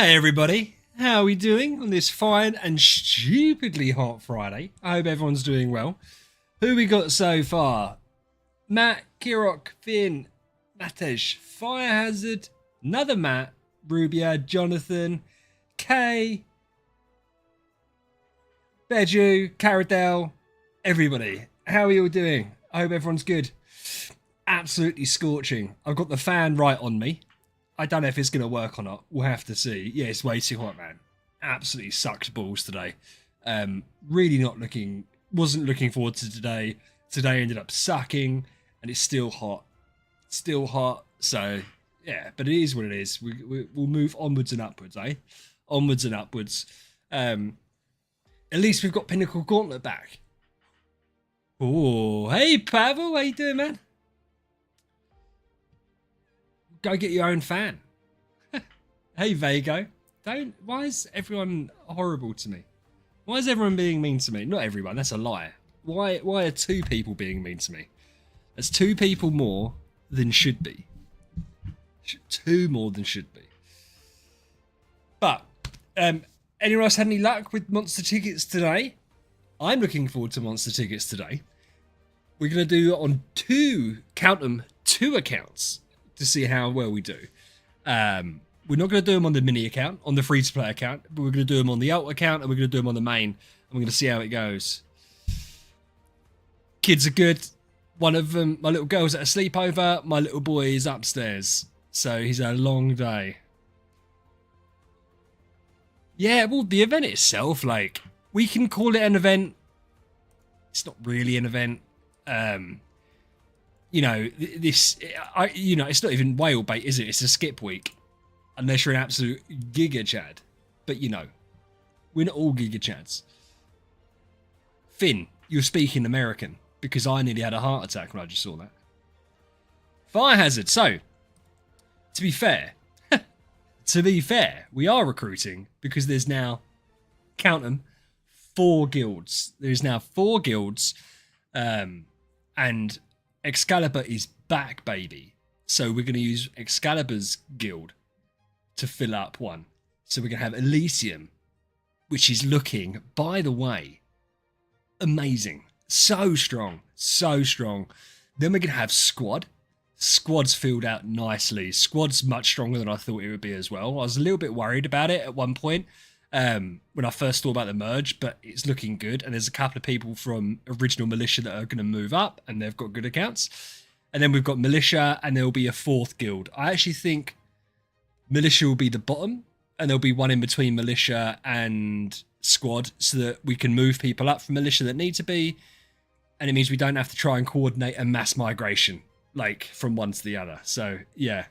Hey everybody, how are we doing on this fine and stupidly hot Friday? I hope everyone's doing well. Who we got so far? Matt, Kirok, Finn, Matesh, Fire Hazard, another Matt, Rubia, Jonathan, Kay, Beju, Caradel, everybody. How are you all doing? I hope everyone's good. Absolutely scorching. I've got the fan right on me. I don't know if it's going to work or not. We'll have to see. Yeah, it's way too hot, man. Absolutely sucked balls today. Really wasn't looking forward to today. Today ended up sucking, and it's still hot. Still hot. So, yeah, but it is what it is. We'll move onwards and upwards, eh? Onwards and upwards. At least we've got Pinnacle Gauntlet back. Oh, hey, Pavel. How you doing, man? Go get your own fan. Hey, Vago. Why is everyone horrible to me? Why is everyone being mean to me? Not everyone, that's a lie. Why are two people being mean to me? That's two people more than should be. Two more than should be. But, anyone else had any luck with monster tickets today? I'm looking forward to monster tickets today. We're going to do it on two accounts to see how well we do. We're not going to do them on the mini account, on the free-to-play account, but we're going to do them on the alt account, and we're going to do them on the main, and we're going to see how it goes. Kids are good. One of them, my little girl's at a sleepover, my little boy is upstairs, so he's had a long day. Yeah, well, the event itself, like, we can call it an event. It's not really an event. You know, it's not even whale bait, is it? It's a skip week. Unless you're an absolute Giga Chad. But, you know, we're not all Giga Chads. Finn, you're speaking American. Because I nearly had a heart attack when I just saw that. Fire Hazard. So, to be fair, we are recruiting because there's now, count them, 4 guilds. There's now 4 guilds. And Excalibur is back, baby. So we're going to use Excalibur's guild to fill up one. So we're going to have Elysium, which is looking, by the way, amazing. So strong. So strong. Then we're going to have Squad. Squad's filled out nicely. Squad's much stronger than I thought it would be as well. I was a little bit worried about it at one point when I first thought about the merge, but it's looking good. And there's a couple of people from Original Militia that are going to move up, and they've got good accounts. And then we've got Militia, and there'll be a 4th guild. I actually think Militia will be the bottom, and there'll be one in between Militia and Squad, so that we can move people up from Militia that need to be. And it means we don't have to try and coordinate a mass migration, like, from one to the other. So, yeah.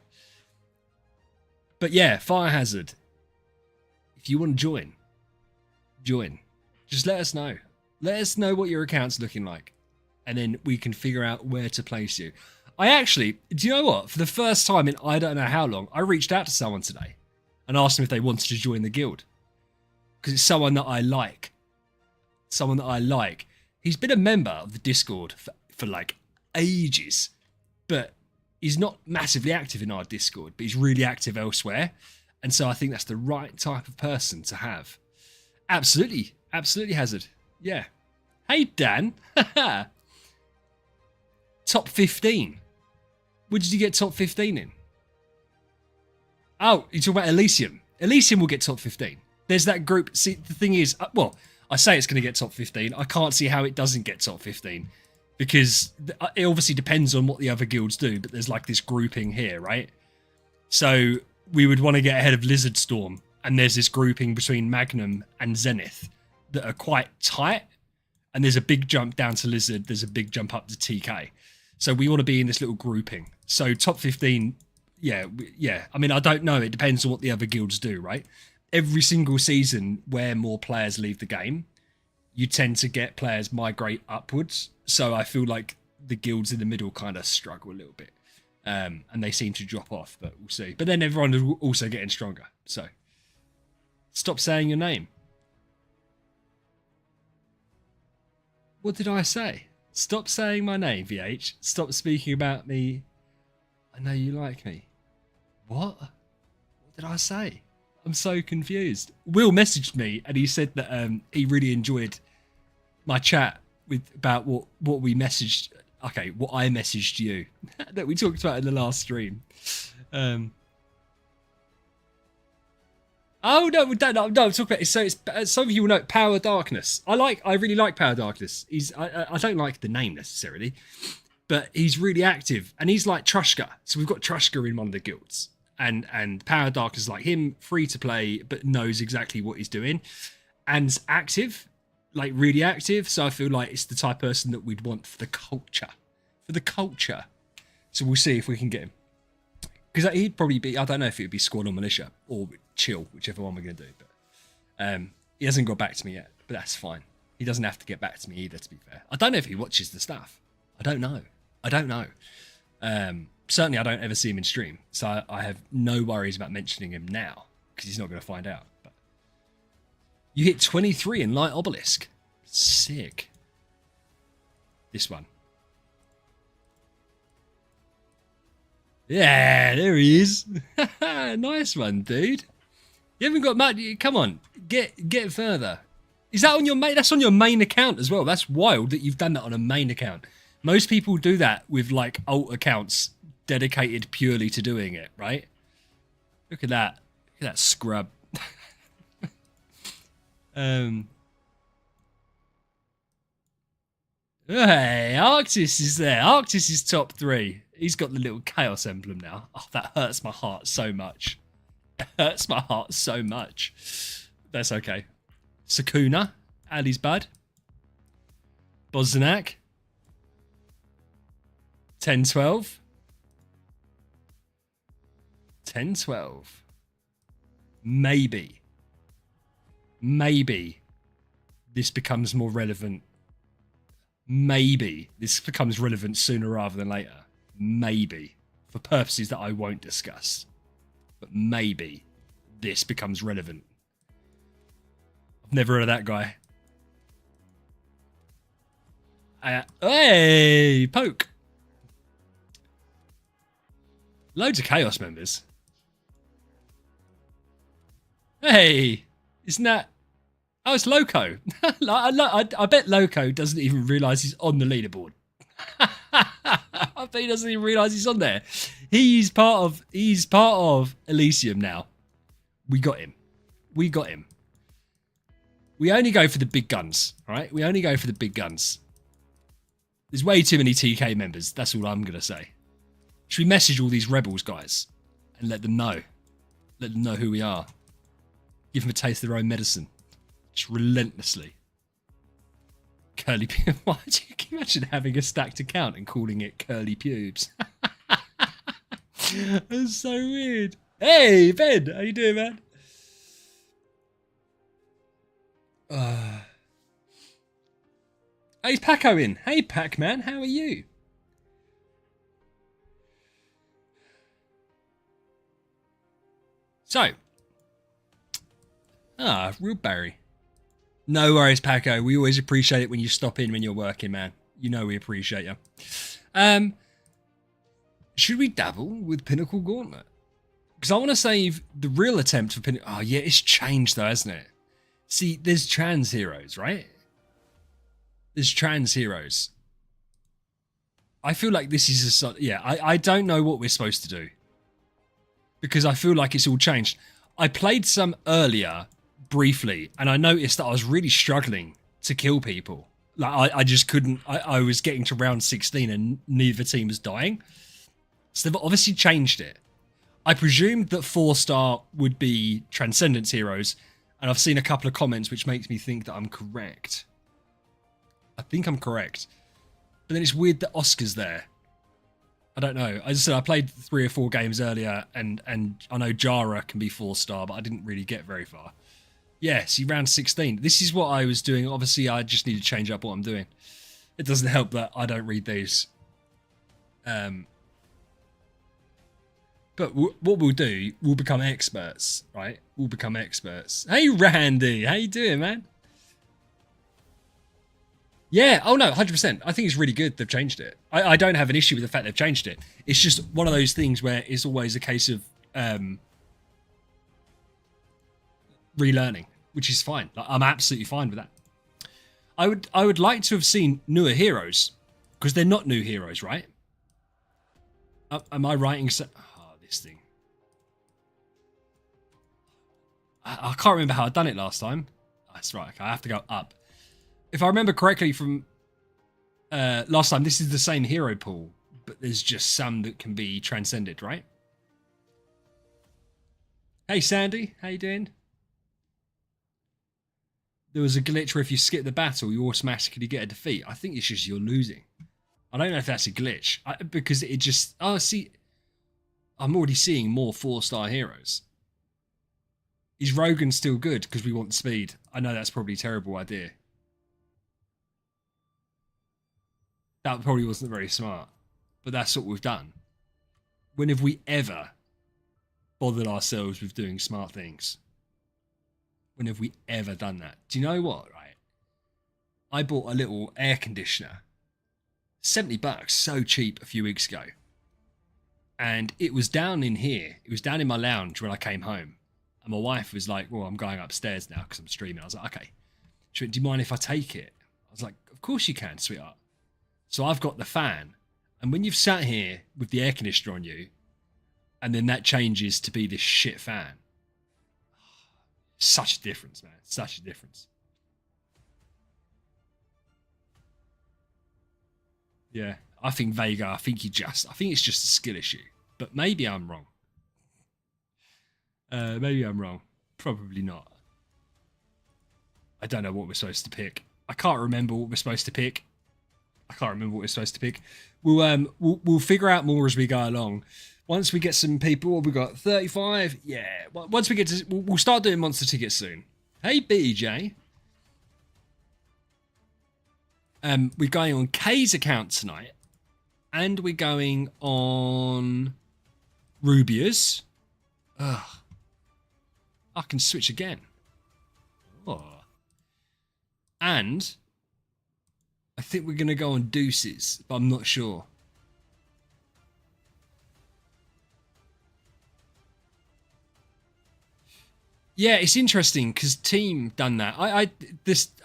But yeah, Fire Hazard. If you want to join. Just let us know. Let us know what your account's looking like. And then we can figure out where to place you. Do you know what? For the first time in I don't know how long, I reached out to someone today and asked them if they wanted to join the guild. Because it's someone that I like. He's been a member of the Discord for like ages. But he's not massively active in our Discord, but he's really active elsewhere. And so I think that's the right type of person to have. Absolutely. Absolutely, Hazard. Yeah. Hey, Dan. Top 15. What did you get top 15 in? Oh, you're talking about Elysium. Elysium will get top 15. There's that group. See, the thing is, I say it's going to get top 15. I can't see how it doesn't get top 15. Because it obviously depends on what the other guilds do, but there's like this grouping here, right? So we would want to get ahead of Lizard Storm, and there's this grouping between Magnum and Zenith that are quite tight, and there's a big jump down to Lizard, there's a big jump up to TK. So we want to be in this little grouping. So top 15, yeah. I mean, I don't know. It depends on what the other guilds do, right? Every single season where more players leave the game, you tend to get players migrate upwards. So I feel like the guilds in the middle kind of struggle a little bit. And they seem to drop off, but we'll see. But then everyone is also getting stronger. So stop saying your name. What did I say? Stop saying my name, VH. Stop speaking about me. I know you like me. What? What did I say? I'm so confused. Will messaged me and he said that he really enjoyed my chat with about what we messaged. Okay, what I messaged you that we talked about in the last stream. Oh no, we don't. No, talk about it. So it's some of you will know Power Darkness. I really like Power Darkness. I don't like the name necessarily, but he's really active and he's like Trushka. So we've got Trushka in one of the guilds, and Power Darkness is like him, free to play, but knows exactly what he's doing, and's active, like really active. So I feel like it's the type of person that we'd want for the culture, So we'll see if we can get him. Because he'd probably be, I don't know if it would be squad or militia or chill, whichever one we're going to do. But he hasn't got back to me yet, but that's fine. He doesn't have to get back to me either, to be fair. I don't know if he watches the stuff. I don't know. Certainly I don't ever see him in stream, so I have no worries about mentioning him now, because he's not going to find out. But you hit 23 in Light Obelisk. Sick. This one. Yeah, there he is. Nice one, dude. You haven't got much. Come on, get further. Is that on your main? That's on your main account as well. That's wild that you've done that on a main account. Most people do that with like alt accounts dedicated purely to doing it, right? Look at that. Look at that scrub. Hey, Arctis is there. Arctis is top 3. He's got the little chaos emblem now. Oh, that hurts my heart so much. It hurts my heart so much. That's okay. Sakuna, Ali's bud. Boznak. 10-12. 10-12. Maybe this becomes more relevant. Maybe this becomes relevant sooner rather than later. Maybe, for purposes that I won't discuss. But maybe this becomes relevant. I've never heard of that guy. Hey, Poke. Loads of Chaos members. Hey, isn't that... Oh, it's Loco. I bet Loco doesn't even realise he's on the leaderboard. I bet he doesn't even realise he's on there. He's part of Elysium now. We got him. We only go for the big guns, all right? We only go for the big guns. There's way too many TK members. That's all I'm going to say. Should we message all these rebels, guys, and let them know? Let them know who we are. Give them a taste of their own medicine. Just relentlessly. Curly pubes. Why do you imagine having a stacked account and calling it curly pubes? That's so weird. Hey, Ben. How you doing, man? Hey, Paco in. Hey, Pac-Man. How are you? So. Real Barry. No worries, Paco. We always appreciate it when you stop in when you're working, man. You know we appreciate you. Should we dabble with Pinnacle Gauntlet? Because I want to save the real attempt for Pinnacle. Oh, yeah, it's changed though, hasn't it? See, there's trans heroes, right? There's trans heroes. I feel like this is a... Yeah, I don't know what we're supposed to do. Because I feel like it's all changed. I played some earlier... briefly, and I noticed that I was really struggling to kill people. Like I just couldn't. I was getting to round 16 and neither team was dying. So they've obviously changed it. I presumed that 4-star would be Transcendence heroes, and I've seen a couple of comments which makes me think that I'm correct. I think I'm correct. But then it's weird that Oscar's there. I don't know. As I said, I played 3 or 4 games earlier, and I know Jara can be 4-star, but I didn't really get very far. Yeah, see, round 16. This is what I was doing. Obviously, I just need to change up what I'm doing. It doesn't help that I don't read these. But what we'll do, we'll become experts, right? We'll become experts. Hey, Randy. How you doing, man? Yeah. Oh, no, 100%. I think it's really good they've changed it. I don't have an issue with the fact they've changed it. It's just one of those things where it's always a case of... relearning, which is fine. Like, I'm absolutely fine with that. I would like to have seen newer heroes, because they're not new heroes, right? Am I writing? Oh, this thing. I can't remember how I'd done it last time. That's right. Okay, I have to go up. If I remember correctly from last time, this is the same hero pool, but there's just some that can be transcended, right? Hey, Sandy. How you doing? There was a glitch where if you skip the battle, you automatically get a defeat. I think it's just you're losing. I don't know if that's a glitch. Because it just... Oh, see... I'm already seeing more 4-star heroes. Is Rogan still good because we want speed? I know that's probably a terrible idea. That probably wasn't very smart. But that's what we've done. When have we ever bothered ourselves with doing smart things? When have we ever done that? Do you know what, right? I bought a little air conditioner. $70, so cheap a few weeks ago. And it was down in here. It was down in my lounge when I came home. And my wife was like, well, I'm going upstairs now because I'm streaming. I was like, okay. She went, do you mind if I take it? I was like, of course you can, sweetheart. So I've got the fan. And when you've sat here with the air conditioner on you, and then that changes to be this shit fan. Such a difference, man. Such a difference. Yeah. I think Vega, I think it's just a skill issue. But maybe I'm wrong. Maybe I'm wrong. Probably not. I don't know what we're supposed to pick. I can't remember what we're supposed to pick. We'll figure out more as we go along. Once we get some people, what we got? 35? Yeah. Once we get to... We'll start doing monster tickets soon. Hey, BJ. We're going on Kay's account tonight. And we're going on Rubia's. Ugh. I can switch again. Oh. And I think we're going to go on Deuces, but I'm not sure. Yeah, it's interesting because Team done that. I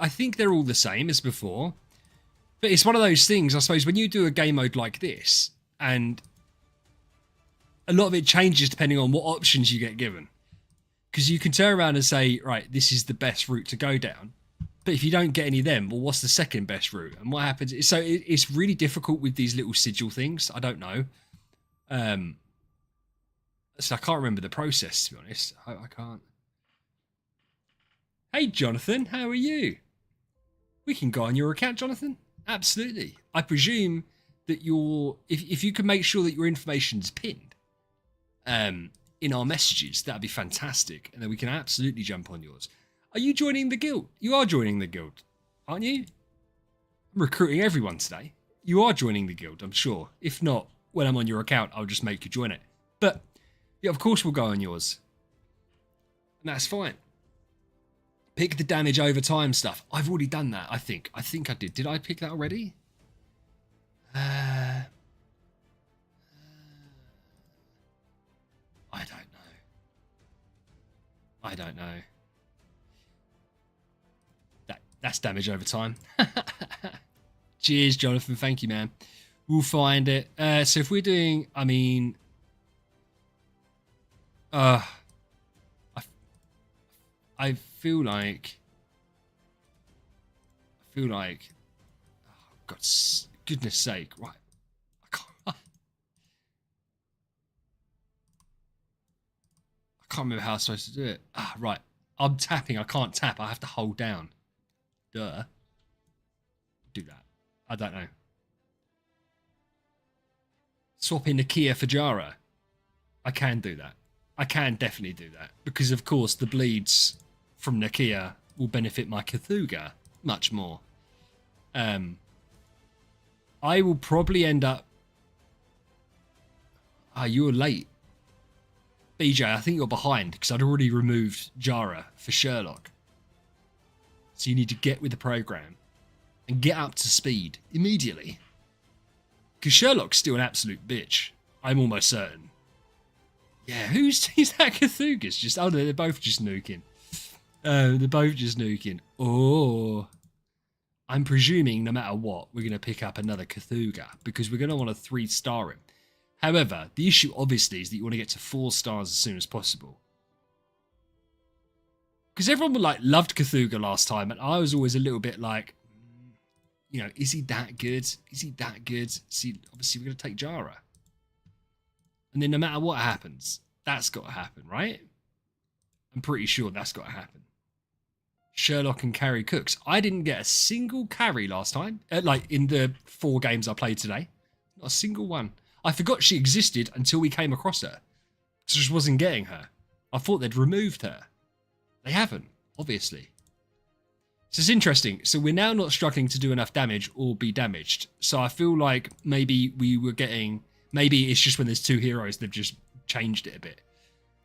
think they're all the same as before. But it's one of those things, I suppose, when you do a game mode like this, and a lot of it changes depending on what options you get given. Because you can turn around and say, right, this is the best route to go down. But if you don't get any of them, well, what's the second best route? And what happens? So it's really difficult with these little sigil things. I don't know. So I can't remember the process, to be honest. I can't. Hey, Jonathan, how are you? We can go on your account, Jonathan. Absolutely. I presume that if you can make sure that your information is pinned in our messages, that'd be fantastic. And then we can absolutely jump on yours. Are you joining the guild? You are joining the guild, aren't you? I'm recruiting everyone today. You are joining the guild, I'm sure. If not, when I'm on your account, I'll just make you join it. But, yeah, of course we'll go on yours. And that's fine. Pick the damage over time stuff. I've already done that, I think. I think I did. Did I pick that already? I don't know. That's damage over time. Cheers, Jonathan. Thank you, man. We'll find it. So if we're doing, I feel like, oh, God's goodness sake, right? I can't remember how I'm supposed to do it. Right. I'm tapping. I can't tap. I have to hold down. Duh. Do that. I don't know. Swap in Nakia for Jara. I can do that. I can definitely do that. Because, of course, the bleeds from Nakia will benefit my Cthulhu much more. I will probably end up... you were late. BJ, I think you're behind because I'd already removed Jara for Sherlock. So you need to get with the program and get up to speed immediately. Because Sherlock's still an absolute bitch. I'm almost certain. Yeah, who's that Cthulhu's? Just, oh, they're both just nuking. They're both just nuking. Oh. I'm presuming no matter what, we're going to pick up another Cthulhu because we're going to want to 3-star him. However, the issue obviously is that you want to get to 4 stars as soon as possible. Because everyone loved Cthulhu last time, and I was always a little bit like, you know, is he that good? Is he that good? See, obviously we're going to take Jara. And then no matter what happens, that's got to happen, right? I'm pretty sure that's got to happen. Sherlock and carry Cooks. I didn't get a single carry last time. In the 4 games I played today. Not a single one. I forgot she existed until we came across her. So I just wasn't getting her. I thought they'd removed her. They haven't, obviously. So it's interesting. So we're now not struggling to do enough damage or be damaged. So I feel like maybe we were getting... Maybe it's just when there's 2 heroes, they've just changed it a bit.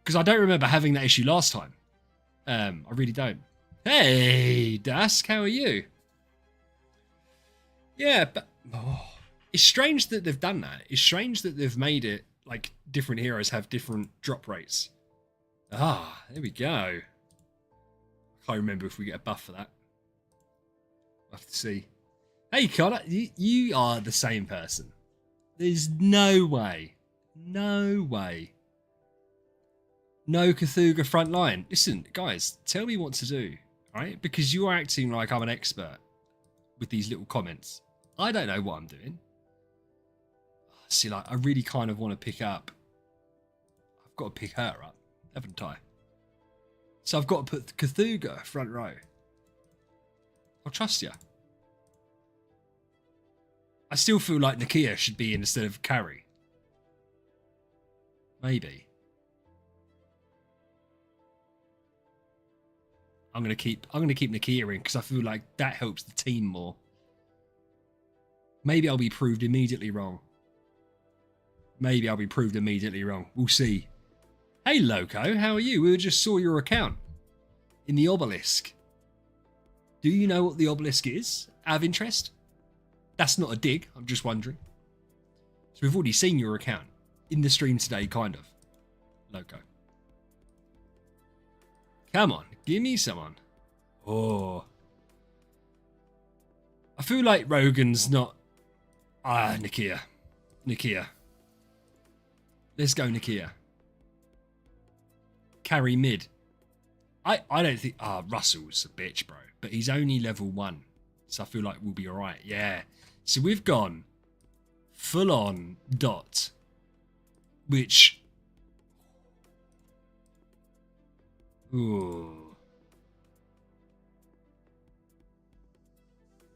Because I don't remember having that issue last time. I really don't. Hey, Dusk, how are you? Yeah, but it's strange that they've done that. It's strange that they've made it like different heroes have different drop rates. Ah, there we go. I can't remember if we get a buff for that. We'll have to see. Hey, Connor, you are the same person. There's no way. No way. No Cthulhu front line. Listen, guys, tell me what to do. Right? Because you're acting like I'm an expert with these little comments. I don't know what I'm doing. See, like, I really kind of want to pick up. I've got to pick her up, haven't I? So I've got to put Cthulhu front row. I'll trust you. I still feel like Nakia should be in instead of Carrie. Maybe. I'm gonna keep Nakia in because I feel like that helps the team more. Maybe I'll be proved immediately wrong. We'll see. Hey Loco, how are you? We just saw your account in the obelisk. Do you know what the obelisk is? Out of interest? That's not a dig, I'm just wondering. So we've already seen your account in the stream today, kind of. Loco. Come on, give me someone. Oh. I feel like Rogan's not... Nakia. Let's go, Nakia. Carry mid. I don't think... Russell's a bitch, bro. But he's only level 1. So I feel like we'll be alright. Yeah. So we've gone full on Dot. Which... Ooh.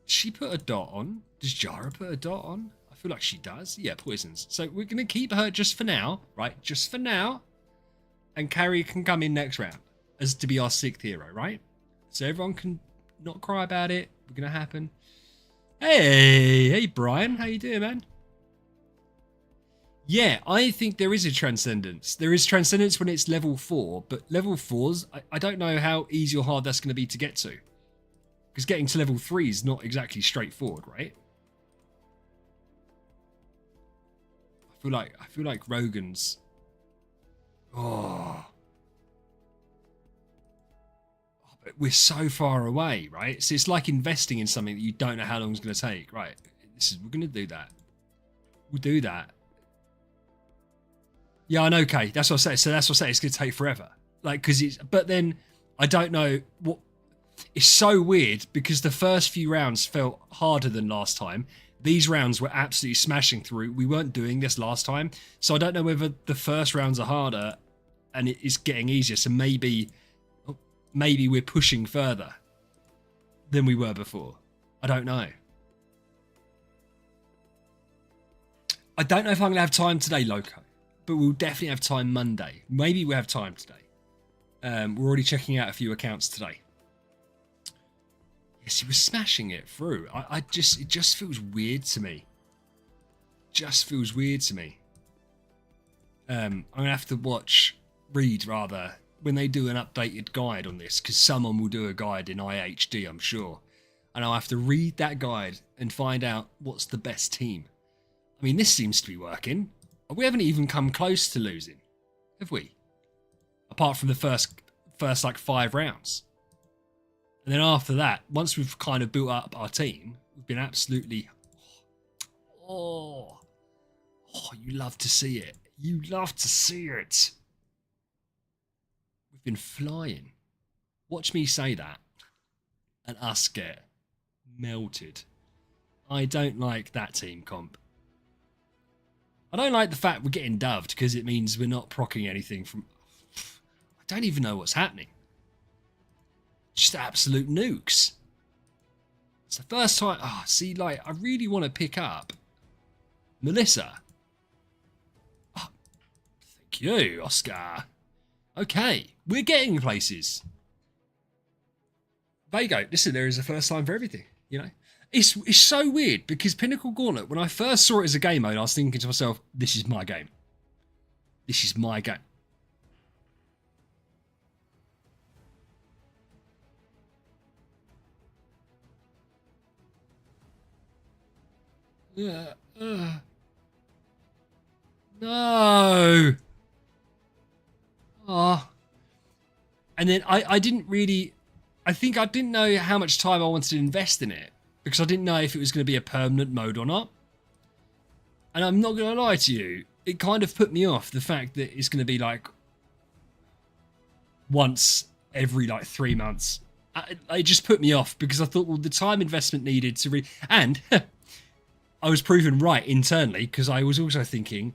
Does she put a dot on? Does Jara put a dot on? I feel like she does. Yeah, poisons. So we're going to keep her just for now, right? Just for now. And Carrie can come in next round as to be our 6th hero, right? So everyone can not cry about it. It's going to happen. Hey Brian. How you doing, man? Yeah, I think there is a transcendence. There is transcendence when it's level 4, but level 4s, I don't know how easy or hard that's going to be to get to. Because getting to level 3 is not exactly straightforward, right? I feel like Rogan's... Oh. But we're so far away, right? So it's like investing in something that you don't know how long it's going to take, right? We're going to do that. We'll do that. Yeah, I know, okay. That's what I say. So that's what I say. It's going to take forever. Like, because it's... But then, I don't know what... It's so weird because the first few rounds felt harder than last time. These rounds were absolutely smashing through. We weren't doing this last time. So I don't know whether the first rounds are harder and it is getting easier. So maybe we're pushing further than we were before. I don't know. I don't know if I'm going to have time today, Loco. But we'll definitely have time Monday. Maybe we'll have time today. We're already checking out a few accounts today. Yes, he was smashing it through. It just feels weird to me. I'm going to have to read when they do an updated guide on this, because someone will do a guide in IHD, I'm sure. And I'll have to read that guide and find out what's the best team. I mean, this seems to be working. We haven't even come close to losing, have we? Apart from the first like 5 rounds. And then after that, once we've kind of built up our team, we've been absolutely... Oh, you love to see it. You love to see it. We've been flying. Watch me say that. And us get melted. I don't like that team comp. I don't like the fact we're getting doved because it means we're not proccing anything from... I don't even know what's happening. Just absolute nukes. It's the first time... Oh, see, like, I really want to pick up Melissa. Oh, thank you, Oscar. Okay, we're getting places. There you go. Listen, there is a first time for everything, you know? It's so weird because Pinnacle Gauntlet, when I first saw it as a game mode, I was thinking to myself, this is my game. This is my game. No. Oh. And then I didn't really... I think I didn't know how much time I wanted to invest in it because I didn't know if it was going to be a permanent mode or not. And I'm not going to lie to you, it kind of put me off the fact that it's going to be like once every like 3 months. It just put me off because I thought, well, the time investment needed to and I was proven right internally because I was also thinking,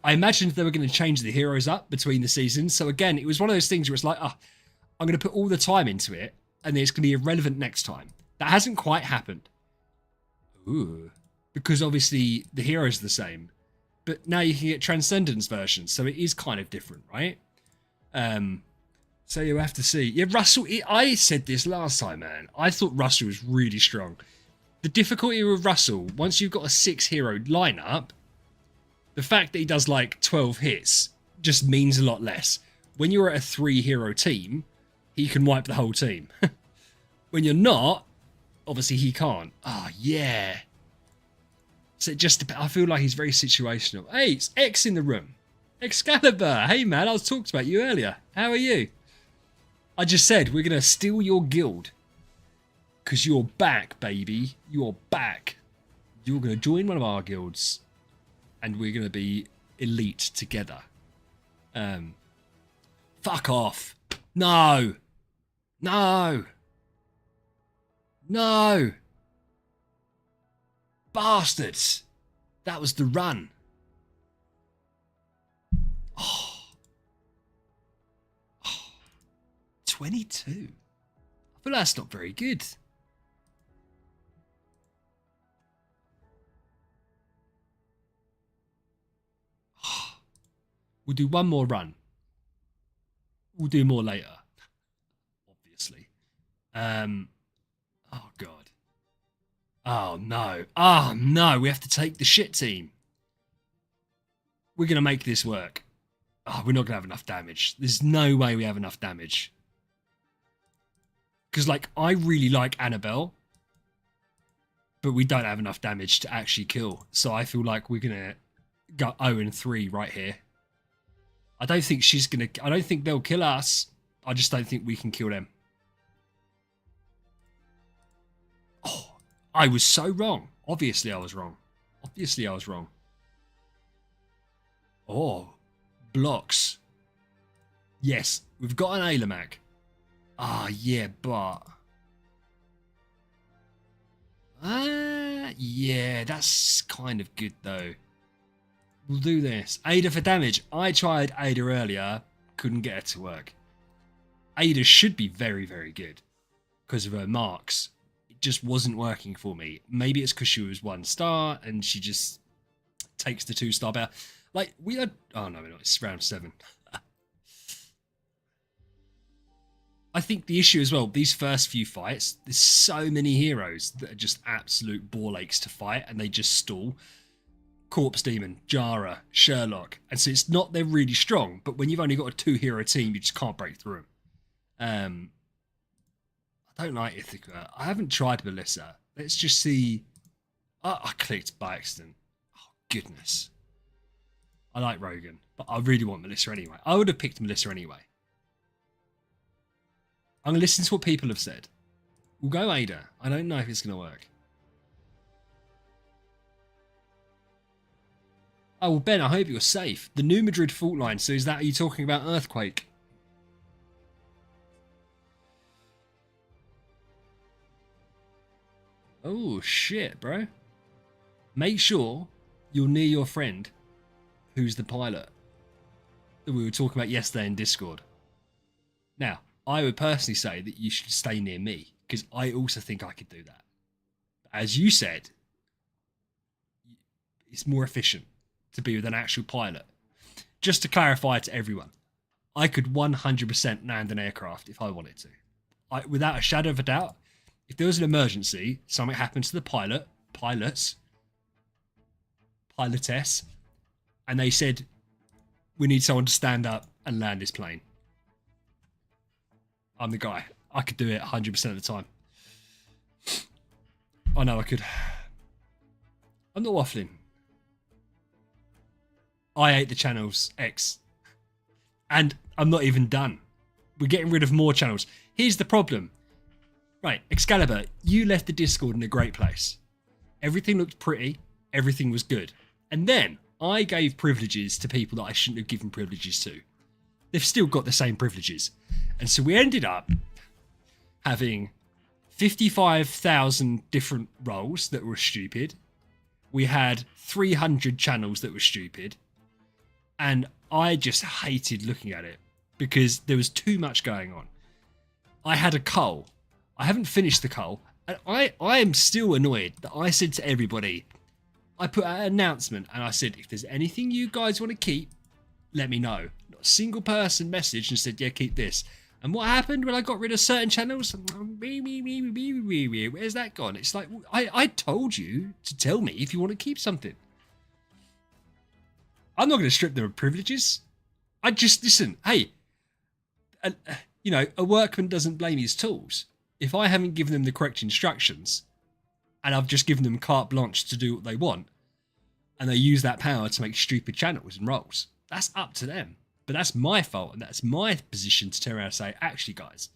I imagined they were going to change the heroes up between the seasons. So again, it was one of those things where it's like, I'm going to put all the time into it and then it's going to be irrelevant next time. That hasn't quite happened. Ooh. Because obviously the heroes are the same. But now you can get Transcendence versions, so it is kind of different, right? So you have to see. Yeah, Russell, I said this last time, man. I thought Russell was really strong. The difficulty with Russell, once you've got a 6-hero lineup, the fact that he does like 12 hits just means a lot less. When you're at a 3-hero team, he can wipe the whole team. When you're not, obviously he can't. Oh, yeah. So I feel like he's very situational. Hey, it's X in the room. Excalibur. Hey, man, I was talking about you earlier. How are you? I just said we're going to steal your guild. Because you're back, baby. You're back. You're going to join one of our guilds. And we're going to be elite together. Fuck off. No. No. No. Bastards. That was the run. Oh. 22. I feel that's not very good. We'll do one more run. We'll do more later. Obviously. Oh, God. Oh, no. Oh, no. We have to take the shit team. We're going to make this work. Oh, we're not going to have enough damage. There's no way we have enough damage. Because, like, I really like Annabelle. But we don't have enough damage to actually kill. So I feel like we're going to go 0-3 right here. I don't think she's going to... I don't think they'll kill us. I just don't think we can kill them. Oh, I was so wrong. Obviously, I was wrong. Obviously, I was wrong. Oh, blocks. Yes, we've got an Ailamac. Ah, yeah, but... yeah, that's kind of good, though. We'll do this. Ada for damage. I tried Ada earlier. Couldn't get her to work. Ada should be very, very good. Because of her marks. It just wasn't working for me. Maybe it's because she was 1 star. And she just takes the 2-star better. Like, we had... Oh, no, it's round 7. I think the issue as well, these first few fights, there's so many heroes that are just absolute ball aches to fight. And they just stall. Corpse Demon, Jara, Sherlock. And so it's not they're really strong, but when you've only got a 2-hero team, you just can't break through them. I don't like Ithaca. I haven't tried Melissa. Let's just see. Oh, I clicked by accident. Oh, goodness. I like Rogan, but I really want Melissa anyway. I would have picked Melissa anyway. I'm going to listen to what people have said. We'll go Ada. I don't know if it's going to work. Oh, well, Ben, I hope you're safe. The New Madrid fault line. So is that, are you talking about earthquake? Oh, shit, bro. Make sure you're near your friend who's the pilot that we were talking about yesterday in Discord. Now, I would personally say that you should stay near me because I also think I could do that. As you said, it's more efficient to be with an actual pilot. Just to clarify to everyone, I could 100% land an aircraft if I wanted to. Without a shadow of a doubt, if there was an emergency, something happened to the pilotess, and they said, we need someone to stand up and land this plane. I'm the guy. I could do it 100% of the time. I know I could. I'm not waffling. I hate the channels X. And I'm not even done. We're getting rid of more channels. Here's the problem. Right, Excalibur, you left the Discord in a great place. Everything looked pretty. Everything was good. And then I gave privileges to people that I shouldn't have given privileges to. They've still got the same privileges. And so we ended up having 55,000 different roles that were stupid. We had 300 channels that were stupid. And I just hated looking at it because there was too much going on. I had a cull. I haven't finished the cull. And I am still annoyed that I said to everybody, I put out an announcement and I said, if there's anything you guys want to keep, let me know. Not a single person messaged and said, yeah, keep this. And what happened when I got rid of certain channels? Where's that gone? It's like, I told you to tell me if you want to keep something. I'm not going to strip them of privileges. I just, listen, hey, you know, a workman doesn't blame his tools. If I haven't given them the correct instructions and I've just given them carte blanche to do what they want and they use that power to make stupid channels and roles, that's up to them. But that's my fault and that's my position to turn around and say, actually, guys,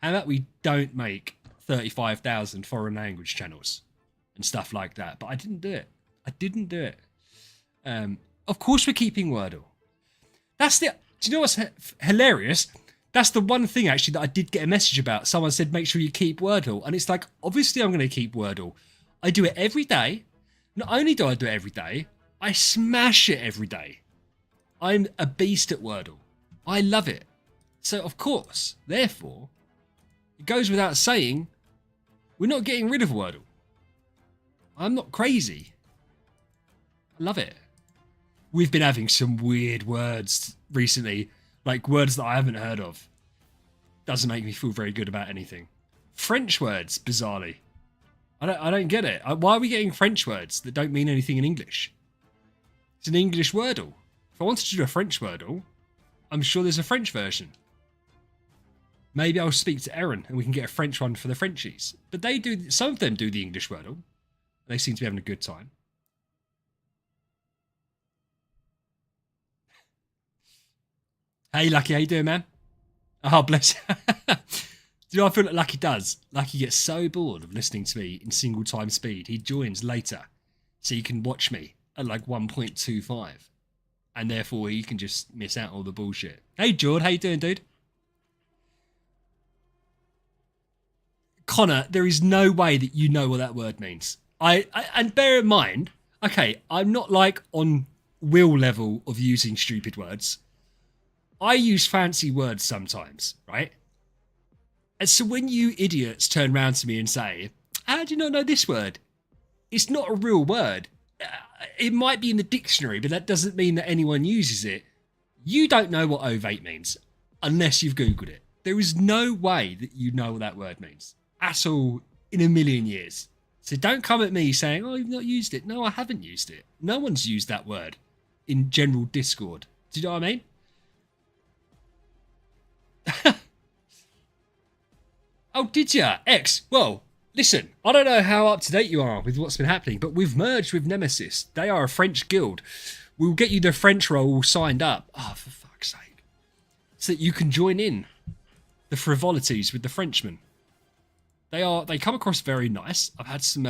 how about we don't make 35,000 foreign language channels and stuff like that? But I didn't do it. I didn't do it. Of course we're keeping Wordle. That's the... Do you know what's hilarious? That's the one thing, actually, that I did get a message about. Someone said, make sure you keep Wordle. And it's like, obviously I'm going to keep Wordle. I do it every day. Not only do I do it every day, I smash it every day. I'm a beast at Wordle. I love it. So, of course, therefore, it goes without saying, we're not getting rid of Wordle. I'm not crazy. I love it. We've been having some weird words recently, like words that I haven't heard of. Doesn't make me feel very good about anything. French words, bizarrely. I don't get it. Why are we getting French words that don't mean anything in English? It's an English Wordle. If I wanted to do a French Wordle, I'm sure there's a French version. Maybe I'll speak to Erin and we can get a French one for the Frenchies. But they do. Some of them do the English Wordle. They seem to be having a good time. Hey, Lucky, how you doing, man? Oh, bless you. Do you know, I feel like Lucky does? Lucky gets so bored of listening to me in single time speed. He joins later so he can watch me at like 1.25. And therefore he can just miss out all the bullshit. Hey, Jord, how you doing, dude? Connor, there is no way that you know what that word means. And bear in mind, okay, I'm not like on Will level of using stupid words. I use fancy words sometimes, right? And so when you idiots turn around to me and say, how do you not know this word? It's not a real word. It might be in the dictionary, but that doesn't mean that anyone uses it. You don't know what ovate means unless you've Googled it. There is no way that you know what that word means at all in a million years. So don't come at me saying, oh, you've not used it. No, I haven't used it. No one's used that word in general Discord. Do you know what I mean? Oh, did ya? X, well, listen, I don't know how up to date you are with what's been happening, but we've merged with Nemesis. They are a French guild. We'll get you the French role signed up. Oh, for fuck's sake. So that you can join in the frivolities with the Frenchmen. They come across very nice. I've had some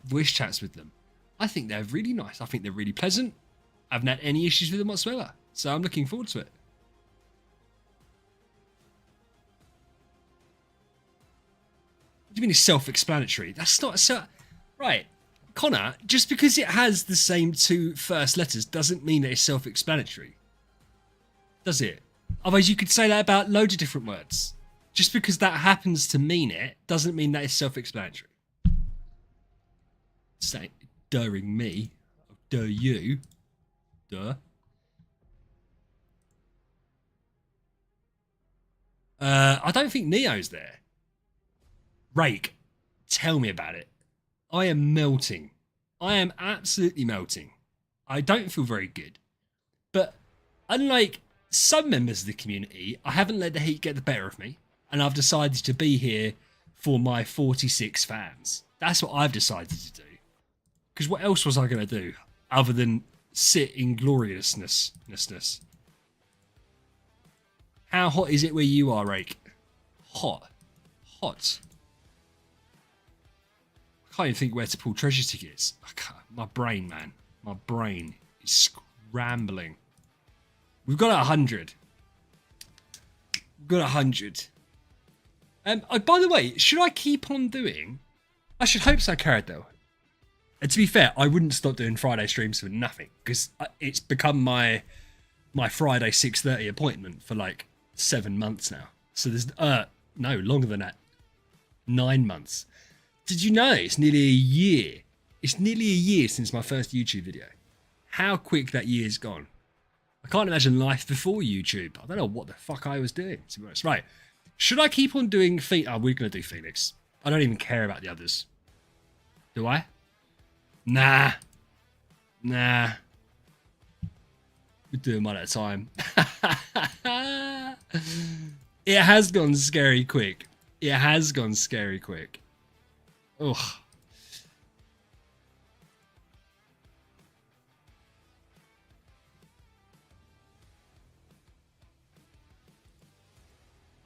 voice chats with them. I think they're really nice. I think they're really pleasant. I haven't had any issues with them whatsoever. So I'm looking forward to it. What do you mean it's self-explanatory? That's not so. Right. Connor, just because it has the same two first letters doesn't mean that it's self-explanatory. Does it? Otherwise, you could say that about loads of different words. Just because that happens to mean it doesn't mean that it's self-explanatory. Say, during me, duh you, duh. I don't think Neo's there. Rake, tell me about it. I am melting. I am absolutely melting. I don't feel very good. But unlike some members of the community, I haven't let the heat get the better of me. And I've decided to be here for my 46 fans. That's what I've decided to do. Because what else was I going to do other than sit in gloriousness? How hot is it where you are, Rake? Hot. Hot. I can't even think where to pull treasure tickets. My brain, man. My brain is scrambling. We've got 100. We've got 100. By the way, should I keep on doing? I should hope so, Caradel. And to be fair, I wouldn't stop doing Friday streams for nothing because it's become my Friday 6:30 appointment for like 7 months now. So there's no longer than that, 9 months. Did you know it's nearly a year? It's nearly a year since my first YouTube video. How quick that year's gone. I can't imagine life before YouTube. I don't know what the fuck I was doing, to be honest. Right. Should I keep on doing Phoenix? Oh, we're going to do Phoenix. I don't even care about the others. Do I? Nah. We're doing one at a time. It has gone scary quick. It has gone scary quick. Ugh.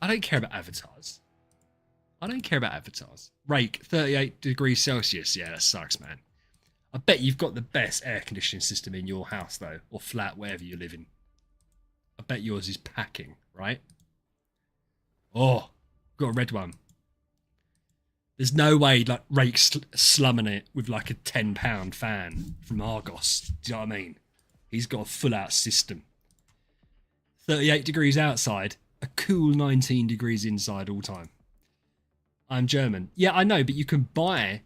I don't care about avatars. Rake, 38 degrees Celsius. Yeah, that sucks, man. I bet you've got the best air conditioning system in your house, though, or flat, wherever you live in. I bet yours is packing, right? Oh, got a red one. There's no way like Rake's slumming it with like a £10 fan from Argos. Do you know what I mean? He's got a full out system. 38 degrees outside, a cool 19 degrees inside all time. I'm German. Yeah, I know, but you can buy.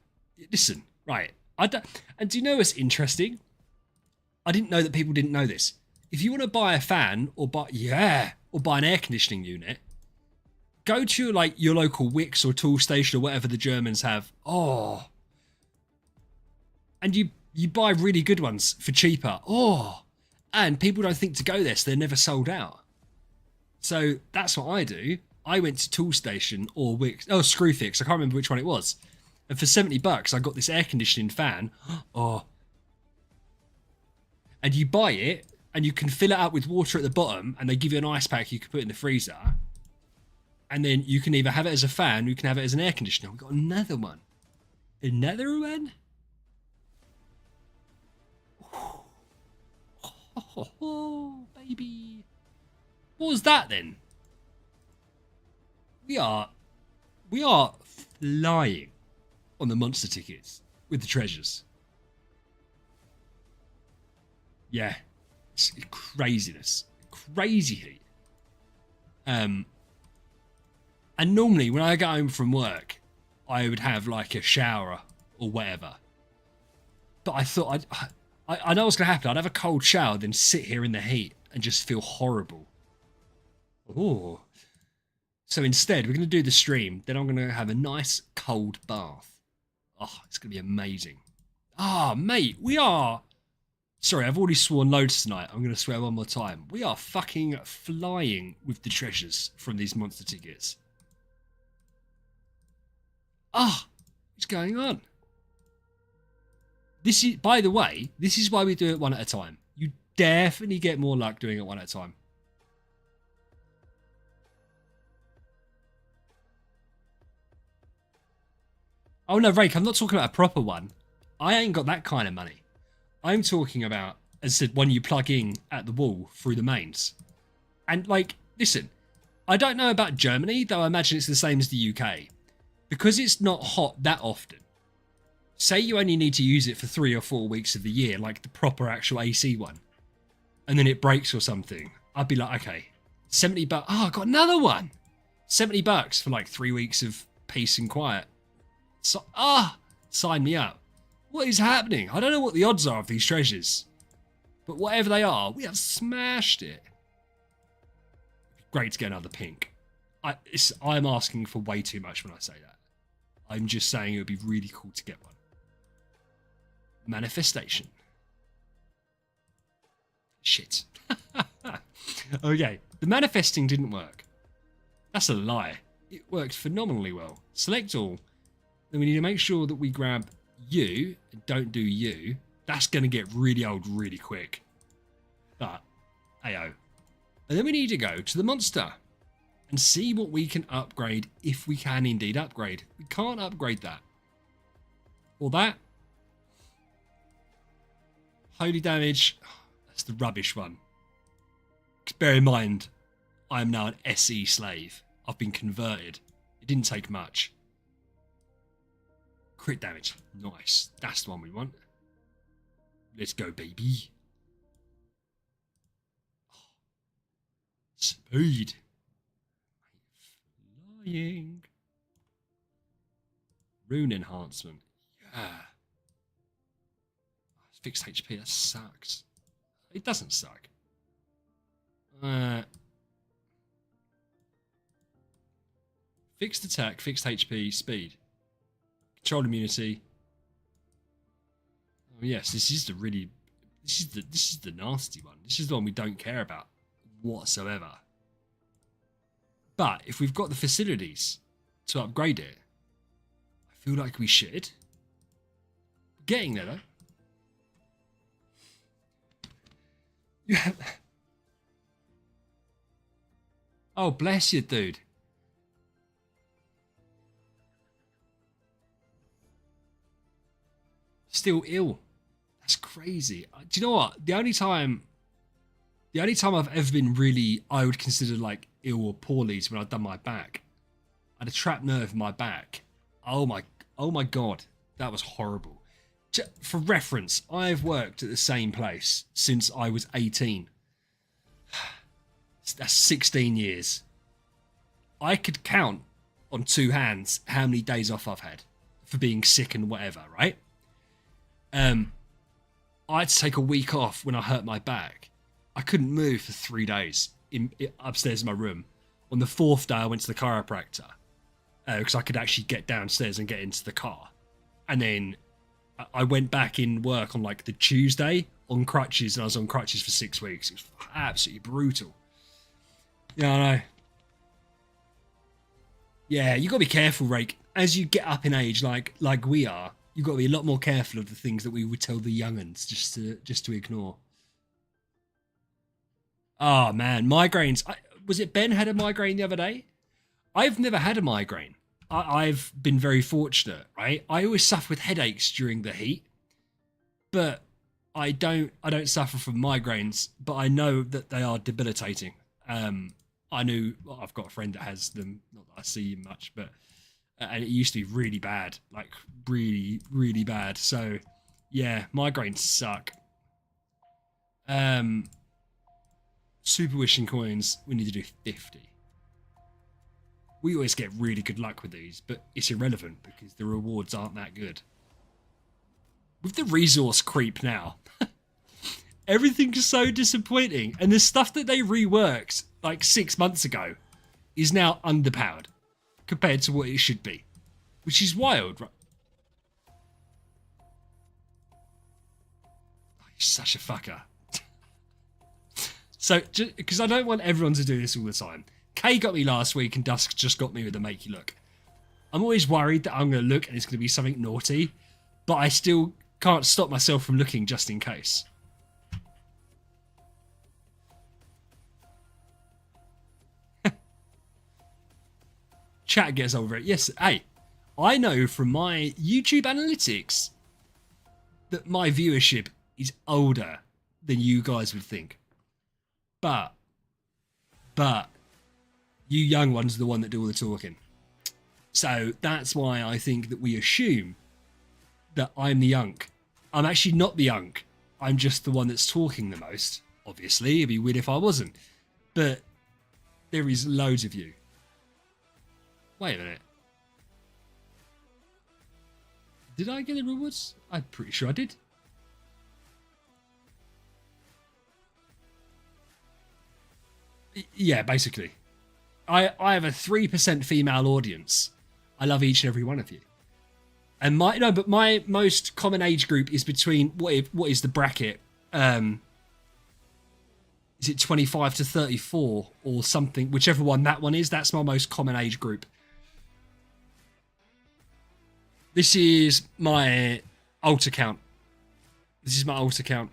Listen, right. And do you know what's interesting? I didn't know that people didn't know this. If you want to buy a fan or buy an air conditioning unit, go to your local Wix or Tool Station or whatever the Germans have. Oh. And you buy really good ones for cheaper. Oh. And people don't think to go there, so they're never sold out. So that's what I do. I went to Tool Station or Wix. Oh, Screwfix. I can't remember which one it was. And for $70, I got this air conditioning fan. Oh. And you buy it, and you can fill it up with water at the bottom, and they give you an ice pack you can put in the freezer. And then you can either have it as a fan, or you can have it as an air conditioner. We've got another one. Another one? Oh, baby. What was that then? We are flying on the monster tickets with the treasures. Yeah, it's craziness, crazy heat. And normally when I get home from work, I would have like a shower or whatever. But I thought I know what's gonna happen. I'd have a cold shower, then sit here in the heat and just feel horrible. Oh. So instead, we're going to do the stream. Then I'm going to have a nice cold bath. Oh, it's going to be amazing. Ah, mate, we are... Sorry, I've already sworn loads tonight. I'm going to swear one more time. We are fucking flying with the treasures from these monster tickets. Ah, what's going on? This is, by the way, this is why we do it one at a time. You definitely get more luck doing it one at a time. Oh no, Rake, I'm not talking about a proper one. I ain't got that kind of money. I'm talking about, as I said, one you plug in at the wall through the mains. And like, listen, I don't know about Germany, though I imagine it's the same as the UK. Because it's not hot that often. Say you only need to use it for 3 or 4 weeks of the year, like the proper actual AC one. And then it breaks or something. I'd be like, okay, 70 bucks. Oh, I got another one. 70 bucks for like 3 weeks of peace and quiet. So, sign me up. What is happening? I don't know what the odds are of these treasures. But whatever they are, we have smashed it. Great to get another pink. I'm asking for way too much when I say that. I'm just saying it would be really cool to get one. Manifestation. Shit. Okay, the manifesting didn't work. That's a lie. It worked phenomenally well. Select all. Then we need to make sure that we grab you and don't do you. That's going to get really old really quick. But, ayo. And then we need to go to the monster and see what we can upgrade if we can indeed upgrade. We can't upgrade that. Or that. Holy damage. That's the rubbish one. Bear in mind, I am now an SE slave. I've been converted. It didn't take much. Crit damage. Nice. That's the one we want. Let's go, baby. Speed. Flying. Rune enhancement. Yeah. Fixed HP. That sucks. It doesn't suck. Fixed attack, fixed HP, speed. Control immunity. Oh yes, this is the nasty one. This is the one we don't care about whatsoever. But if we've got the facilities to upgrade it, I feel like we should. Getting there though. Yeah. Oh, bless you, dude. Still ill. That's crazy. Do you know what? The only time I've ever been really, I would consider like ill or poorly is when I'd done my back. I had a trapped nerve in my back. Oh my God. That was horrible. For reference, I've worked at the same place since I was 18. That's 16 years. I could count on 2 hands how many days off I've had for being sick and whatever, right? I had to take a week off when I hurt my back. I couldn't move for 3 days upstairs in my room. On the 4th day, I went to the chiropractor because I could actually get downstairs and get into the car. And then I went back in work on like the Tuesday on crutches, and I was on crutches for 6 weeks. It was absolutely brutal. Yeah, I know. Yeah, you got to be careful, Rake. As you get up in age, like we are, you got to be a lot more careful of the things that we would tell the young'uns just to ignore. Oh man, migraines. Was it Ben had a migraine the other day? I've never had a migraine. I've been very fortunate, right? I always suffer with headaches during the heat, but I don't suffer from migraines. But I know that they are debilitating. I've got a friend that has them. Not that I see him much, but and it used to be really bad, like really, really bad. So yeah, migraines suck. Super wishing coins. We need to do 50. We always get really good luck with these, but it's irrelevant because the rewards aren't that good. With the resource creep now, everything's so disappointing. And the stuff that they reworked like 6 months ago is now underpowered compared to what it should be, which is wild, right? Oh, you're such a fucker. So, because I don't want everyone to do this all the time. Kay got me last week and Dusk just got me with the make you look. I'm always worried that I'm going to look and it's going to be something naughty, but I still can't stop myself from looking just in case. Chat gets over it. Yes, hey, I know from my YouTube analytics that my viewership is older than you guys would think. But you young ones are the one that do all the talking. So that's why I think that we assume that I'm the unk. I'm actually not the unk. I'm just the one that's talking the most. Obviously, it'd be weird if I wasn't. But there is loads of you. Wait a minute. Did I get the rewards? I'm pretty sure I did. Yeah, basically. I have a 3% female audience. I love each and every one of you. And my most common age group is between what is the bracket? Is it 25 to 34 or something? Whichever one that one is, that's my most common age group. This is my alt account. This is my alt account.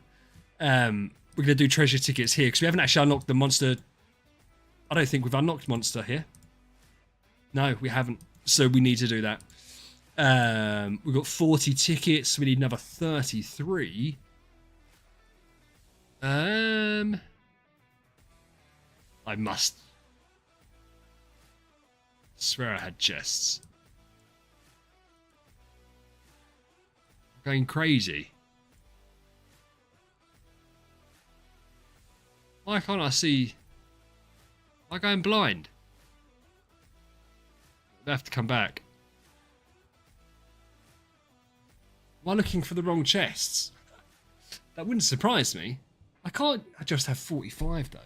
We're going to do treasure tickets here because we haven't actually unlocked the monster. I don't think we've unlocked monster here. No, we haven't. So we need to do that. We've got 40 tickets. We need another 33. I swear I had chests. Going crazy. Why can't I see? Am I going blind? I have to come back. Am I looking for the wrong chests? That wouldn't surprise me. I just have 45 though.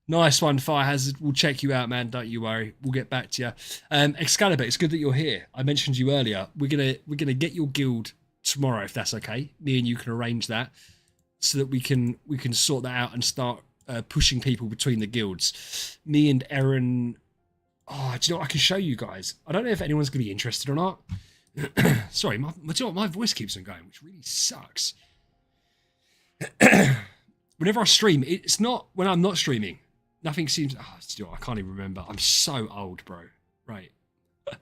Nice one, Fire Hazard. We'll check you out, man. Don't you worry. We'll get back to you. Excalibur, it's good that you're here. I mentioned you earlier. We're gonna get your guild tomorrow, if that's okay. Me and you can arrange that so that we can sort that out and start pushing people between the guilds. Me and Aaron. Oh, do you know what? I can show you guys. I don't know if anyone's gonna be interested or not. Sorry, my voice keeps on going, which really sucks. Whenever I stream, it's not when I'm not streaming. Nothing seems... Oh, I can't even remember. I'm so old, bro. Right. Is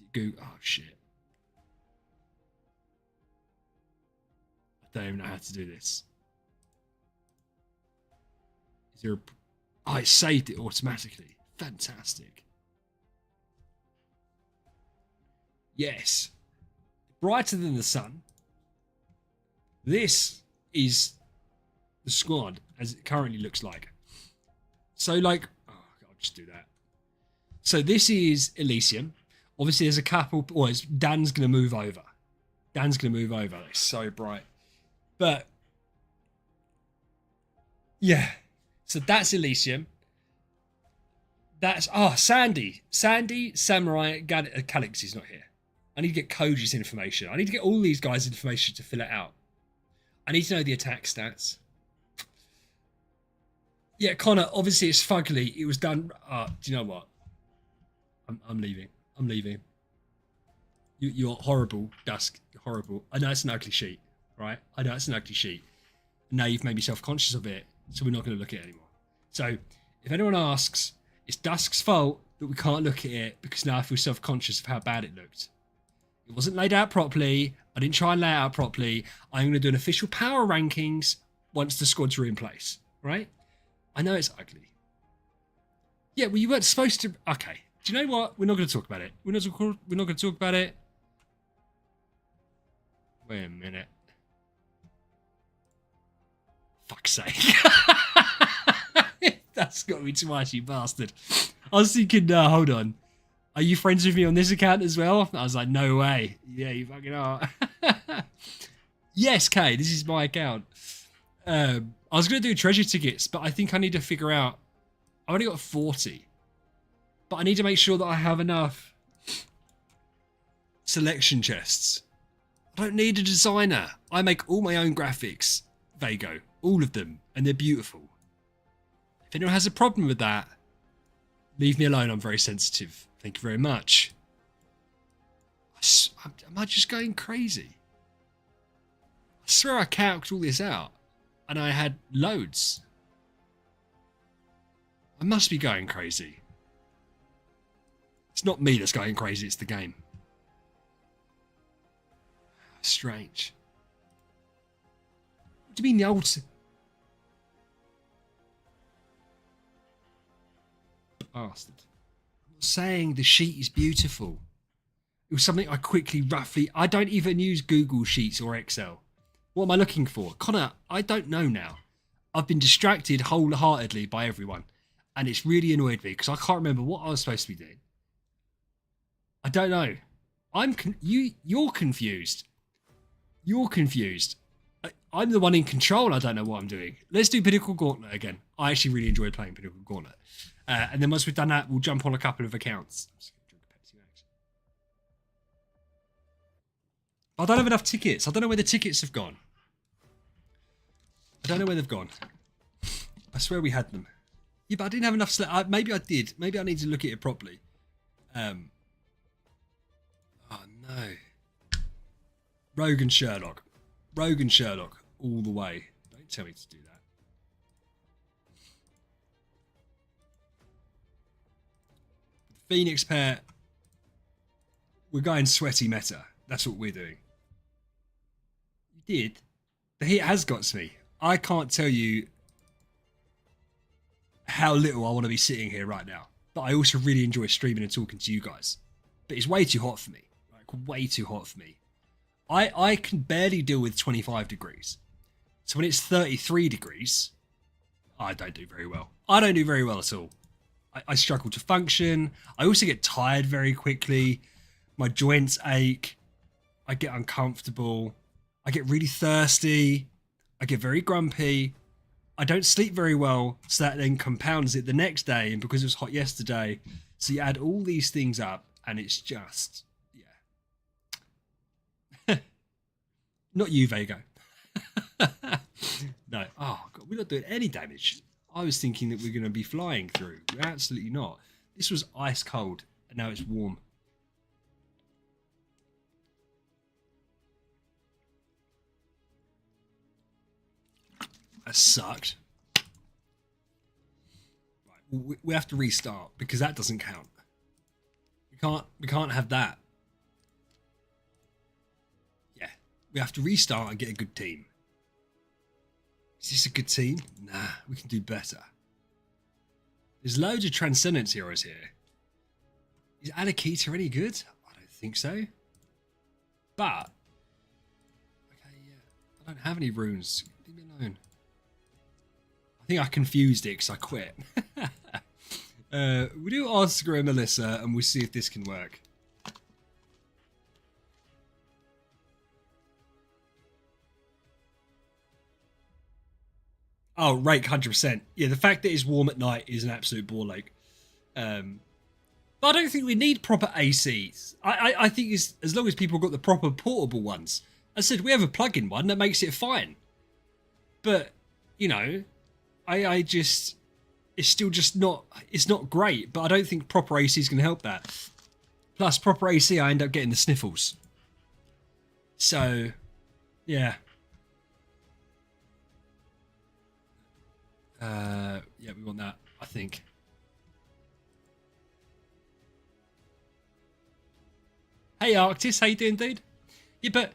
it Google? Oh, shit. I don't even know how to do this. Is there a... Oh, it saved it automatically. Fantastic. Yes. Brighter than the sun. This is the squad as it currently looks like. So like, oh, I'll just do that. So this is Elysium. Obviously there's a couple, or Dan's going to move over. Dan's going to move over. It's so bright. But yeah, so that's Elysium. That's, Sandy, Samurai, Calix is not here. I need to get Koji's information. I need to get all these guys' information to fill it out. I need to know the attack stats. Yeah, Connor, obviously it's fugly. It was done... do you know what? I'm leaving. I'm leaving. You're horrible, Dusk. You're horrible. I know it's an ugly sheet, right? I know it's an ugly sheet. Now you've made me self-conscious of it, so we're not going to look at it anymore. So, if anyone asks, it's Dusk's fault that we can't look at it because now I feel self-conscious of how bad it looked. It wasn't laid out properly. I didn't try and lay it out properly. I'm going to do an official power rankings once the squads are in place, right? I know it's ugly. Yeah, well, you weren't supposed to... Okay. Do you know what? We're not going to talk about it. We're not going to talk about it. Wait a minute. Fuck's sake. That's got me too much, you bastard. I was thinking, hold on. Are you friends with me on this account as well? I was like, no way. Yeah, you fucking are. Yes, Kay, this is my account. I was going to do treasure tickets, but I think I need to figure out... I've only got 40. But I need to make sure that I have enough selection chests. I don't need a designer. I make all my own graphics, Vago. All of them. And they're beautiful. If anyone has a problem with that, leave me alone. I'm very sensitive. Thank you very much. Am I just going crazy? I swear I calculated all this out. And I had loads. I must be going crazy. It's not me that's going crazy, it's the game. Strange. What do you mean the old... Bastard. I'm not saying the sheet is beautiful. It was something I quickly, roughly... I don't even use Google Sheets or Excel. What am I looking for? Connor, I don't know now. I've been distracted wholeheartedly by everyone. And it's really annoyed me because I can't remember what I was supposed to be doing. I don't know. You're confused. You're confused. I'm the one in control. I don't know what I'm doing. Let's do Pinnacle Gauntlet again. I actually really enjoyed playing Pinnacle Gauntlet. And then once we've done that, we'll jump on a couple of accounts. I don't have enough tickets. I don't know where the tickets have gone. I don't know where they've gone. I swear we had them. Yeah, but I didn't have enough. Maybe I did. Maybe I need to look at it properly. Oh no. Rogue and Sherlock. Rogue and Sherlock all the way. Don't tell me to do that. Phoenix pair. We're going sweaty meta. That's what we're doing. You did? The heat has got to me. I can't tell you how little I want to be sitting here right now. But I also really enjoy streaming and talking to you guys. But it's way too hot for me. Like, way too hot for me. I can barely deal with 25 degrees. So when it's 33 degrees, I don't do very well. I don't do very well at all. I struggle to function. I also get tired very quickly. My joints ache. I get uncomfortable. I get really thirsty. I get very grumpy. I don't sleep very well, so that then compounds it the next day, and because it was hot yesterday, so you add all these things up, and it's just, yeah. Not you, Vego. No. Oh, God, we're not doing any damage. I was thinking that we're going to be flying through. We're absolutely not. This was ice cold, and now it's warm. That sucked. Right, we have to restart because that doesn't count. We can't have that. Yeah, we have to restart and get a good team. Is this a good team? Nah, we can do better. There's loads of Transcendence heroes here. Is Alakita any good? I don't think so. But okay, yeah, I don't have any runes. Leave me alone. I think I confused it because I quit. We'll do Oscar and Melissa and we'll see if this can work. Oh, Rake, 100%. Yeah, the fact that it's warm at night is an absolute ball ache. But I don't think we need proper ACs. I think as long as people got the proper portable ones. As I said, we have a plug-in one that makes it fine. But, you know, I just... It's still just not... It's not great, but I don't think proper AC is going to help that. Plus, proper AC, I end up getting the sniffles. So, yeah. Yeah, we want that, I think. Hey, Arctis, how you doing, dude? Yeah, but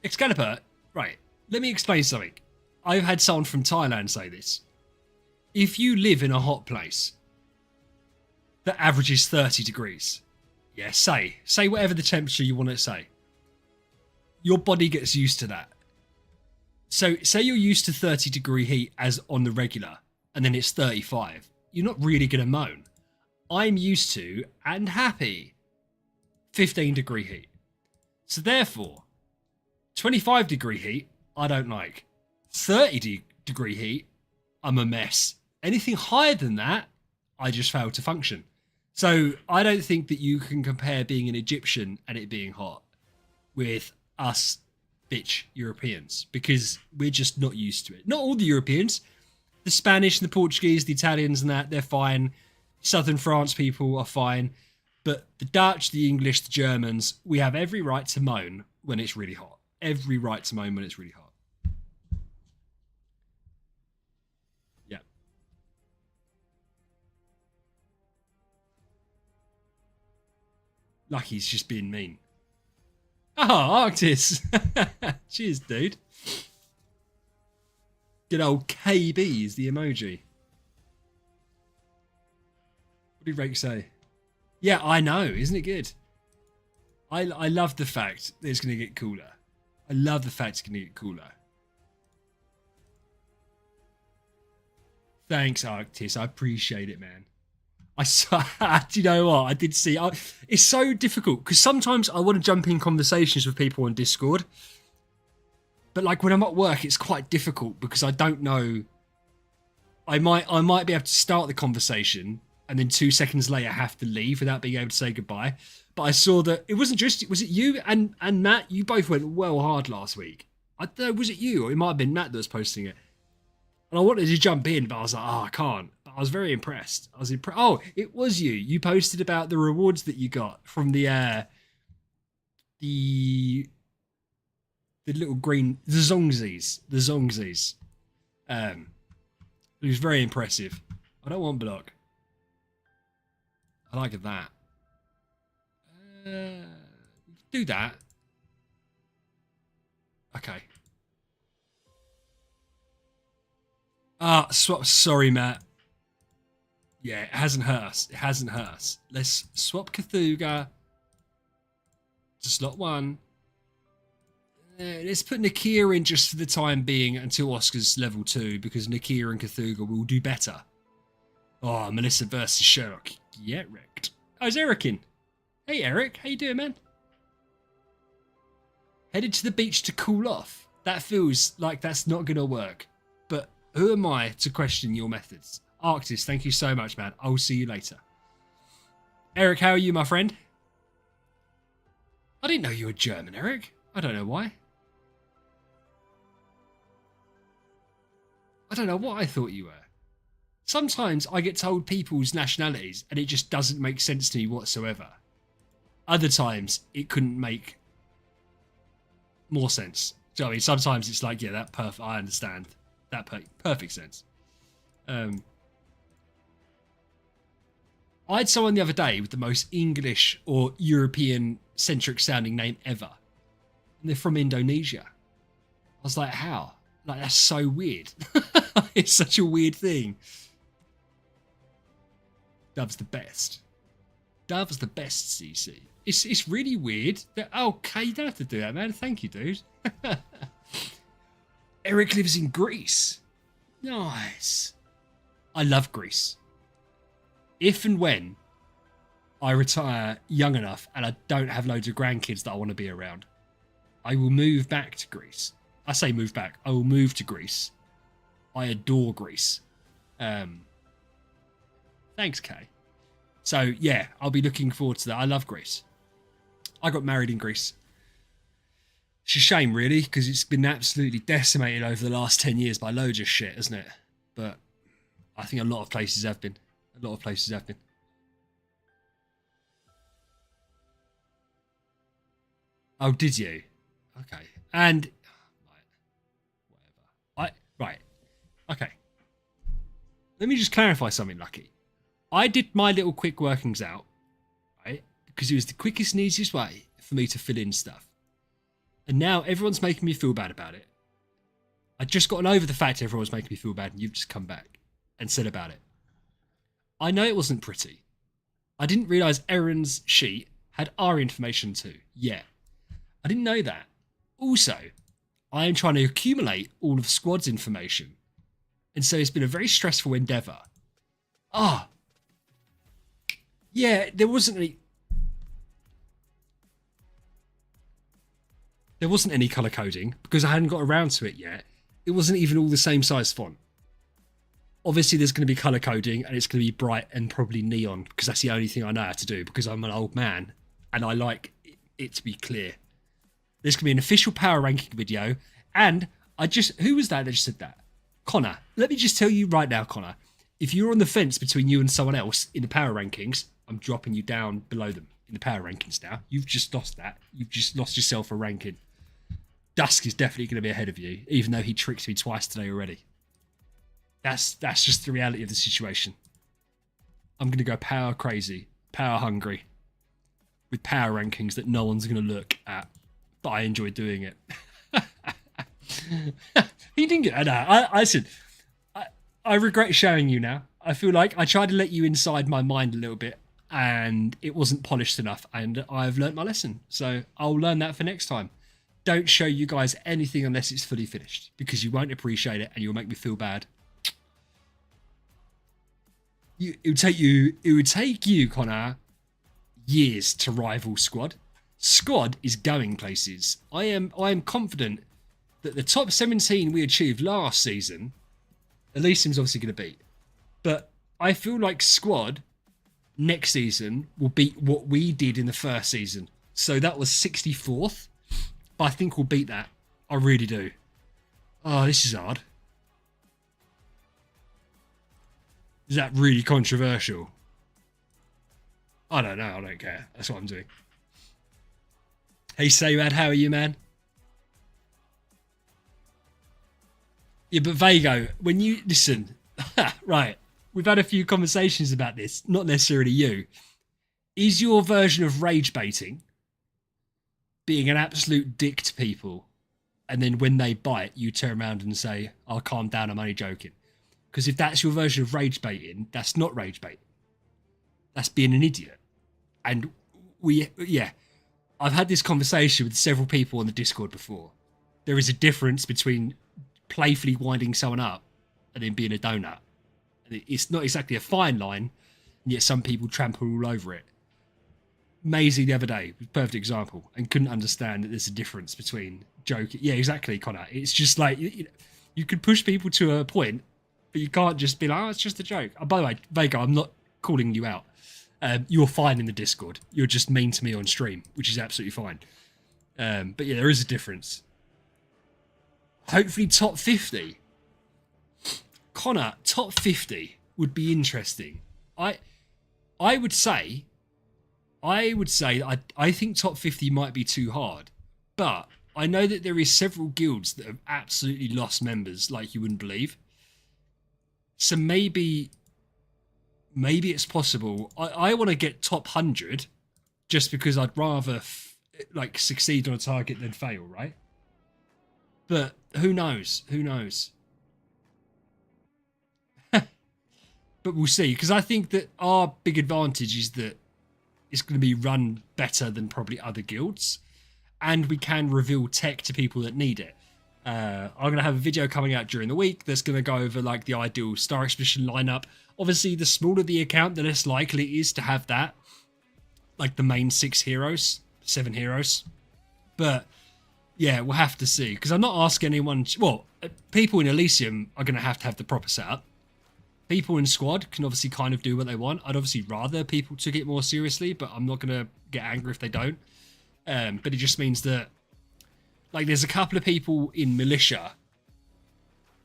Excalibur, right, let me explain something. I've had someone from Thailand say this. If you live in a hot place that averages 30 degrees, yeah, say whatever the temperature you want to say, your body gets used to that. So say you're used to 30 degree heat as on the regular, and then it's 35. You're not really going to moan. I'm used to, and happy, 15 degree heat. So therefore, 25 degree heat, I don't like. 30 degree heat, I'm a mess. Anything higher than that, I just fail to function. So I don't think that you can compare being an Egyptian and it being hot with us bitch Europeans, because we're just not used to it. Not all the Europeans. The Spanish, the Portuguese, the Italians and that, they're fine. Southern France people are fine. But the Dutch, the English, the Germans, we have every right to moan when it's really hot. Every right to moan when it's really hot. Yeah. Lucky's just being mean. Oh, Arctis. Cheers, dude. Good old KB is the emoji. What did Rake say? Yeah, I know. Isn't it good? I love the fact that it's going to get cooler. I love the fact it's going to get cooler. Thanks, Arctis. I appreciate it, man. I saw. Do you know what? I did see. It's so difficult because sometimes I want to jump in conversations with people on Discord, but like when I'm at work, it's quite difficult because I don't know. I might be able to start the conversation and then 2 seconds later have to leave without being able to say goodbye. But I saw that it wasn't just. Was it you and Matt? You both went well hard last week. I don't know. Was it you or it might have been Matt that was posting it? And I wanted to jump in, but I was like, I can't. But I was very impressed. Oh, it was you. You posted about the rewards that you got from the little green, the Zongzies. It was very impressive. I don't want block. I like that. Do that. Okay. Sorry, Matt. Yeah, it hasn't hurt us. It hasn't hurt us. Let's swap Cthulhu to slot 1. Let's put Nakia in just for the time being until Oscar's level 2 because Nakia and Cthulhu will do better. Oh, Melissa versus Sherlock. Yeah, wrecked. Oh, is Eric in? Hey, Eric. How you doing, man? Headed to the beach to cool off. That feels like that's not going to work. But who am I to question your methods? Arctis, thank you so much, man. I'll see you later. Eric, how are you, my friend? I didn't know you were German, Eric. I don't know why. I don't know what I thought you were. Sometimes I get told people's nationalities and it just doesn't make sense to me whatsoever. Other times it couldn't make more sense. Do you know what I mean? Sometimes it's like, yeah, I understand. That perfect sense. I had someone the other day with the most English or European centric sounding name ever. And they're from Indonesia. I was like, how? Like, that's so weird. It's such a weird thing. Dove's the best. Dove's the best, CC. It's really weird. Okay, you don't have to do that, man. Thank you, dude. Eric lives in Greece. Nice. I love Greece. If and when I retire young enough and I don't have loads of grandkids that I want to be around, I will move back to Greece. I say move back. I will move to Greece. I adore Greece. Thanks, Kay. So, yeah, I'll be looking forward to that. I love Greece. I got married in Greece. It's a shame, really, because it's been absolutely decimated over the last 10 years by loads of shit, hasn't it? But I think a lot of places have been. A lot of places have been. Oh, did you? Okay. And... Right. Okay. Let me just clarify something, Lucky. I did my little quick workings out, right? Because it was the quickest and easiest way for me to fill in stuff. And now everyone's making me feel bad about it. I'd just gotten over the fact everyone's making me feel bad and you've just come back and said about it. I know it wasn't pretty. I didn't realise Erin's sheet had our information too. Yeah. I didn't know that. Also, I am trying to accumulate all of Squad's information. And so it's been a very stressful endeavour. Yeah, there wasn't any colour coding because I hadn't got around to it yet. It wasn't even all the same size font. Obviously, there's going to be colour coding and it's going to be bright and probably neon because that's the only thing I know how to do because I'm an old man and I like it to be clear. There's going to be an official power ranking video and who was that just said that? Connor. Let me just tell you right now, Connor, if you're on the fence between you and someone else in the power rankings, I'm dropping you down below them in the power rankings now. You've just lost that. You've just lost yourself a ranking. Dusk is definitely going to be ahead of you, even though he tricked me twice today already. That's just the reality of the situation. I'm going to go power crazy, power hungry, with power rankings that no one's going to look at, but I enjoy doing it. He didn't get. I said, I regret showing you now. I feel like I tried to let you inside my mind a little bit, and it wasn't polished enough, and I've learnt my lesson. So I'll learn that for next time. Don't show you guys anything unless it's fully finished, because you won't appreciate it and you'll make me feel bad. It would take you, Connor, years to rival Squad. Squad is going places. I am confident that the top 17 we achieved last season, Elysium's obviously going to beat. But I feel like Squad next season will beat what we did in the first season. So that was 64th. But I think we'll beat that. I really do. Oh, this is hard. Is that really controversial? I don't know. I don't care. That's what I'm doing. Hey, Saywad, how are you, man? Yeah, but Vago, when you... Listen. Right. We've had a few conversations about this. Not necessarily you. Is your version of rage baiting being an absolute dick to people, and then when they bite, you turn around and say, "I'll calm down, I'm only joking"? Because if that's your version of rage baiting, that's not rage baiting. That's being an idiot. And I've had this conversation with several people on the Discord before. There is a difference between playfully winding someone up and then being a donut. It's not exactly a fine line, and yet some people trample all over it. Maisie the other day was a perfect example, and couldn't understand that there's a difference between joking. Yeah, exactly, Connor. It's just like, you could push people to a point, but you can't just be like, "Oh, it's just a joke." Oh, by the way, Vega, I'm not calling you out. You're fine in the Discord. You're just mean to me on stream, which is absolutely fine. But yeah, there is a difference. Hopefully top 50. Connor, top 50 would be interesting. I would say I think top 50 might be too hard, but I know that there is several guilds that have absolutely lost members like you wouldn't believe. So maybe it's possible. I want to get top 100 just because I'd rather succeed on a target than fail, right? But who knows? Who knows? But we'll see, because I think that our big advantage is that it's going to be run better than probably other guilds, and we can reveal tech to people that need it. I'm going to have a video coming out during the week that's going to go over like the ideal Star Expedition lineup. Obviously, the smaller the account, the less likely it is to have that, like the main 7 heroes. But yeah, we'll have to see, because I'm not asking anyone. People in Elysium are going to have the proper setup. People in Squad can obviously kind of do what they want. I'd obviously rather people took it more seriously, but I'm not going to get angry if they don't. But it just means that, like, there's a couple of people in Militia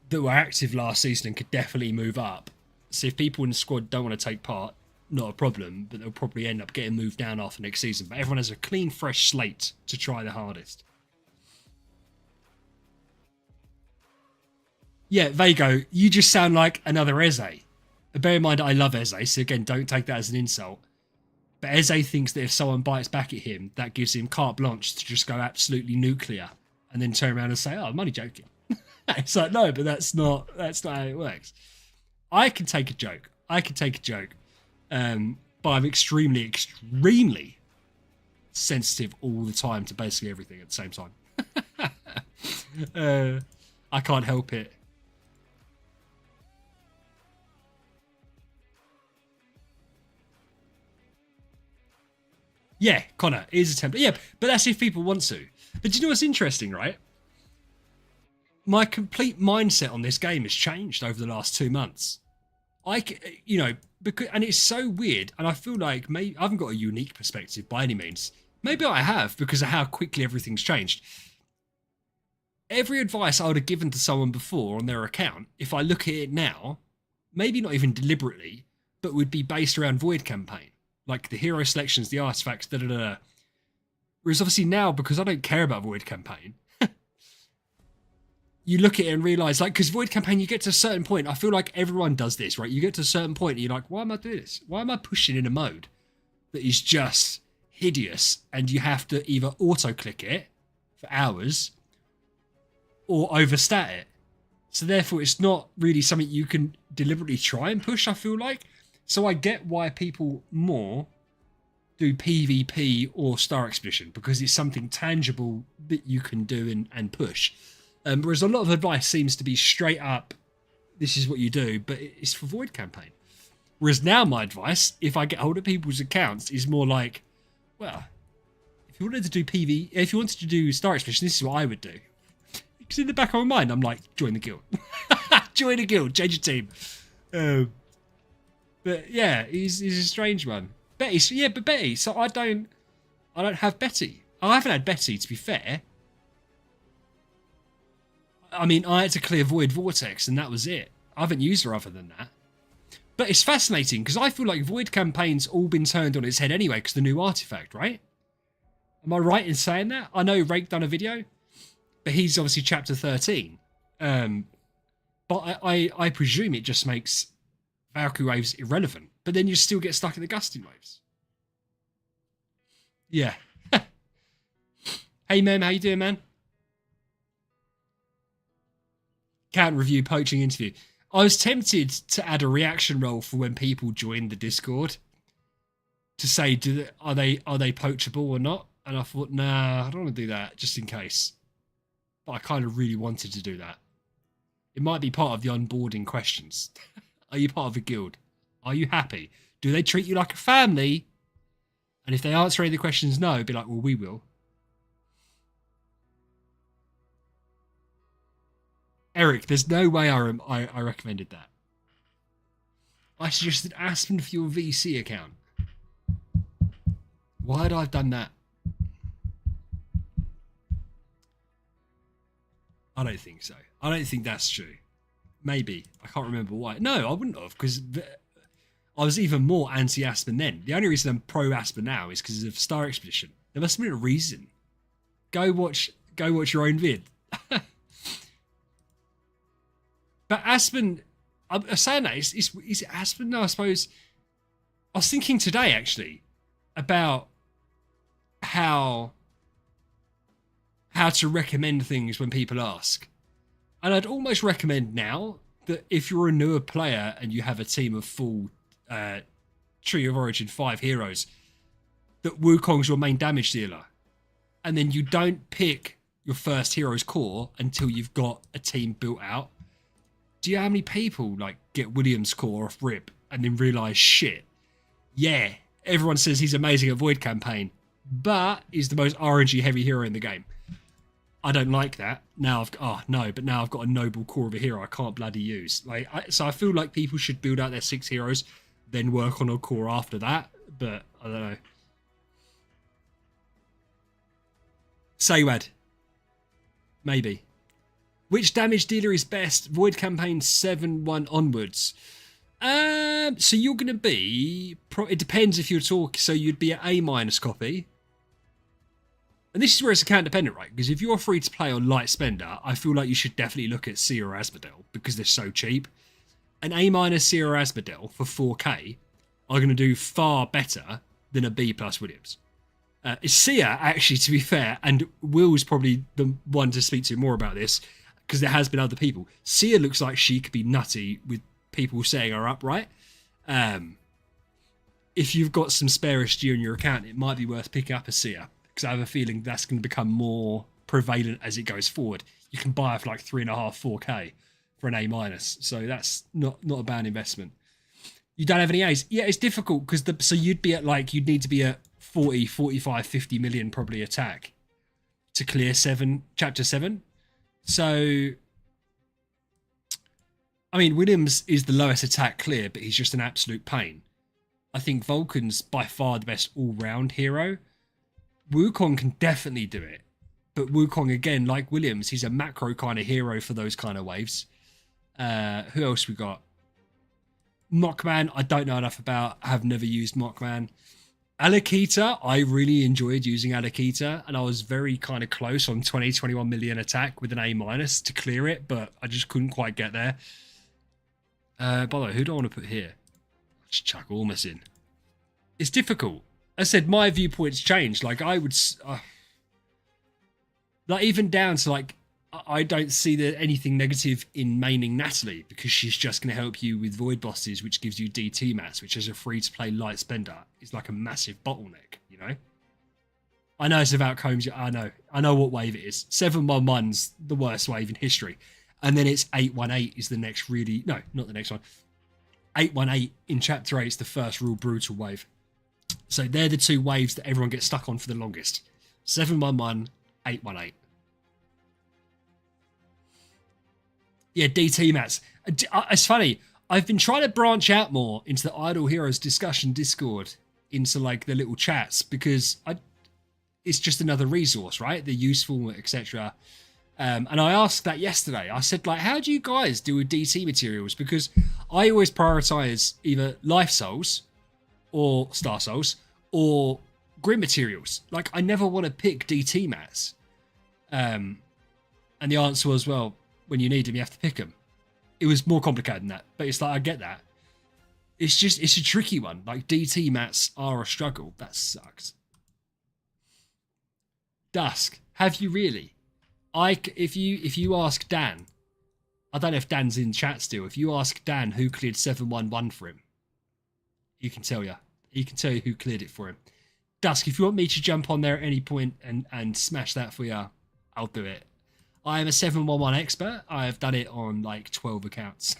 that were active last season and could definitely move up. So if people in the Squad don't want to take part, not a problem, but they'll probably end up getting moved down after next season. But everyone has a clean, fresh slate to try the hardest. Yeah, Vago, you just sound like another Eze. But bear in mind, I love Eze, so again, don't take that as an insult. But Eze thinks that if someone bites back at him, that gives him carte blanche to just go absolutely nuclear, and then turn around and say, "Oh, I'm only joking." It's like, no, but that's not how it works. I can take a joke. But I'm extremely, extremely sensitive all the time to basically everything at the same time. I can't help it. Yeah, Connor, it is a template. Yeah, but that's if people want to. But do you know what's interesting, right? My complete mindset on this game has changed over the last 2 months. And it's so weird, and I feel like maybe I haven't got a unique perspective by any means. Maybe I have, because of how quickly everything's changed. Every advice I would have given to someone before on their account, if I look at it now, maybe not even deliberately, but would be based around Void Campaign. Like the hero selections, the artifacts, da-da-da. Whereas obviously now, because I don't care about Void Campaign, you look at it and realise, like, because Void Campaign, you get to a certain point, I feel like everyone does this, right? You get to a certain point and you're like, why am I doing this? Why am I pushing in a mode that is just hideous, and you have to either auto-click it for hours or overstat it. So therefore, it's not really something you can deliberately try and push, I feel like. So I get why people more do PvP or Star Expedition, because it's something tangible that you can do and push. Whereas a lot of advice seems to be straight up, this is what you do, but it's for Void Campaign. Whereas now my advice, if I get hold of people's accounts, is more like, well, if you wanted to do if you wanted to do Star Expedition, this is what I would do. Because in the back of my mind, I'm like, join the guild. Join the guild, change your team. But yeah, he's a strange one. Betty, yeah, but Betty, so I don't have Betty. I haven't had Betty, to be fair. I mean, I had to clear Void Vortex, and that was it. I haven't used her other than that. But it's fascinating, because I feel like Void Campaign's all been turned on its head anyway, because the new artifact, right? Am I right in saying that? I know Rake done a video, but he's obviously chapter 13. But I presume it just makes Valkyrie waves irrelevant. But then you still get stuck in the gusting waves. Yeah. Hey, Mem, how you doing, man? Can't review poaching interview. I was tempted to add a reaction roll for when people join the Discord to say, are they poachable or not? And I thought, nah, I don't want to do that, just in case. But I kind of really wanted to do that. It might be part of the onboarding questions. Are you part of a guild? Are you happy? Do they treat you like a family? And if they answer any of the questions no, be like, well, we will. Eric, there's no way I recommended that. I suggested Aspen for your VC account. Why had I done that? I don't think so. I don't think that's true. Maybe. I can't remember why. No, I wouldn't have, because I was even more anti-Aspen then. The only reason I'm pro-Aspen now is because of Star Expedition. There must have been a reason. Go watch your own vid. But Aspen, I'm saying that, is it Aspen? No, I suppose. I was thinking today, actually, about how to recommend things when people ask. And I'd almost recommend now that if you're a newer player and you have a team of full Tree of Origin 5 heroes, that Wukong's your main damage dealer. And then you don't pick your first hero's core until you've got a team built out. Do you know how many people like get William's core off rip and then realise, shit, yeah, everyone says he's amazing at Void Campaign, but he's the most RNG heavy hero in the game. I don't like that. Now now I've got a noble core of a hero I can't bloody use. So I feel like people should build out their 6 heroes, then work on a core after that. But I don't know. Saywad. Maybe. Which damage dealer is best? Void Campaign 7-1 onwards. So you're going to be... It depends if you're talking... So you'd be at A- copy. And this is where it's account dependent, right? Because if you're free to play on Light Spender, I feel like you should definitely look at Sia or Asmodel because they're so cheap. An A- Sia or Asmodel for 4K are going to do far better than a B+ Williams. Sia, actually, to be fair, and Will's probably the one to speak to more about this because there has been other people. Sia looks like she could be nutty with people setting her up, right? If you've got some spare SG on your account, it might be worth picking up a Sia. Because I have a feeling that's going to become more prevalent as it goes forward. You can buy it for like 3.5, 4K for an A-. So that's not a bad investment. You don't have any A's. Yeah, it's difficult because so you'd need to be at 40, 45, 50 million probably attack to clear chapter 7. So, I mean, Williams is the lowest attack clear, but he's just an absolute pain. I think Vulcan's by far the best all-round hero. Wukong can definitely do it. But Wukong, again, like Williams, he's a macro kind of hero for those kind of waves. Who else we got? Mockman, I don't know enough about. I have never used Mockman. Alakita, I really enjoyed using Alakita. And I was very kind of close on 20, 21 million attack with an A- to clear it. But I just couldn't quite get there. By the way, who do I want to put here? Just chuck Ormus in. It's difficult. I said my viewpoints changed. Like I would, like even down to like I don't see anything negative in maining Natalie because she's just going to help you with void bosses, which gives you DT mats, which as a free to play light spender is like a massive bottleneck. You know. I know it's about combs. I know what wave it is. 711's the worst wave in history, and then it's 818 is the next really not the next one. 818 in Chapter 8 is the first real brutal wave. So they're the two waves that everyone gets stuck on for the longest. 711, 818. Yeah, DT mats. It's funny. I've been trying to branch out more into the Idle Heroes discussion Discord, into like the little chats, because it's just another resource, right? They're useful, etc. And I asked that yesterday. I said, like, how do you guys do with DT materials? Because I always prioritize either Life Souls or Star Souls or Grim materials. Like, I never want to pick DT mats. And the answer was, well, when you need them, you have to pick them. It was more complicated than that, but it's like, I get that. It's a tricky one. Like, DT mats are a struggle. That sucks. Dusk, have you really? If you ask Dan, I don't know if Dan's in chat still. If you ask Dan who cleared 711 for him, he can tell you. He can tell you who cleared it for him. Dusk, if you want me to jump on there at any point and smash that for you, I'll do it. I am a 711 expert. I have done it on like 12 accounts.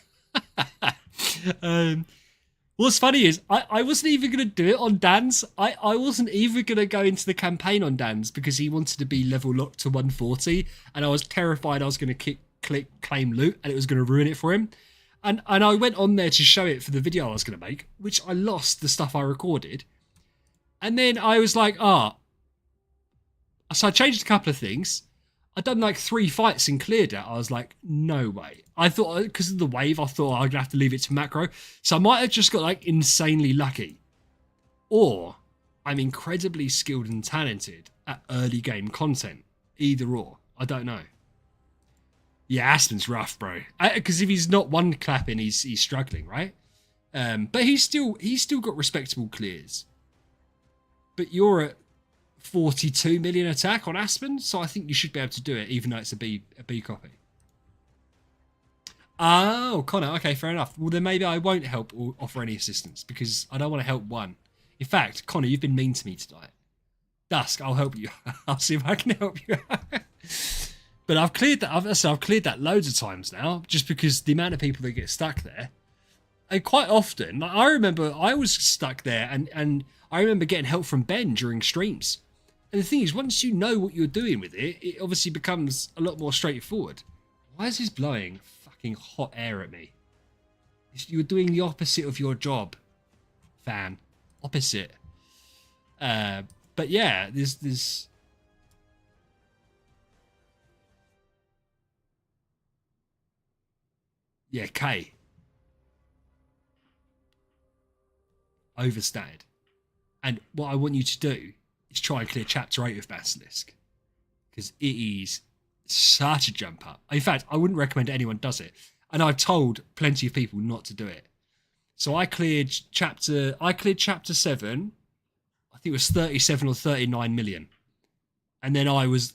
What's funny is I wasn't even going to do it on Dan's. I wasn't even going to go into the campaign on Dan's because he wanted to be level locked to 140, and I was terrified I was going to click claim loot and it was going to ruin it for him. And I went on there to show it for the video I was going to make, which I lost the stuff I recorded. And then I was like, so I changed a couple of things. I'd done like 3 fights and cleared it. I was like, no way. I thought, because of the wave, I thought I'd have to leave it to macro. So I might have just got like insanely lucky. Or I'm incredibly skilled and talented at early game content. Either or. I don't know. Yeah, Aston's rough, bro. Because if he's not one clapping, he's struggling, right? But he's still got respectable clears. But you're at 42 million attack on Aspen, so I think you should be able to do it, even though it's a B copy. Oh, Connor, okay, fair enough. Well, then maybe I won't help or offer any assistance, because I don't want to help one. In fact, Connor, you've been mean to me tonight. Dusk, I'll help you. I'll see if I can help you. But I've cleared that. I've cleared that loads of times now, just because the amount of people that get stuck there. And quite often, like, I remember I was stuck there, and I remember getting help from Ben during streams. And the thing is, once you know what you're doing with it, it obviously becomes a lot more straightforward. Why is this blowing fucking hot air at me? You're doing the opposite of your job, fan. Opposite. But yeah, there's yeah, K. Overstated. And what I want you to do is try and clear Chapter 8 of Basilisk. Because it is such a jump up. In fact, I wouldn't recommend anyone does it. And I've told plenty of people not to do it. So I cleared Chapter 7. I think it was 37 or 39 million. And then I was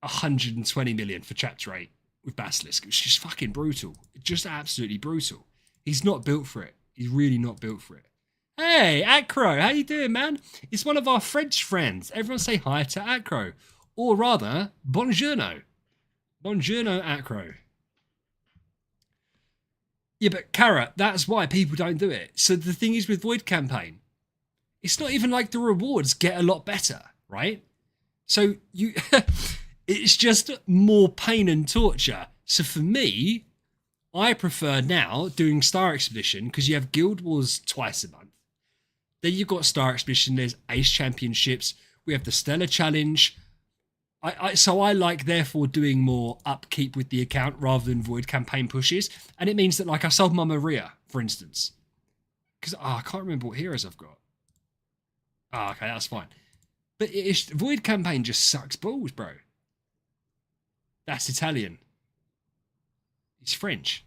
120 million for Chapter 8 with Basilisk. It was just fucking brutal. Just absolutely brutal. He's not built for it. He's really not built for it. Hey, Acro, how you doing, man? It's one of our French friends. Everyone say hi to Acro. Or rather, buongiorno. Buongiorno, Acro. Yeah, but Cara, that's why people don't do it. So the thing is with Void Campaign, it's not even like the rewards get a lot better, right? So you, it's just more pain and torture. So for me, I prefer now doing Star Expedition because you have Guild Wars twice a month. Then you've got Star Expedition, there's Ace Championships, we have the Stellar Challenge. So I like, therefore, doing more upkeep with the account rather than Void Campaign pushes. And it means that, like, I sold my Maria, for instance. Because, I can't remember what heroes I've got. Okay, that's fine. But Void Campaign just sucks balls, bro. That's Italian. It's French.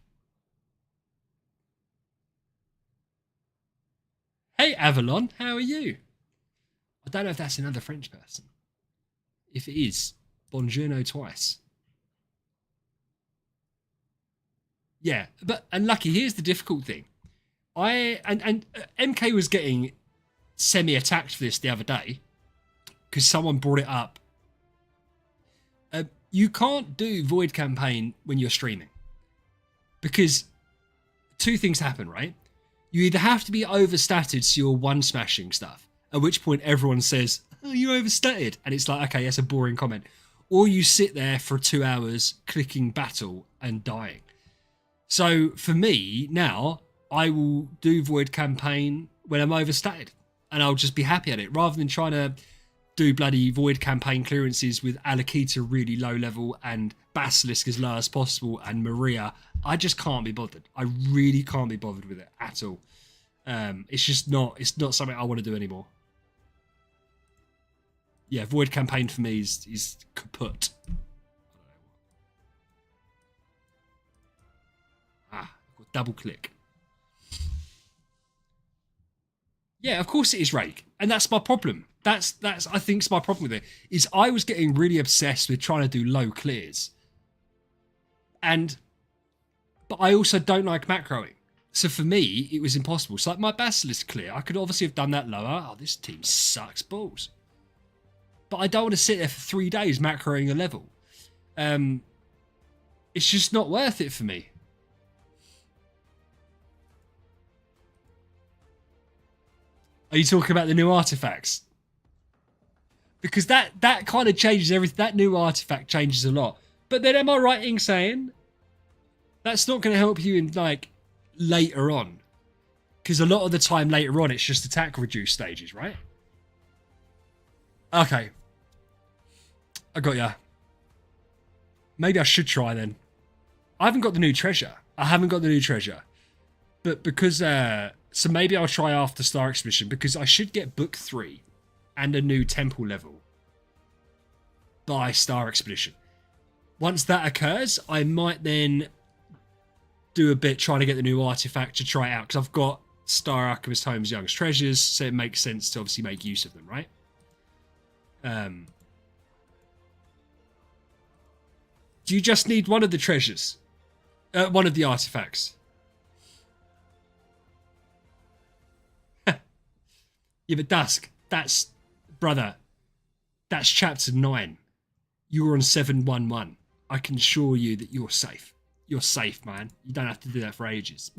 Hey, Avalon, how are you? I don't know if that's another French person. If it is, buongiorno twice. Yeah, and Lucky, here's the difficult thing. MK was getting semi-attacked for this the other day because someone brought it up. You can't do Void Campaign when you're streaming because two things happen, right? You either have to be overstatted so you're one-smashing stuff, at which point everyone says, oh, you're overstatted, and it's like, okay, that's a boring comment. Or you sit there for 2 hours clicking battle and dying. So for me, now, I will do Void Campaign when I'm overstatted, and I'll just be happy at it, rather than trying to do bloody Void Campaign clearances with Alakita really low level and Basilisk as low as possible and Maria. I just can't be bothered. I really can't be bothered with it at all. It's not something I want to do anymore. Yeah, Void Campaign for me is kaput. I've got double click. Yeah, of course it is Rake, and that's my problem. That's I think's my problem with it, is I was getting really obsessed with trying to do low clears. But I also don't like macroing. So for me, it was impossible. So like my Basilisk clear, I could obviously have done that lower. Oh, this team sucks balls. But I don't want to sit there for 3 days macroing a level. It's just not worth it for me. Are you talking about the new artifacts? Because that kind of changes everything. That new artifact changes a lot. But then am I right in saying that's not going to help you in like later on? Because a lot of the time later on, it's just attack reduced stages, right? Okay. I got ya. Maybe I should try then. I haven't got the new treasure. But because... so maybe I'll try after Star Expedition, because I should get Book 3 and a new temple level by Star Expedition. Once that occurs, I might then do a bit trying to get the new artifact to try it out, because I've got Star Alchemist Holmes Young's treasures, so it makes sense to obviously make use of them, right? Do you just need one of the treasures? One of the artifacts? Yeah, but Dusk, that's chapter 9. You're on 711. I can assure you that you're safe. You're safe, man. You don't have to do that for ages.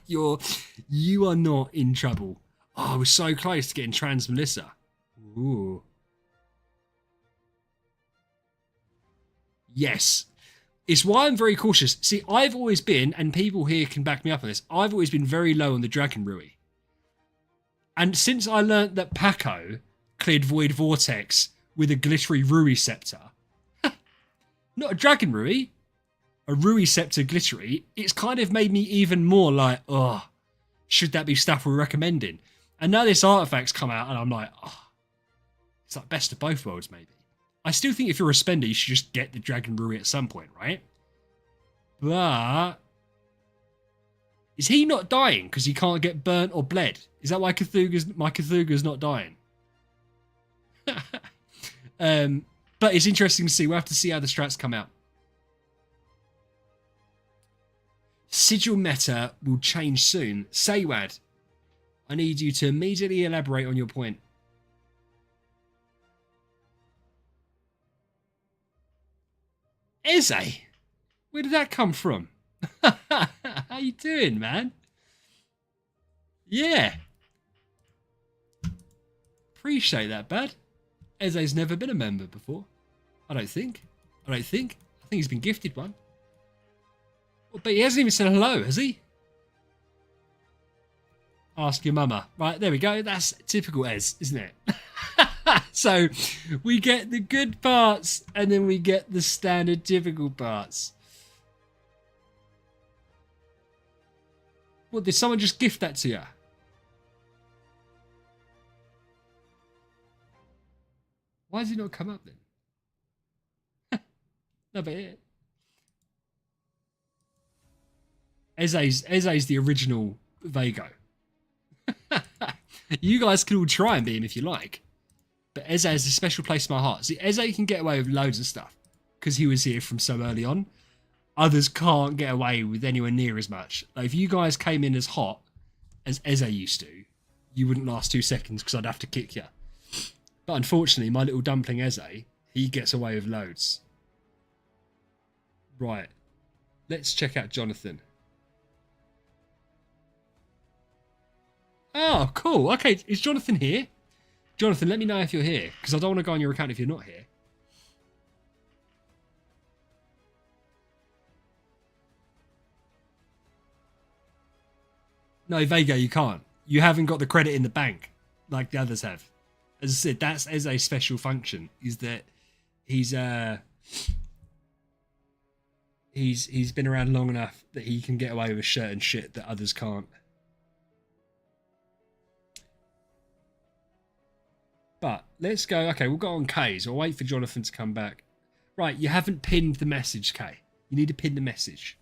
You are not in trouble. Oh, I was so close to getting Trans Melissa. Ooh. Yes. It's why I'm very cautious. See, I've always been, and people here can back me up on this, I've always been very low on the Dragon Rui. And since I learnt that Paco cleared Void Vortex with a glittery Rui Scepter, not a Dragon Rui, a Rui Scepter glittery, it's kind of made me even more like, oh, should that be stuff we're recommending? And now this artifact's come out and I'm like, oh, it's like best of both worlds maybe. I still think if you're a spender, you should just get the Dragon Rui at some point, right? But is he not dying because he can't get burnt or bled? Is that why my Cthulhu's not dying? But it's interesting to see. We'll have to see how the strats come out. Sigil meta will change soon. Saywad, I need you to immediately elaborate on your point. Eze? Where did that come from? How you doing, man? Yeah. Appreciate that, bud. Eze's never been a member before. I don't think. I think he's been gifted one. Well, but he hasn't even said hello, has he? Ask your mama. Right, there we go. That's typical Ez, isn't it? So we get the good parts and then we get the standard typical parts. What, did someone just gift that to you? Why does it not come up then? No, but it... Eze's the original Vago. You guys can all try and be him if you like. But Eze has a special place in my heart. See, Eze can get away with loads of stuff because he was here from so early on. Others can't get away with anywhere near as much. Like if you guys came in as hot as Eze used to, you wouldn't last 2 seconds because I'd have to kick you. But unfortunately, my little dumpling Eze, he gets away with loads. Right. Let's check out Jonathan. Oh, cool. Okay, is Jonathan here? Jonathan, let me know if you're here, because I don't want to go on your account if you're not here. No, Vega, you can't. You haven't got the credit in the bank like the others have. As I said, that's as a special function, is that he's been around long enough that he can get away with certain shit that others can't. But let's go. Okay, we'll go on K's. I'll wait for Jonathan to come back. Right, you haven't pinned the message, K. You need to pin the message.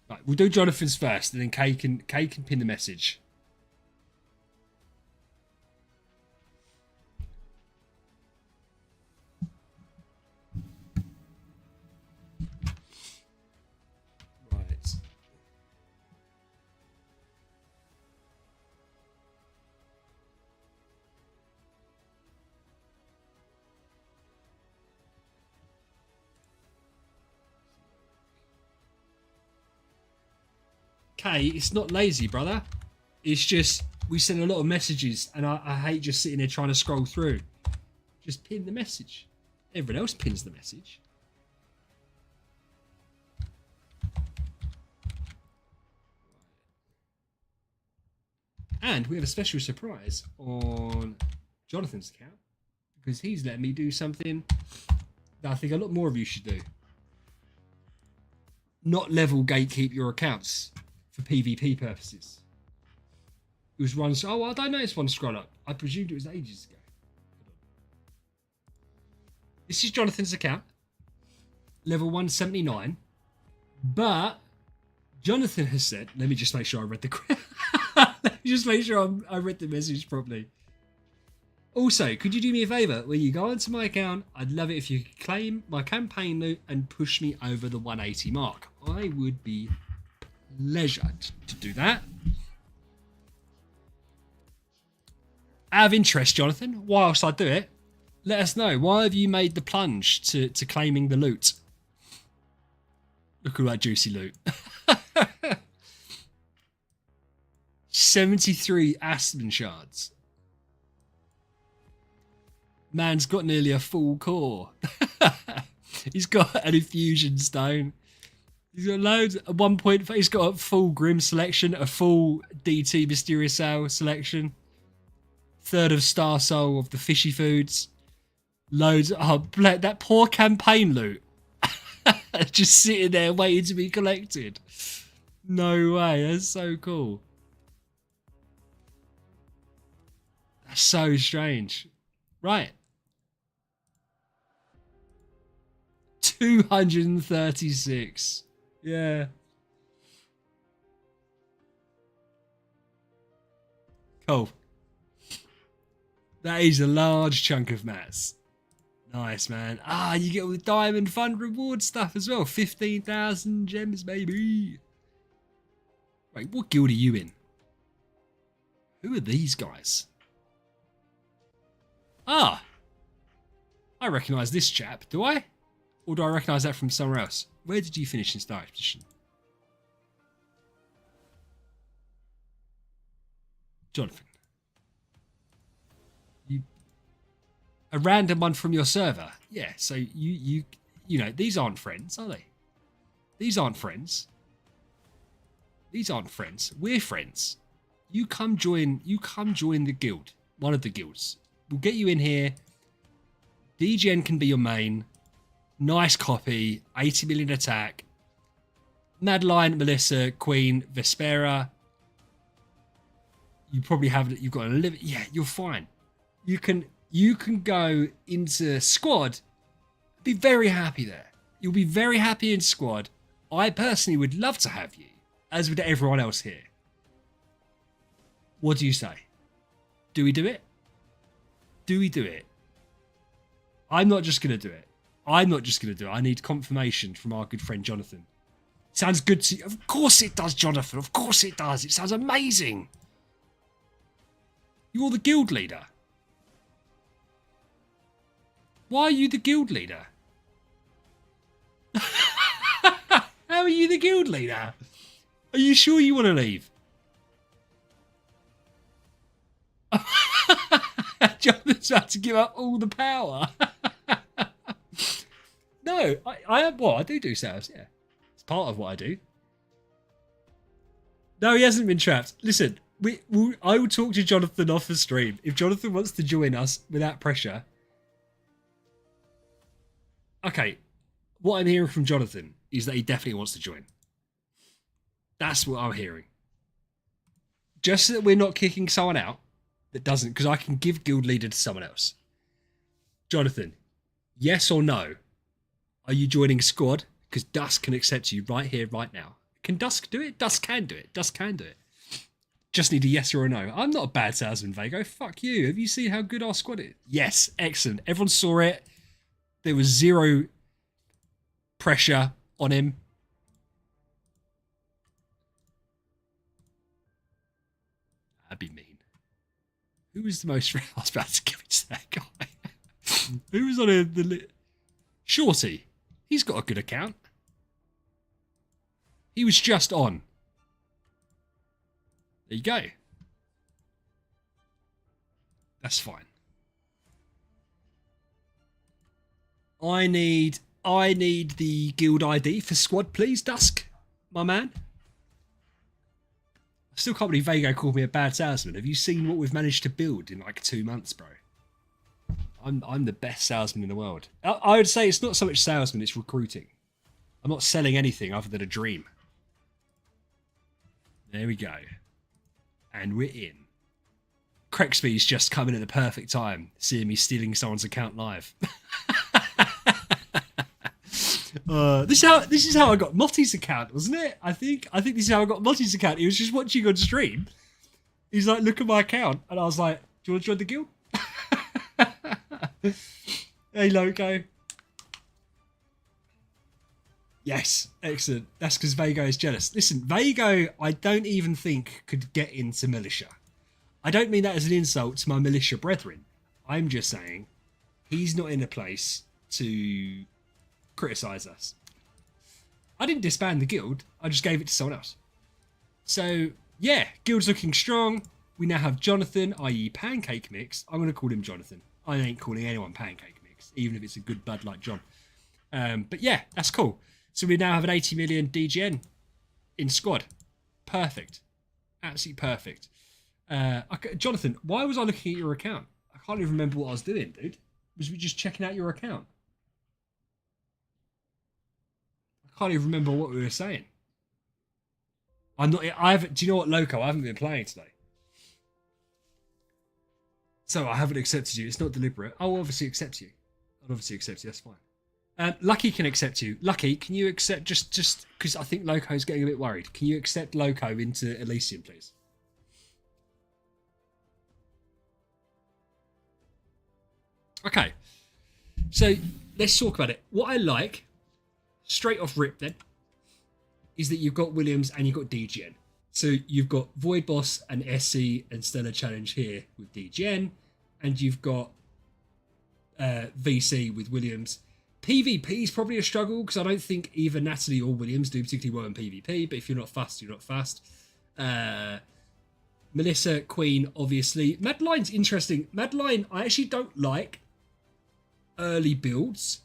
Right, we'll do Jonathan's first, and then K can pin the message. Right. K, it's not lazy, brother. It's just we send a lot of messages, and I hate just sitting there trying to scroll through. Just pin the message. Everyone else pins the message. And we have a special surprise on Jonathan's account because he's letting me do something that I think a lot more of you should do. Not level gatekeep your accounts for PvP purposes. It was one. Oh, I don't notice one scroll up. I presumed it was ages ago. This is Jonathan's account, level 179. But Jonathan has said, let me just make sure I read the. Let me just make sure I read the message properly. Also, could you do me a favour? When you go onto my account, I'd love it if you could claim my campaign loot and push me over the 180 mark. I would be pleasured to do that. Out of interest, Jonathan, whilst I do it, let us know, why have you made the plunge to claiming the loot? Look at that juicy loot. 73 Aspen shards. Man's got nearly a full core. He's got an infusion stone. He's got loads. At one point, he's got a full Grim selection, a full DT Mysterious Ale selection, third of Star Soul of the fishy foods, loads. Oh, that poor campaign loot, just sitting there waiting to be collected. No way. That's so cool. That's so strange. Right. 236. Yeah. Cool. That is a large chunk of mats. Nice, man. Ah, you get all the Diamond Fund reward stuff as well. 15,000 gems, baby. Wait, what guild are you in? Who are these guys? Ah. I recognise this chap, do I? Or do I recognise that from somewhere else? Where did you finish in Star Expedition? Jonathan. A random one from your server. Yeah, so you know, these aren't friends, are they? These aren't friends. These aren't friends. We're friends. You come join the guild. One of the guilds. We'll get you in here. DGN can be your main. Nice copy. 80 million attack. Madeline, Melissa, Queen, Vespera. You probably have. You've got a live. Yeah, you're fine. You can go into squad. Be very happy there. You'll be very happy in squad. I personally would love to have you as with everyone else here. What do you say? Do we do it? Do we do it? I'm not just going to do it. I'm not just going to do it. I need confirmation from our good friend Jonathan. Sounds good to you. Of course it does, Jonathan. Of course it does. It sounds amazing. You're the guild leader. Why are you the guild leader? How are you the guild leader? Are you sure you want to leave? Jonathan's about to give up all the power. No, I do sales, yeah. It's part of what I do. No, he hasn't been trapped. Listen, I will talk to Jonathan off the stream. If Jonathan wants to join us without pressure. Okay, what I'm hearing from Jonathan is that he definitely wants to join. That's what I'm hearing. Just so that we're not kicking someone out that doesn't, because I can give guild leader to someone else. Jonathan, yes or no? Are you joining squad? Because Dusk can accept you right here, right now. Can Dusk do it? Dusk can do it. Dusk can do it. Just need a yes or a no. I'm not a bad salesman, Vago. Fuck you. Have you seen how good our squad is? Yes, excellent. Everyone saw it. There was zero pressure on him. That'd be mean. Who was the most... I was about to give it to that guy. Who was on the... Shorty. He's got a good account. He was just on. There you go. That's fine. I need the guild ID for squad, please, Dusk, my man. I still can't believe Vago called me a bad salesman. Have you seen what we've managed to build in like 2 months, bro? I'm the best salesman in the world. I would say it's not so much salesman, it's recruiting. I'm not selling anything other than a dream. There we go. And we're in. Crexby's just coming at the perfect time, seeing me stealing someone's account live. This is how I got Motty's account, wasn't it? I think this is how I got Motty's account. He was just watching on stream. He's like, look at my account, and I was like, do you want to join the guild? Hey, Loco. Yes, excellent. That's because Vago is jealous. Listen, Vago, I don't even think could get into militia. I don't mean that as an insult to my militia brethren. I'm just saying he's not in a place to criticise us. I didn't disband the guild. I just gave it to someone else. So, yeah, guild's looking strong. We now have Jonathan, i.e. Pancake Mix. I'm going to call him Jonathan. I ain't calling anyone Pancake Mix, even if it's a good bud like John. But yeah, that's cool. So we now have an 80 million DGN in squad. Perfect. Absolutely perfect. Okay, Jonathan, why was I looking at your account? I can't even remember what I was doing, dude. Was we just checking out your account? I can't even remember what we were saying. Do you know what, Loco? I haven't been playing today. So I haven't accepted you. It's not deliberate. I'll obviously accept you. That's fine. Lucky can accept you. Lucky, can you accept just because I think Loco's getting a bit worried. Can you accept Loco into Elysium, please? Okay. So let's talk about it. What I like, straight off rip then, is that you've got Williams and you've got DGN. So you've got Void Boss and SC and Stellar Challenge here with DGN, and you've got VC with Williams. PvP is probably a struggle because I don't think either Natalie or Williams do particularly well in PvP, but if you're not fast, you're not fast. Melissa, Queen, obviously. Madeline's interesting. Madeline, I actually don't like early builds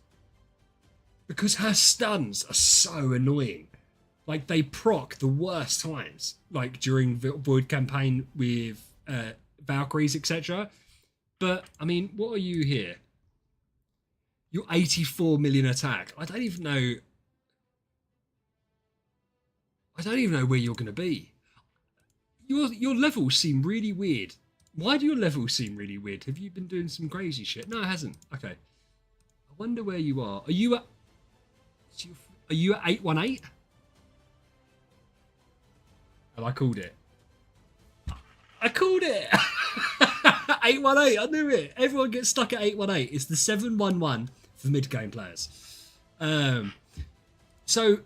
because her stuns are so annoying. Like, they proc the worst times, like during Void campaign with Valkyries, etc. But, I mean, what are you here? You're 84 million attack. I don't even know where you're going to be. Your levels seem really weird. Why do your levels seem really weird? Have you been doing some crazy shit? No, it hasn't. Okay. I wonder where you are. Are you at 818? And I called it. I called it! 818, I knew it. Everyone gets stuck at 818. It's the 711 for mid-game players. So,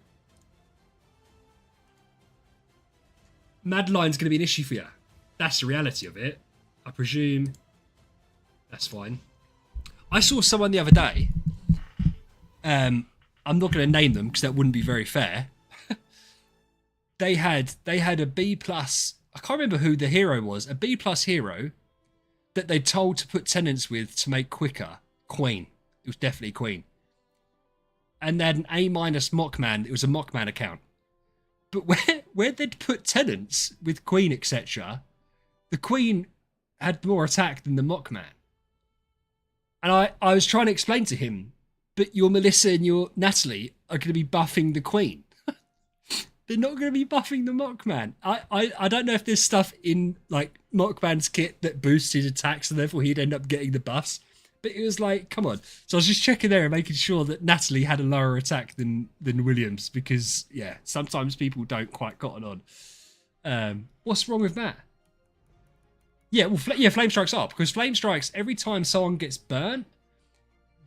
Madline's going to be an issue for you. That's the reality of it. I presume that's fine. I saw someone the other day. I'm not going to name them because that wouldn't be very fair. They had a B plus. I can't remember who the hero was. A B plus hero that they told to put tenants with to make quicker. Queen. It was definitely Queen. And they had an A minus Mockman. It was a Mockman account. But where they'd put tenants with Queen, etc., the Queen had more attack than the Mockman. And I was trying to explain to him, but your Melissa and your Natalie are going to be buffing the Queen. They're not going to be buffing the Mockman. I don't know if there's stuff in like Mockman's kit that boosted attacks and therefore he'd end up getting the buffs. But it was like, come on. So I was just checking there and making sure that Natalie had a lower attack than Williams because, yeah, sometimes people don't quite cotton on. What's wrong with that? Yeah, well, Flame Strikes are, because Flame Strikes, every time someone gets burnt,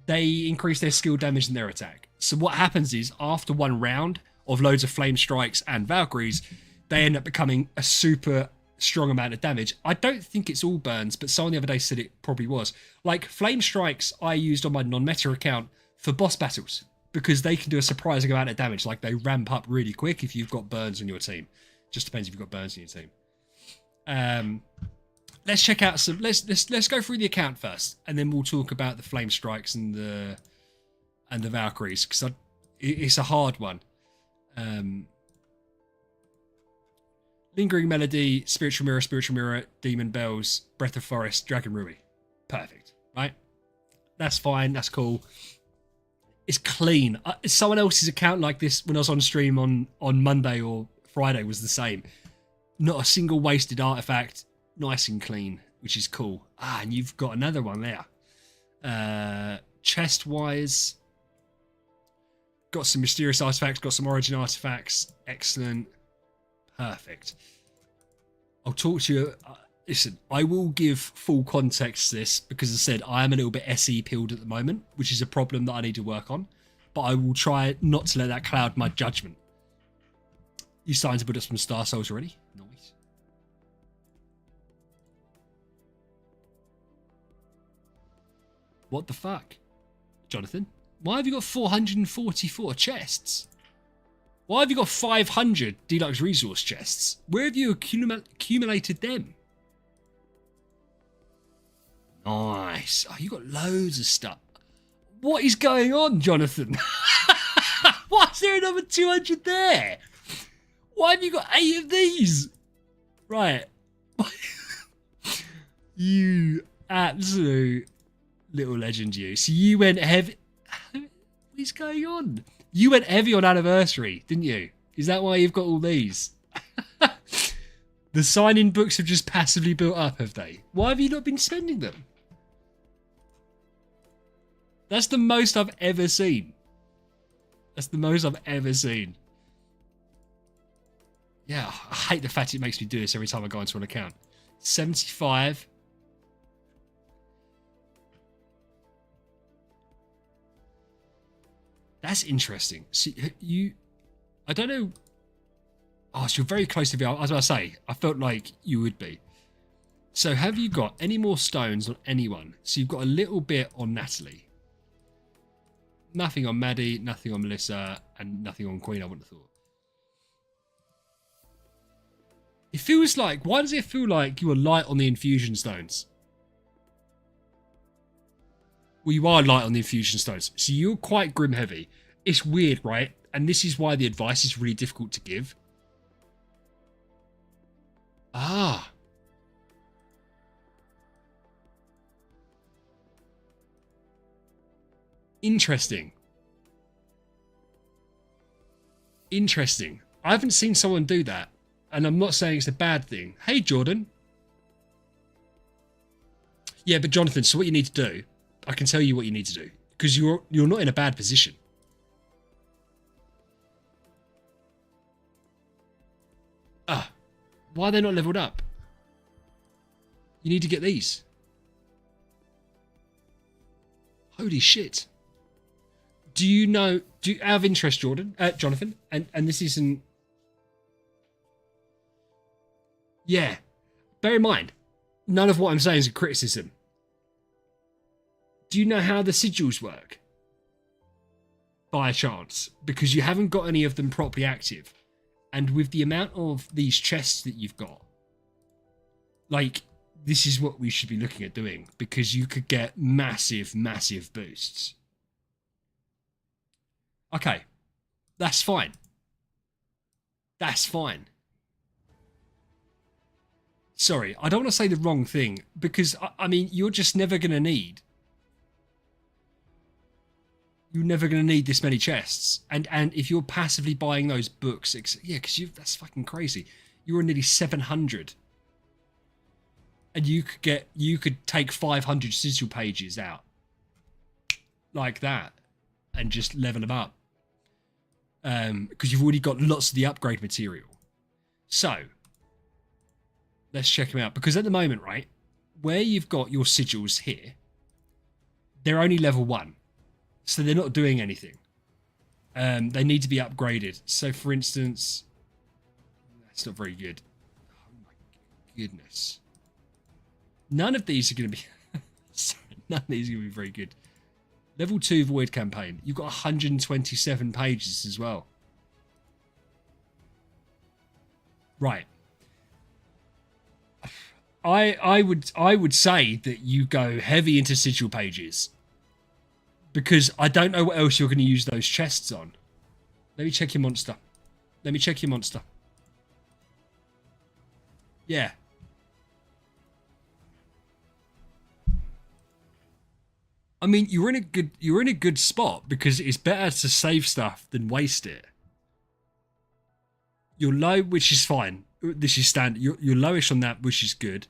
they increase their skill damage and their attack. So what happens is, after one round of loads of Flame Strikes and Valkyries, they end up becoming a super strong amount of damage. I don't think it's all burns, but someone the other day said it probably was. Like, Flame Strikes I used on my non-meta account for boss battles, because they can do a surprising amount of damage. Like, they ramp up really quick if you've got burns on your team. Just depends if you've got burns on your team. Let's check out some. Let's go through the account first, and then we'll talk about the Flame Strikes and the Valkyries, because it's a hard one. Lingering Melody, Spiritual Mirror, Demon Bells, Breath of Forest, Dragon Ruby. Perfect, right? That's fine. That's cool. It's clean. Someone else's account like this when I was on stream on Monday or Friday was the same. Not a single wasted artifact. Nice and clean, which is cool. And you've got another one there. Chest-wise, got some mysterious artifacts, got some origin artifacts. Excellent. Perfect. I'll talk to you. Listen, I will give full context to this because, as I said, I am a little bit SE pilled at the moment, which is a problem that I need to work on. But I will try not to let that cloud my judgment. You starting to build up some Star Souls already? Nice. What the fuck? Jonathan? Why have you got 444 chests? Why have you got 500 deluxe resource chests? Where have you accumulated them? Nice. Oh, you got loads of stuff. What is going on, Jonathan? Why is there another 200 there? Why have you got 8 of these? Right. You absolute little legend, you. So you went heavy. What is going on? You went heavy on Anniversary, didn't you? Is that why you've got all these? The sign-in books have just passively built up, have they? Why have you not been spending them? That's the most I've ever seen. That's the most I've ever seen. Yeah, I hate the fact it makes me do this every time I go into an account. 75. That's interesting. So I don't know. Oh, so you're very close to the. I was about to say, I felt like you would be. So have you got any more stones on anyone? So you've got a little bit on Natalie. Nothing on Maddie, nothing on Melissa, and nothing on Queen, I wouldn't have thought. It feels like, why does it feel like you are light on the infusion stones? Well, you are light on the infusion stones, so you're quite grim heavy. It's weird, right? And this is why the advice is really difficult to give. Ah. Interesting. Interesting. I haven't seen someone do that, and I'm not saying it's a bad thing. Hey, Jordan. Yeah, but Jonathan, so what you need to do, I can tell you what you need to do, because you're not in a bad position. Ah. Why are they not leveled up? You need to get these. Holy shit. Do you know, out of interest, Jonathan, and this isn't... Yeah. Bear in mind, none of what I'm saying is a criticism. Do you know how the sigils work? By chance. Because you haven't got any of them properly active. And with the amount of these chests that you've got, like, this is what we should be looking at doing. Because you could get massive, massive boosts. Okay. That's fine. That's fine. Sorry, I don't want to say the wrong thing. Because, I mean, you're just never going to need... You're never going to need this many chests. And if you're passively buying those books... Yeah, because that's fucking crazy. You're nearly 700. And you could take 500 sigil pages out. Like that. And just level them up. Because you've already got lots of the upgrade material. So... Let's check them out. Because at the moment, right, where you've got your sigils here, they're only level 1. So they're not doing anything. They need to be upgraded. So, for instance, that's not very good. Oh, my goodness. None of these are going to be... Sorry, none of these are going to be very good. Level 2 Void Campaign. You've got 127 pages as well. Right. I would say that you go heavy into sigil pages. Because I don't know what else you're going to use those chests on. Let me check your monster. Let me check your monster. Yeah. I mean, you're in a good spot because it's better to save stuff than waste it. You're low, which is fine. This is standard. You're lowish on that, which is good.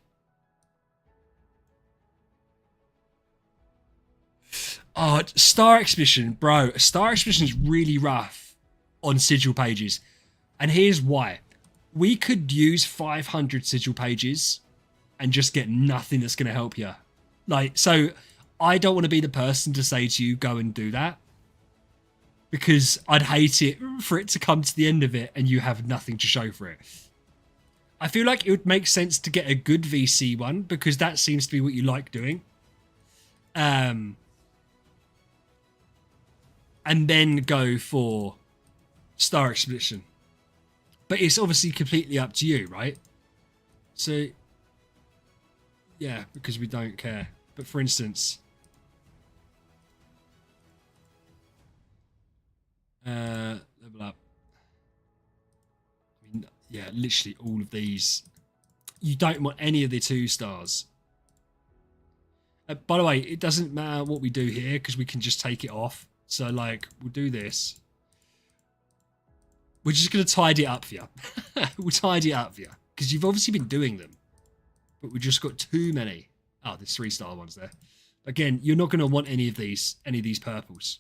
Oh, Star Expedition, bro. Star Expedition is really rough on sigil pages. And here's why. We could use 500 sigil pages and just get nothing that's going to help you. Like, so I don't want to be the person to say to you, go and do that. Because I'd hate it for it to come to the end of it and you have nothing to show for it. I feel like it would make sense to get a good VC one because that seems to be what you like doing. And then go for Star Expedition. But it's obviously completely up to you, right? So, yeah, because we don't care. But for instance, level up. I mean, yeah, literally all of these. You don't want any of the 2 stars. By the way, it doesn't matter what we do here because we can just take it off. So, like, we'll do this. We're just going to tidy it up for you. We'll tidy it up for you. Because you've obviously been doing them. But we've just got too many. Oh, there's 3-star ones there. Again, you're not going to want any of these purples.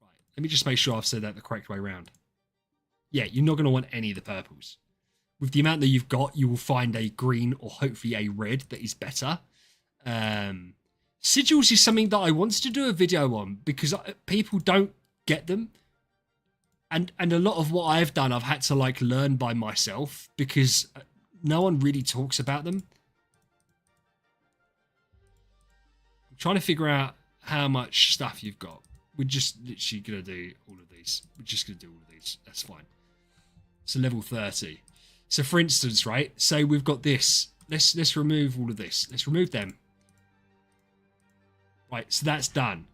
Right. Let me just make sure I've said that the correct way around. Yeah, you're not going to want any of the purples. With the amount that you've got, you will find a green or hopefully a red that is better. Sigils is something that I wanted to do a video on because people don't get them. And a lot of what I've done, I've had to like learn by myself because no one really talks about them. I'm trying to figure out how much stuff you've got. We're just literally going to do all of these. We're just going to do all of these. That's fine. So level 30. So for instance, right? So we've got this. Let's remove all of this. Let's remove them. Right, so that's done.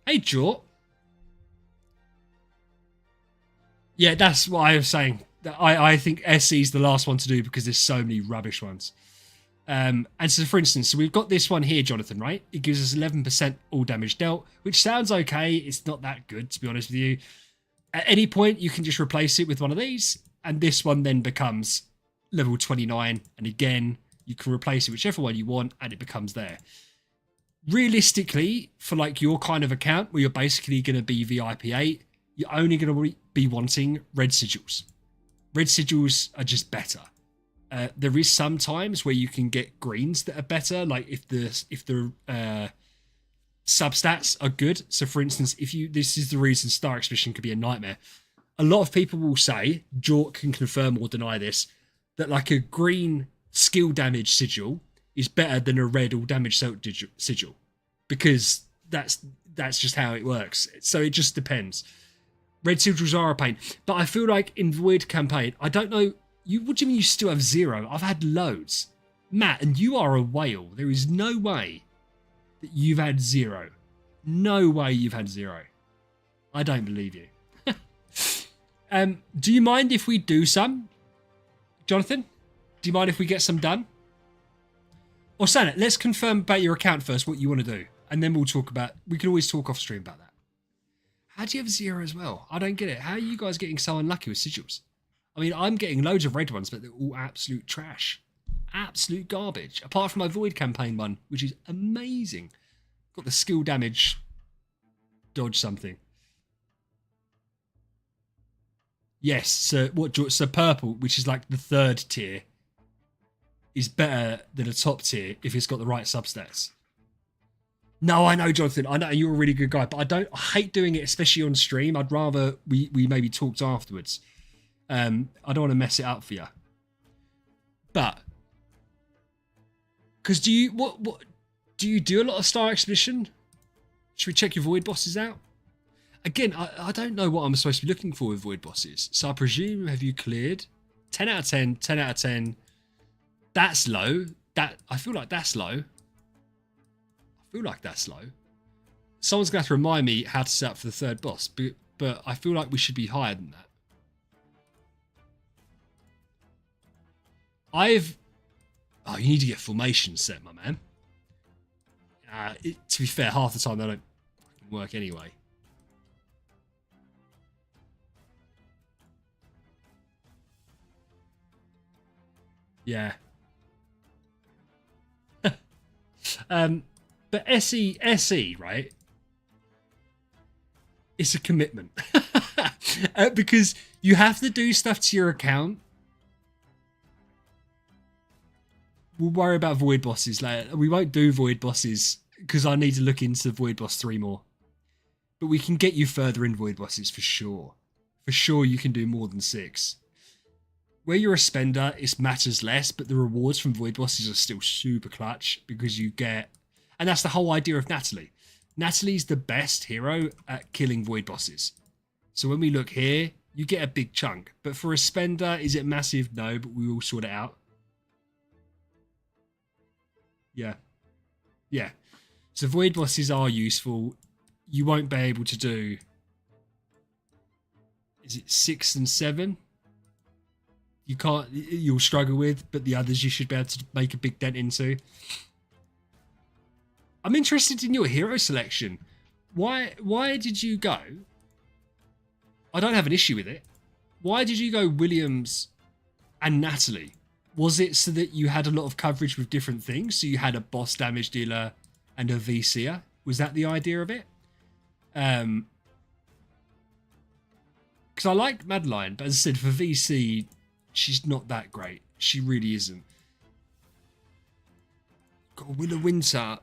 Hey, Jort. Yeah, that's what I was saying. I think SE is the last one to do because there's so many rubbish ones. And so, for instance, so we've got this one here, Jonathan, right? It gives us 11% all damage dealt, which sounds okay. It's not that good, to be honest with you. At any point, you can just replace it with one of these, and this one then becomes level 29. And again, you can replace it whichever one you want, and it becomes there. Realistically, for like your kind of account where you're basically going to be VIP 8, you're only going to be wanting red sigils. Red sigils are just better. There is some times where you can get greens that are better, like if the substats are good. So for instance, this is the reason Star Expedition could be a nightmare. A lot of people will say, Jork can confirm or deny this, that like a green skill damage sigil is better than a red all damage sigil, because that's just how it works. So it just depends. Red sigils are a pain, but I feel like in Void campaign, I don't know. What do you mean you still have 0? I've had loads, Matt, and you are a whale. There is no way that you've had 0. No way you've had 0. I don't believe you. Do you mind if we do some, Jonathan? Do you mind if we get some done? Or Sana, let's confirm about your account first, what you want to do, and then we can always talk off stream about that. How do you have 0 as well? I don't get it. How are you guys getting so unlucky with sigils? I mean, I'm getting loads of red ones, but they're all absolute trash. Absolute garbage. Apart from my Void campaign one, which is amazing. Got the skill damage dodge something. Yes, so purple, which is like the 3rd tier, is better than a top tier if it's got the right substats. No, I know, Jonathan. I know you're a really good guy, but I hate doing it, especially on stream. I'd rather we maybe talked afterwards. I don't want to mess it up for you. But because do you do a lot of Star Expedition? Should we check your Void bosses out? Again, I don't know what I'm supposed to be looking for with Void bosses. So I presume, have you cleared? 10 out of 10, 10 out of 10. That's low. I feel like that's low. Someone's going to have to remind me how to set up for the 3rd boss, but I feel like we should be higher than that. Oh, you need to get formation set, my man. To be fair, half the time they don't work anyway. Yeah. But SE, right? It's a commitment. Because you have to do stuff to your account. We'll worry about Void bosses later. We won't do Void bosses because I need to look into Void Boss 3 more. But we can get you further in Void bosses for sure. For sure you can do more than 6. Where you're a spender, it matters less, but the rewards from Void bosses are still super clutch because you get... And that's the whole idea of Natalie. Natalie's the best hero at killing Void bosses. So when we look here, you get a big chunk. But for a spender, is it massive? No, but we will sort it out. Yeah. Yeah. So Void bosses are useful. You won't be able to do... Is it 6 and 7? You'll struggle with, but the others you should be able to make a big dent into. I'm interested in your hero selection. Why did you go? I don't have an issue with it. Why did you go Williams and Natalie? Was it so that you had a lot of coverage with different things? So you had a boss damage dealer and a VCer? Was that the idea of it? Because I like Madeline, but as I said, for VC, she's not that great. She really isn't. Got a Will of Winter.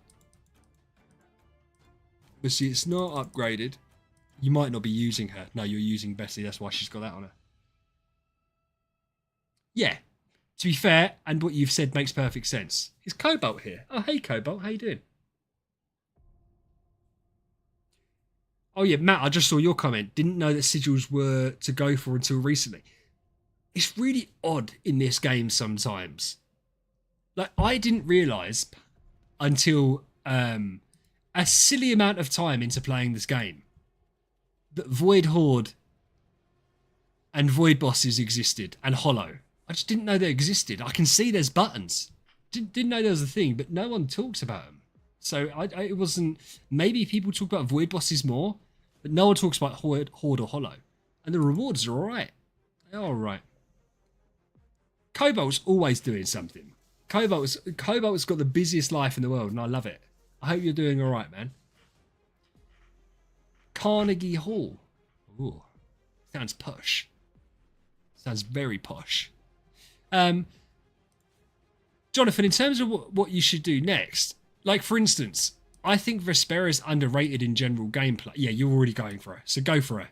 Obviously, it's not upgraded. You might not be using her. No, you're using Bessie. That's why she's got that on her. Yeah. To be fair, and what you've said makes perfect sense. Is Cobalt here? Oh, hey, Cobalt. How you doing? Oh, yeah, Matt, I just saw your comment. Didn't know that sigils were to go for until recently. It's really odd in this game sometimes. Like, I didn't realise until a silly amount of time into playing this game that Void Horde and Void bosses existed, and Hollow. I just didn't know they existed. I can see there's buttons. Didn't know there was a thing, but no one talks about them. So it wasn't... Maybe people talk about Void bosses more, but no one talks about Horde or Hollow. And the rewards are alright. They are alright. Cobalt's always doing something. Cobalt's got the busiest life in the world, and I love it. I hope you're doing alright, man. Carnegie Hall. Ooh, sounds posh. Sounds very posh. Jonathan, in terms of what you should do next, like for instance, I think Vespera is underrated in general gameplay. Yeah, you're already going for her, so go for her.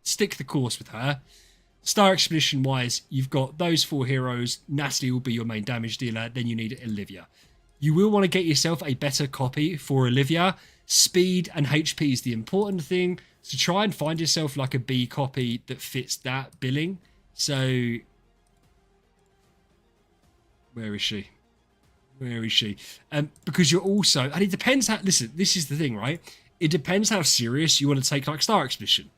Stick the course with her. Star Expedition wise, you've got those 4 heroes. Natalie will be your main damage dealer. Then you need Olivia. You will want to get yourself a better copy for Olivia. Speed and HP is the important thing. So try and find yourself like a B copy that fits that billing. So where is she? Where is she? Because you're also, and it depends how, listen, this is the thing, right? It depends how serious you want to take like Star Expedition.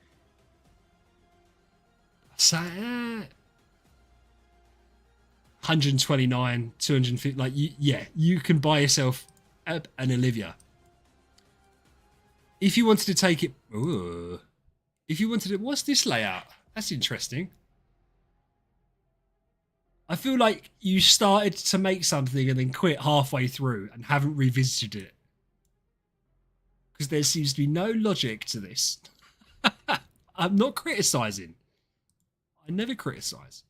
So, 129, 250, like, you can buy yourself an Olivia. If you wanted to take it, if you wanted to, what's this layout? That's interesting. I feel like you started to make something and then quit halfway through and haven't revisited it. Because there seems to be no logic to this. I'm not criticizing. I never criticize.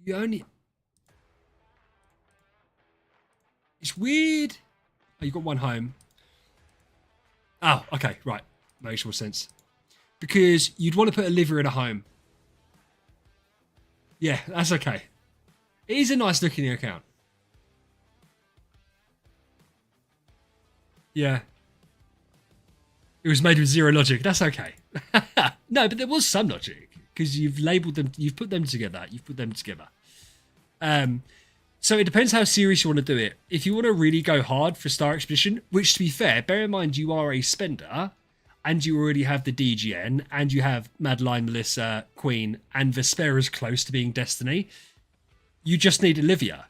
You only... It's weird. Oh, you got one home. Oh, okay, right. Makes more sense. Because you'd want to put Olivia in a home. Yeah, that's okay. It is a nice looking account. Yeah. It was made with zero logic. That's okay. No, but there was some logic because you've labeled them, you've put them together. So it depends how serious you want to do it. If you want to really go hard for Star Expedition, which to be fair, bear in mind you are a spender and you already have the DGN and you have Madeline, Melissa, Queen, and Vespera's close to being Destiny. You just need Olivia.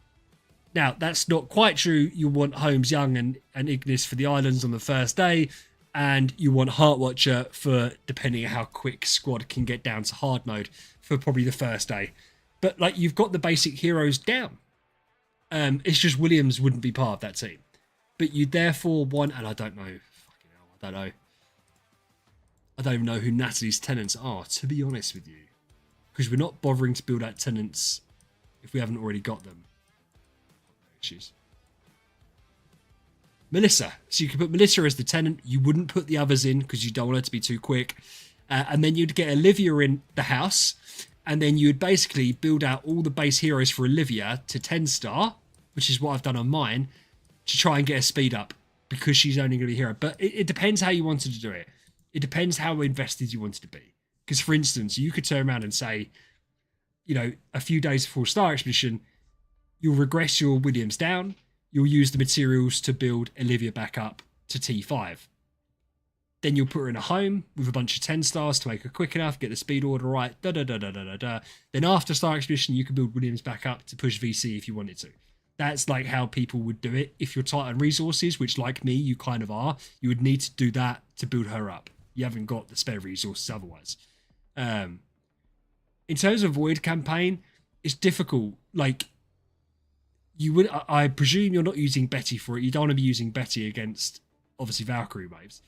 Now, that's not quite true. You want Holmes Young and Ignis for the islands on the first day, and you want Heartwatcher for, depending on how quick squad can get down to hard mode, for probably the first day. But, like, you've got the basic heroes down. It's just Williams wouldn't be part of that team. But you therefore want, and I don't know, fucking hell, I don't know. I don't even know who Natalie's tenants are, to be honest with you. Because we're not bothering to build out tenants if we haven't already got them. Issues. Melissa. So you could put Melissa as the tenant. You wouldn't put the others in because you don't want her to be too quick. And then you'd get Olivia in the house. And then you would basically build out all the base heroes for Olivia to 10-star, which is what I've done on mine, to try and get her speed up because she's only going to be a hero. But it depends how you wanted to do it. It depends how invested you wanted to be. Because, for instance, you could turn around and say, you know, a few days before Star Expedition, you'll regress your Williams down. You'll use the materials to build Olivia back up to T5. Then you'll put her in a home with a bunch of 10 stars to make her quick enough, get the speed order right, da-da-da-da-da-da. Then after Star Expedition, you can build Williams back up to push VC if you wanted to. That's like how people would do it. If you're tight on resources, which like me, you kind of are, you would need to do that to build her up. You haven't got the spare resources otherwise. In terms of Void campaign, it's difficult. Like, you would, I presume you're not using Betty for it. You don't want to be using Betty against, obviously, Valkyrie waves.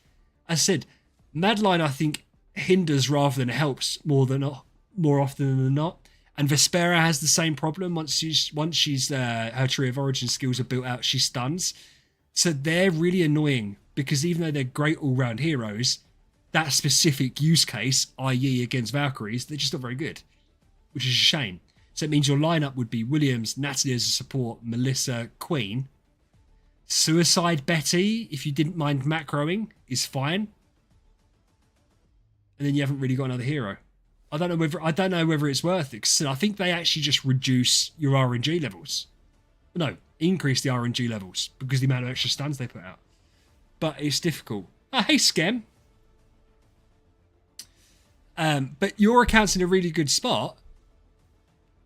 As I said, Madeline, I think, hinders rather than helps more often than not. And Vespera has the same problem. Once she's her Tree of Origin skills are built out, she stuns. So they're really annoying because even though they're great all-round heroes, that specific use case, i.e. against Valkyries, they're just not very good, which is a shame. So it means your lineup would be Williams, Natalie as a support, Melissa, Queen. Suicide Betty, if you didn't mind macroing, is fine. And then you haven't really got another hero. I don't know whether it's worth it, because I think they actually just reduce your RNG levels. No, increase the RNG levels because the amount of extra stuns they put out. But it's difficult. Oh, hey, Skem. But your account's in a really good spot.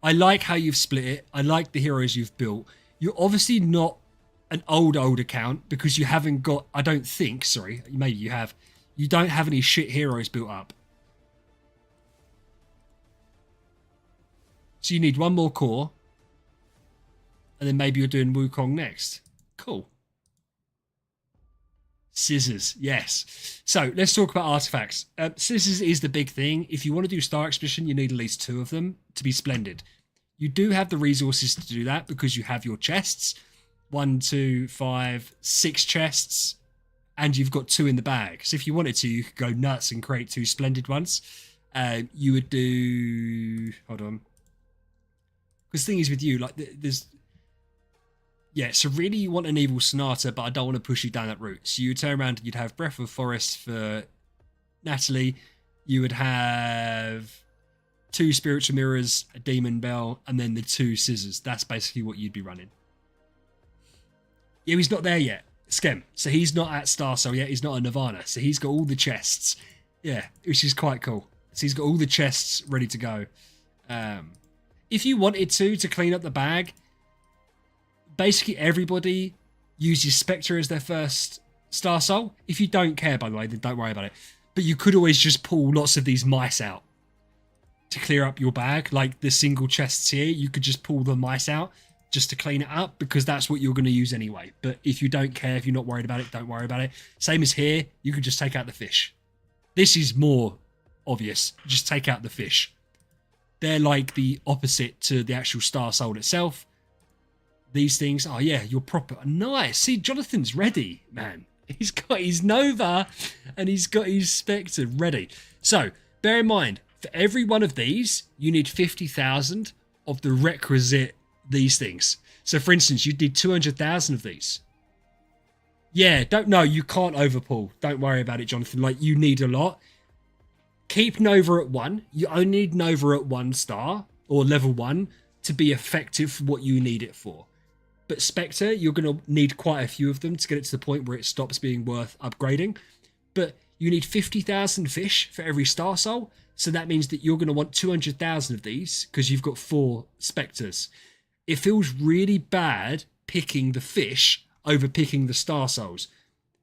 I like how you've split it. I like the heroes you've built. You're obviously not an old account because you haven't got, I don't think, sorry, maybe you have. You don't have any shit heroes built up. So you need one more core. And then maybe you're doing Wukong next. Cool. Scissors, yes. So let's talk about artifacts. Scissors is the big thing. If you want to do Star Expedition, you need at least 2 of them to be splendid. You do have the resources to do that because you have your chests. 1, 2, 5, 6 chests, and you've got 2 in the bag. So if you wanted to, you could go nuts and create 2 splendid ones. You would do... Hold on. Because the thing is with you, like, there's... Yeah, so really you want an evil sonata, but I don't want to push you down that route. So you would turn around and you'd have Breath of Forest for Natalie. You would have 2 spiritual mirrors, a demon bell, and then the 2 scissors. That's basically what you'd be running. Yeah, he's not there yet. Skem. So he's not at Star Soul yet. He's not a Nirvana. So he's got all the chests. Yeah, which is quite cool. So he's got all the chests ready to go. If you wanted to clean up the bag, basically everybody uses Spectre as their first Star Soul. If you don't care, by the way, then don't worry about it. But you could always just pull lots of these mice out to clear up your bag. Like the single chests here, you could just pull the mice out just to clean it up because that's what you're going to use anyway. But if you don't care, if you're not worried about it, don't worry about it. Same as here, you could just take out the fish. This is more obvious. Just take out the fish. They're like the opposite to the actual Star Soul itself. These things, oh yeah, you're proper. Nice. See, Jonathan's ready, man. He's got his Nova and he's got his Spectre ready. So, bear in mind, for every one of these, you need 50,000 of the requisite these things. So, for instance, you did 200,000 of these. Yeah, you can't overpull. Don't worry about it, Jonathan. Like, you need a lot. Keep Nova at 1. You only need Nova at 1 star or level 1 to be effective for what you need it for. But Spectre, you're going to need quite a few of them to get it to the point where it stops being worth upgrading. But you need 50,000 fish for every Star Soul. So that means that you're going to want 200,000 of these because you've got 4 Spectres. It feels really bad picking the fish over picking the Star Souls.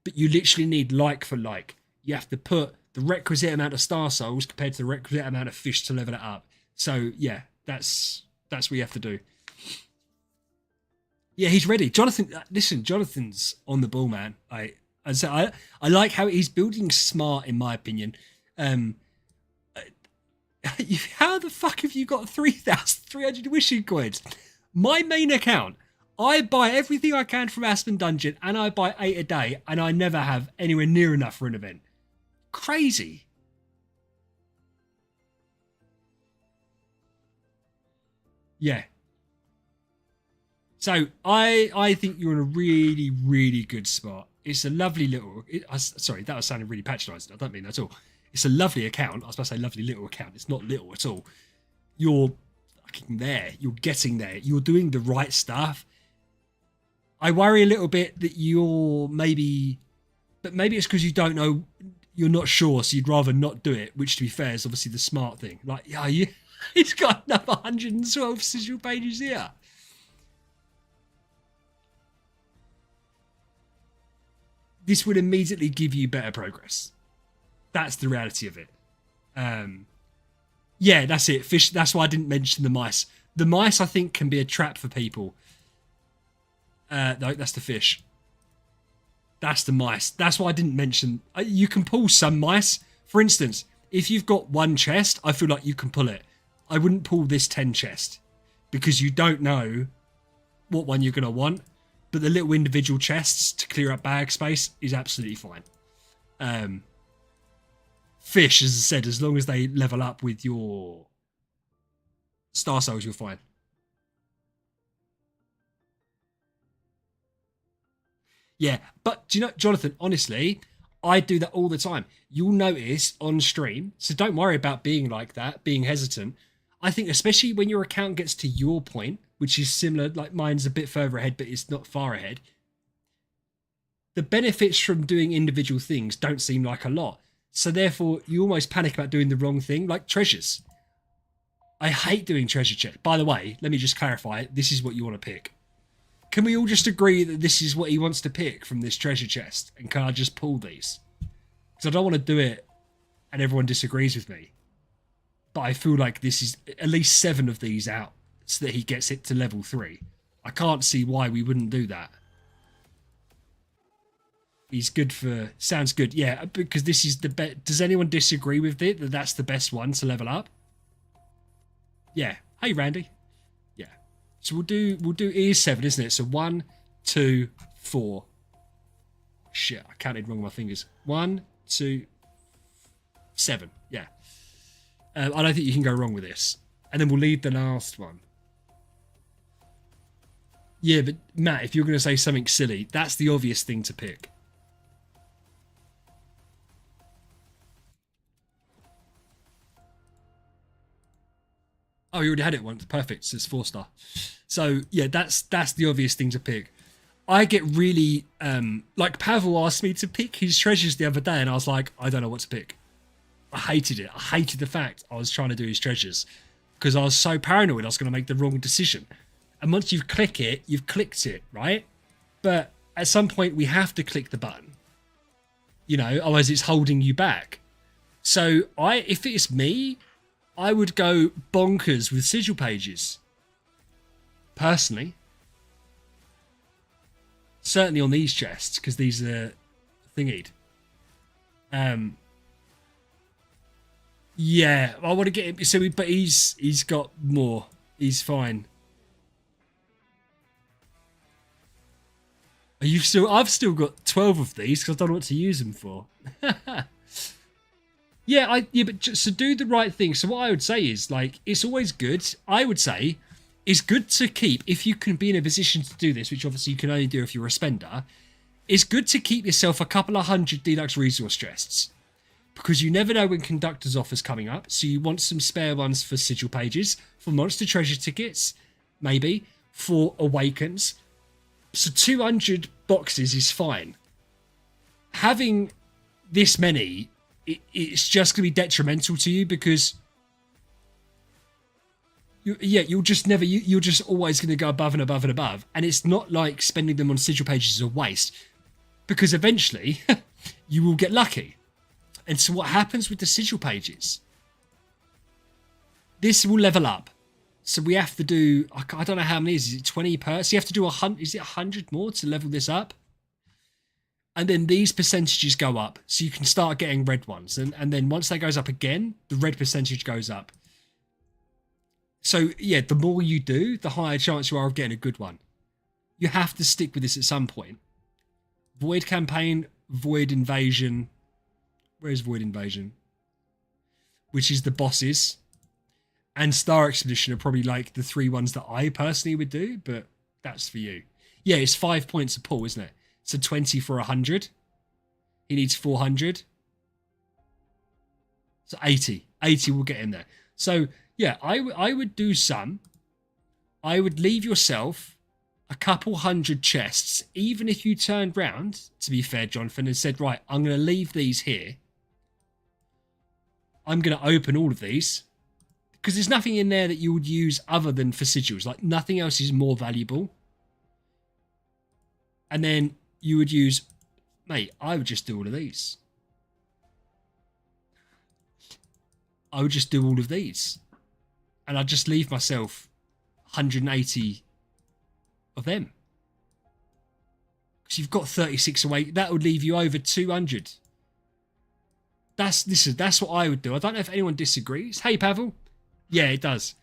But you literally need like for like. You have to put the requisite amount of Star Souls compared to the requisite amount of fish to level it up. So yeah, that's what you have to do. Yeah, he's ready. Jonathan, listen, Jonathan's on the ball, man. I like how he's building smart, in my opinion. How the fuck have you got 3,300 wishing coins? My main account, I buy everything I can from Aspen Dungeon, and I buy 8 a day, and I never have anywhere near enough for an event. Crazy. Yeah. So I think you're in a really, really good spot. It's a lovely little... sorry, that was sounding really patronising. I don't mean that at all. It's a lovely account. I was about to say lovely little account. It's not little at all. You're fucking there. You're getting there. You're doing the right stuff. I worry a little bit that you're maybe... But maybe it's because you don't know... You're not sure, so you'd rather not do it, which, to be fair, is obviously the smart thing. Like, yeah, it's got another 112 sigil pages here. This would immediately give you better progress. That's the reality of it. Yeah, that's it. Fish. That's why I didn't mention the mice. The mice, I think, can be a trap for people. No, that's the fish. That's the mice. That's why I didn't mention. You can pull some mice. For instance, if you've got 1 chest, I feel like you can pull it. I wouldn't pull this 10 chest because you don't know what one you're going to want. But the little individual chests to clear up bag space is absolutely fine. Fish, as I said, as long as they level up with your Star Souls, you're fine. Yeah, but do you know, Jonathan, honestly, I do that all the time. You'll notice on stream, so don't worry about being like that, being hesitant. I think especially when your account gets to your point, which is similar, like mine's a bit further ahead, but it's not far ahead. The benefits from doing individual things don't seem like a lot. So therefore, you almost panic about doing the wrong thing, like treasures. I hate doing treasure chests. By the way, let me just clarify, this is what you want to pick. Can we all just agree that this is what he wants to pick from this treasure chest? And can I just pull these? Because I don't want to do it and everyone disagrees with me. But I feel like this is at least 7 of these out so that he gets it to level 3. I can't see why we wouldn't do that. He's good for... Sounds good. Yeah, because this is the best... Does anyone disagree with it, that that's the best one to level up? Yeah. Hey, Randy. Yeah. So we'll do E is 7, isn't it? So 1, 2, 4. Shit, I counted wrong with my fingers. 1, 2, 7. Yeah. I don't think you can go wrong with this. And then we'll leave the last one. Yeah, but Matt, if you're going to say something silly, that's the obvious thing to pick. Oh, you already had it once. Perfect. So it's 4-star. So yeah, that's the obvious thing to pick. I get really like Pavel asked me to pick his treasures the other day, and I was like, I don't know what to pick. I hated it. I hated the fact I was trying to do his treasures because I was so paranoid I was going to make the wrong decision. And once you click it, you've clicked it, right? But at some point we have to click the button. You know, otherwise it's holding you back. So if it's me, I would go bonkers with sigil pages. Personally. Certainly on these chests, because these are thingied. Yeah, I want to get him. So, but he's got more. He's fine. Are you still? I've still got 12 of these because I don't know what to use them for. Yeah, but just to do the right thing. So what I would say is, like, it's always good. I would say it's good to keep, if you can be in a position to do this, which obviously you can only do if you're a spender. It's good to keep yourself a couple of 100 deluxe resource chests, because you never know when Conductor's offer's coming up. So you want some spare ones for sigil pages, for monster treasure tickets, maybe for awakens. So 200 boxes is fine. Having this many, it's just going to be detrimental to you, because you'll just never, you're just always going to go above and above and above. And it's not like spending them on sigil pages is a waste, because eventually you will get lucky. And so what happens with the sigil pages? This will level up. So we have to do, I don't know how many is it 20 per? So you have to do 100, is it 100 more to level this up? And then these percentages go up. So you can start getting red ones. And then once that goes up again, the red percentage goes up. So yeah, the more you do, the higher chance you are of getting a good one. You have to stick with this at some point. Void campaign, void invasion. Where's void invasion? Which is the bosses. And Star Expedition are probably like the 3 ones that I personally would do, but that's for you. Yeah, it's 5 points a pull, isn't it? So 20 for 100. He needs 400. So 80. 80 will get in there. So yeah, I would do some. I would leave yourself a couple 100 chests, even if you turned round, to be fair, Jonathan, and said, right, I'm going to leave these here. I'm going to open all of these, because there's nothing in there that you would use other than for sigils. Like, nothing else is more valuable. And then you would use, mate, I would just do all of these. I would just do all of these. And I'd just leave myself 180 of them. Because you've got 36 away. That would leave you over 200. That's what I would do. I don't know if anyone disagrees. Hey, Pavel. Yeah, it does.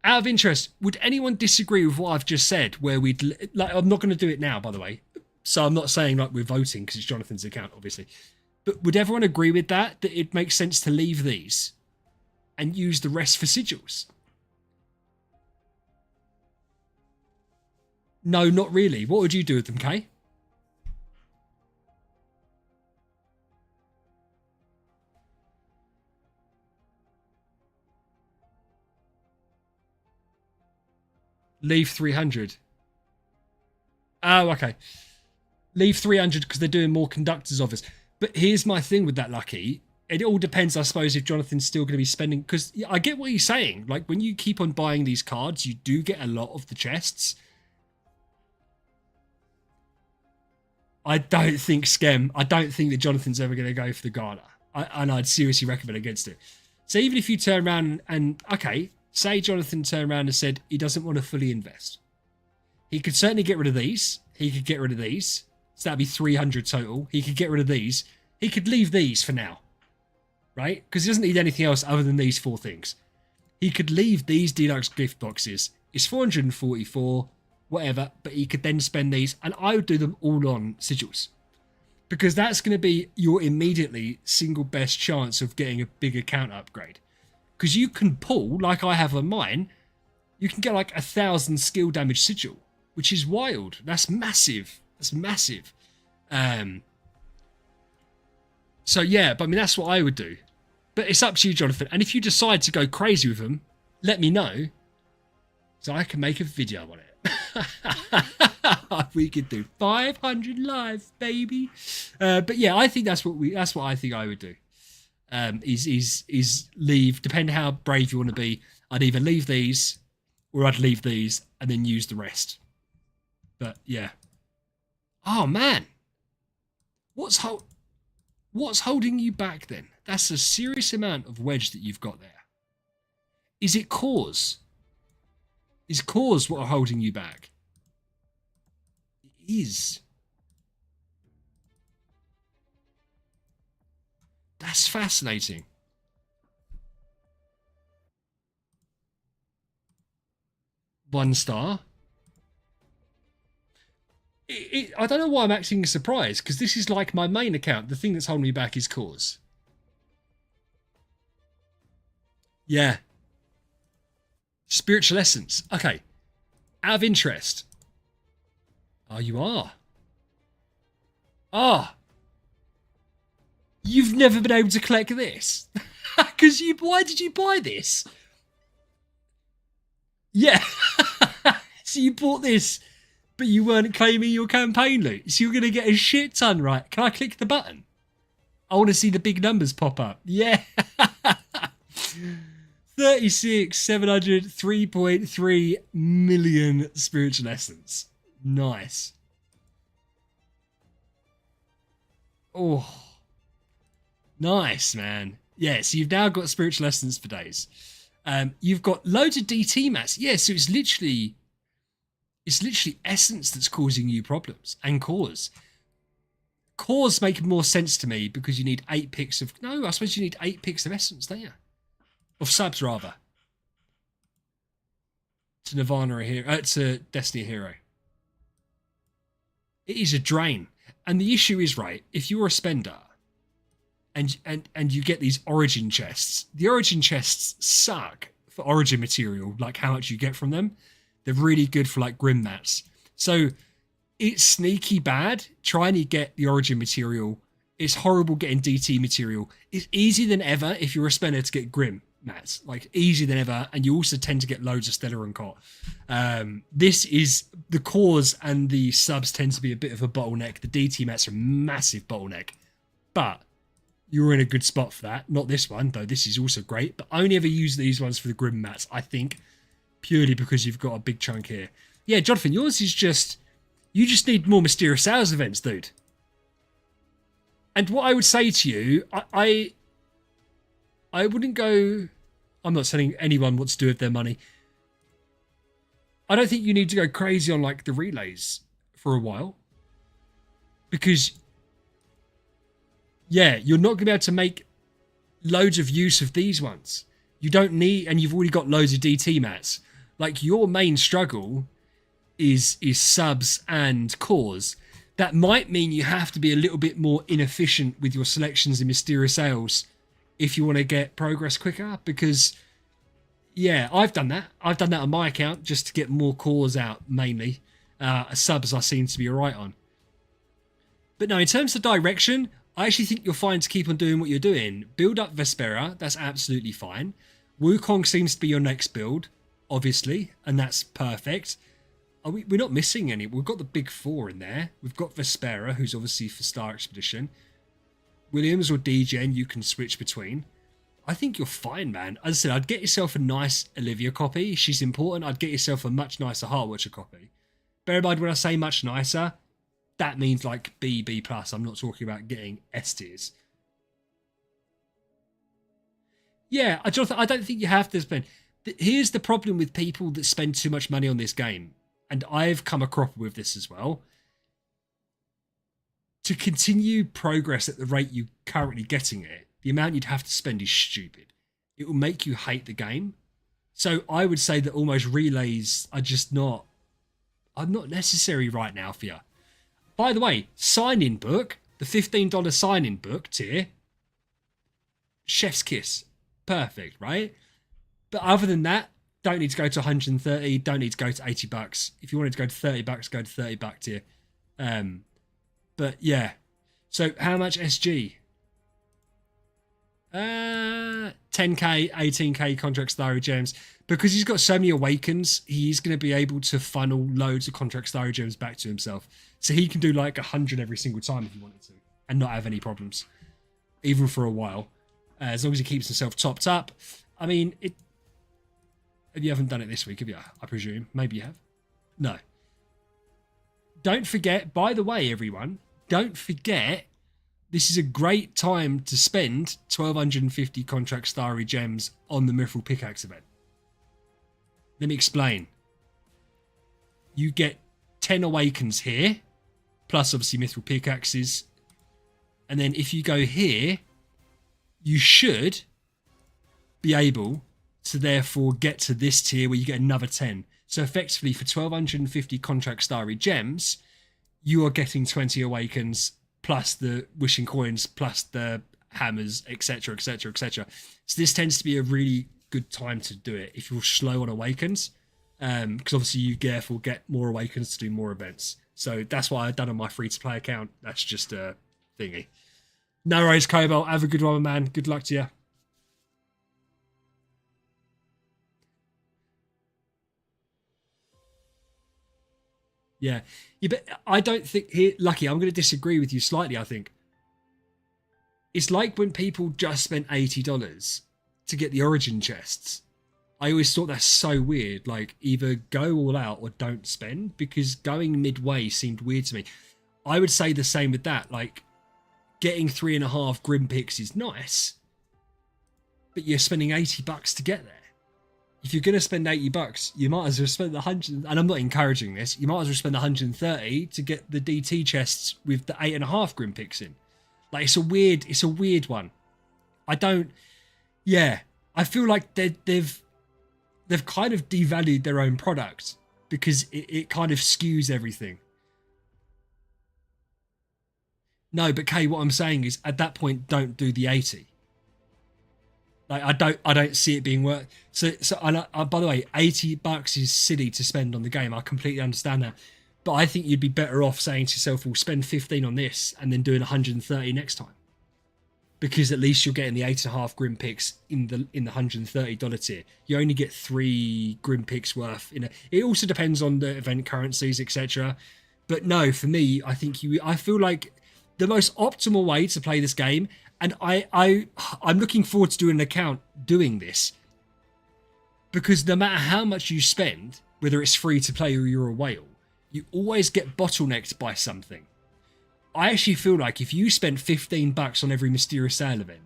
Out of interest, would anyone disagree with what I've just said? Where we'd, like, I'm not going to do it now, by the way. So I'm not saying like we're voting because it's Jonathan's account, obviously. But would everyone agree with that? That it makes sense to leave these and use the rest for sigils? No, not really. What would you do with them, Kay? Leave 300. Oh, okay. Leave 300 because they're doing more Conductor's Office. But here's my thing with that, Lucky. It all depends, I suppose, if Jonathan's still going to be spending... Because I get what he's saying. Like, when you keep on buying these cards, you do get a lot of the chests. I don't think that Jonathan's ever going to go for the Gauntlet. And I'd seriously recommend against it. So even if you turn around and okay, say Jonathan turned around and said he doesn't want to fully invest. He could certainly get rid of these. He could get rid of these. So that'd be 300 total. He could get rid of these. He could leave these for now, right? Because he doesn't need anything else other than these 4 things. He could leave these deluxe gift boxes. It's 444, whatever, but he could then spend these, and I would do them all on sigils. Because that's going to be your immediately single best chance of getting a big account upgrade. Because you can pull, like I have on mine, you can get like 1,000 skill damage sigil, which is wild. That's massive. That's massive. So yeah, but I mean, that's what I would do. But it's up to you, Jonathan. And if you decide to go crazy with them, let me know, so I can make a video on it. We could do 500 live, baby. But yeah, I think that's what I think I would do. Is leave, depending how brave you want to be. I'd either leave these, or I'd leave these and then use the rest. But yeah. Oh man, what's holding you back then? That's a serious amount of wedge that you've got there. Is it cores? Is cores what are holding you back? It is. That's fascinating. One star. I don't know why I'm acting surprised, because this is like my main account. The thing that's holding me back is cores. Yeah. Spiritual essence. Okay. Out of interest. Oh, you are. Ah. Oh. You've never been able to collect this. Because why did you buy this? Yeah. So you bought this, but you weren't claiming your campaign loot. So you're going to get a shit ton, right? Can I click the button? I want to see the big numbers pop up. Yeah. 36, 700, 3.3 million spiritual essence. Nice. Oh. Nice, man. Yeah, so you've now got spiritual essence for days. You've got loads of DT mats. Yeah, so it's literally essence that's causing you problems, and cores. Cores make more sense to me because you need 8 picks of... No, I suppose you need 8 picks of essence, don't you? Of subs, rather. To Nirvana a hero, to Destiny a hero. It is a drain. And the issue is, right, if you're a spender and you get these origin chests, the origin chests suck for origin material, like how much you get from them. They're really good for like grim mats. So it's sneaky bad trying to get the origin material. It's horrible getting DT material. It's easier than ever if you're a spender to get grim mats, like easier than ever. And you also tend to get loads of stellar and cot. This is the cores, and the subs tend to be a bit of a bottleneck. The DT mats are a massive bottleneck, but you're in a good spot for that. Not this one, though. This is also great, but only ever use these ones for the grim mats, I think, purely because you've got a big chunk here. Yeah, Jonathan, yours is just... You just need more mysterious sales events, dude. And what I would say to you, I wouldn't go... I'm not telling anyone what to do with their money. I don't think you need to go crazy on, like, the relays for a while. Because... yeah, you're not going to be able to make loads of use of these ones. You don't need, and you've already got loads of DT mats. Like, your main struggle is subs and cores. That might mean you have to be a little bit more inefficient with your selections in mysterious sales if you want to get progress quicker. Because, yeah, I've done that. I've done that on my account just to get more cores out, mainly. Subs I seem to be alright on. But no, in terms of direction... I actually think you're fine to keep on doing what you're doing. Build up Vespera, that's absolutely fine. Wukong seems to be your next build, obviously, and that's perfect. We're not missing any. We've got the big 4 in there. We've got Vespera, who's obviously for Star Expedition. Williams or DGen, you can switch between. I think you're fine, man. As I said, I'd get yourself a nice Olivia copy. She's important. I'd get yourself a much nicer Heartwatcher copy. Bear in mind, when I say much nicer, that means like B+. I'm not talking about getting S tiers. Yeah, Jonathan, I don't think you have to spend... Here's the problem with people that spend too much money on this game. And I've come across with this as well. to continue progress at the rate you're currently getting it, the amount you'd have to spend is stupid. It will make you hate the game. So I would say that almost relays are just not necessary right now for you. By the way, sign-in book, the $15 sign-in book tier, chef's kiss. Perfect, right? But other than that, don't need to go to 130, don't need to go to $80. If you wanted to go to $30, go to $30 tier. But yeah. So how much SG? 10k, 18k contract starry gems. Because he's got so many awakens, he's going to be able to funnel loads of contract starry gems back to himself. So he can do like 100 every single time if he wanted to, and not have any problems, even for a while, as long as he keeps himself topped up. I mean, you haven't done it this week, have you? I presume. Maybe you have. No. Don't forget, by the way, everyone, don't forget, this is a great time to spend 1,250 contract starry gems on the Mithril Pickaxe event. Let me explain. You get 10 awakens here, plus obviously Mithril Pickaxes. And then if you go here, you should be able to therefore get to this tier where you get another 10. So effectively for 1,250 contract starry gems, you are getting 20 awakens plus the wishing coins, plus the hammers, etc, etc, etc. So this tends to be a really good time to do it if you're slow on awakens, because obviously you therefore get more awakens to do more events. So that's what I've done on my free-to-play account. That's just a thingy. No worries, Cobalt. Have a good one, man. Good luck to you. Yeah, but I don't think here, Lucky, I'm going to disagree with you slightly. I think it's like when people just spent $80 to get the origin chests. I always thought that's so weird. Like, either go all out or don't spend, because going midway seemed weird to me. I would say the same with that. Like, getting 3.5 Grim Picks is nice, but you're spending $80 to get there. If you're going to spend $80, you might as well spend the 100, and I'm not encouraging this, you might as well spend 130 to get the DT chests with the 8.5 Grim Picks in. Like, it's a weird one. I feel like they've kind of devalued their own product, because it kind of skews everything. No, but Kay, what I'm saying is, at that point, don't do the 80. Like, I don't see it being worth. So by the way, $80 is silly to spend on the game. I completely understand that, but I think you'd be better off saying to yourself, "Well, spend 15 on this and then doing 130 next time," because at least you're getting the 8.5 Grim Picks in the $130 tier. You only get 3 Grim Picks worth. It also depends on the event currencies, etc. But no, for me, I feel like the most optimal way to play this game. And I'm looking forward to doing an account doing this, because no matter how much you spend, whether it's free to play or you're a whale, you always get bottlenecked by something. I actually feel like if you spent $15 on every Mysterious Sale event,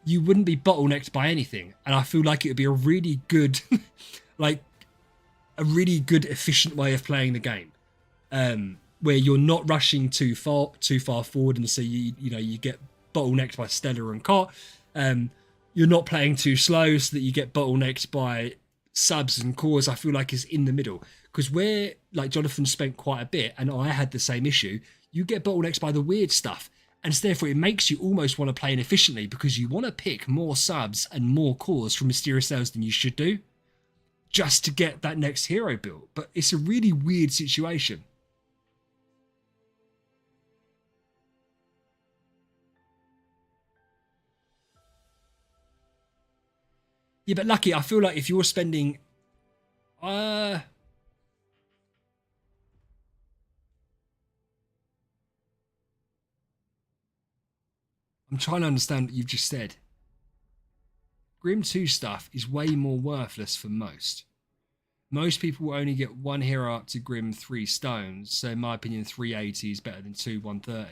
you wouldn't be bottlenecked by anything. And I feel like it would be a really good, efficient way of playing the game, where you're not rushing too far forward, and so you get bottlenecked by Stella and Cot. You're not playing too slow, so that you get bottlenecked by subs and cores. I feel like is in the middle, because where like Jonathan spent quite a bit, and I had the same issue, you get bottlenecked by the weird stuff, and so therefore it makes you almost want to play inefficiently, because you want to pick more subs and more cores from Mysterious Sales than you should do, just to get that next hero built. But it's a really weird situation. Yeah, but Lucky, I feel like if you're spending... I'm trying to understand what you've just said. Grim 2 stuff is way more worthless for most. Most people will only get 1 hero up to Grim 3 stones, so in my opinion 380 is better than 2 130.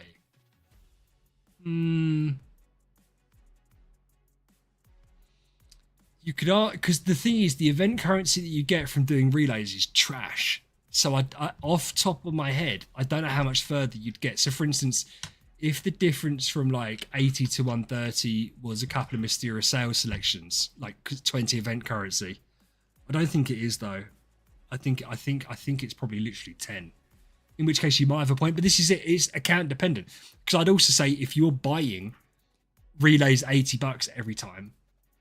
You could, because the thing is, the event currency that you get from doing relays is trash. So I off top of my head, I don't know how much further you'd get. So for instance, if the difference from like 80 to 130 was a couple of mysterious sales selections, like 20 event currency, I don't think it is though. I think it's probably literally 10. In which case you might have a point, but this is it. It's account dependent. Because I'd also say if you're buying relays $80 every time,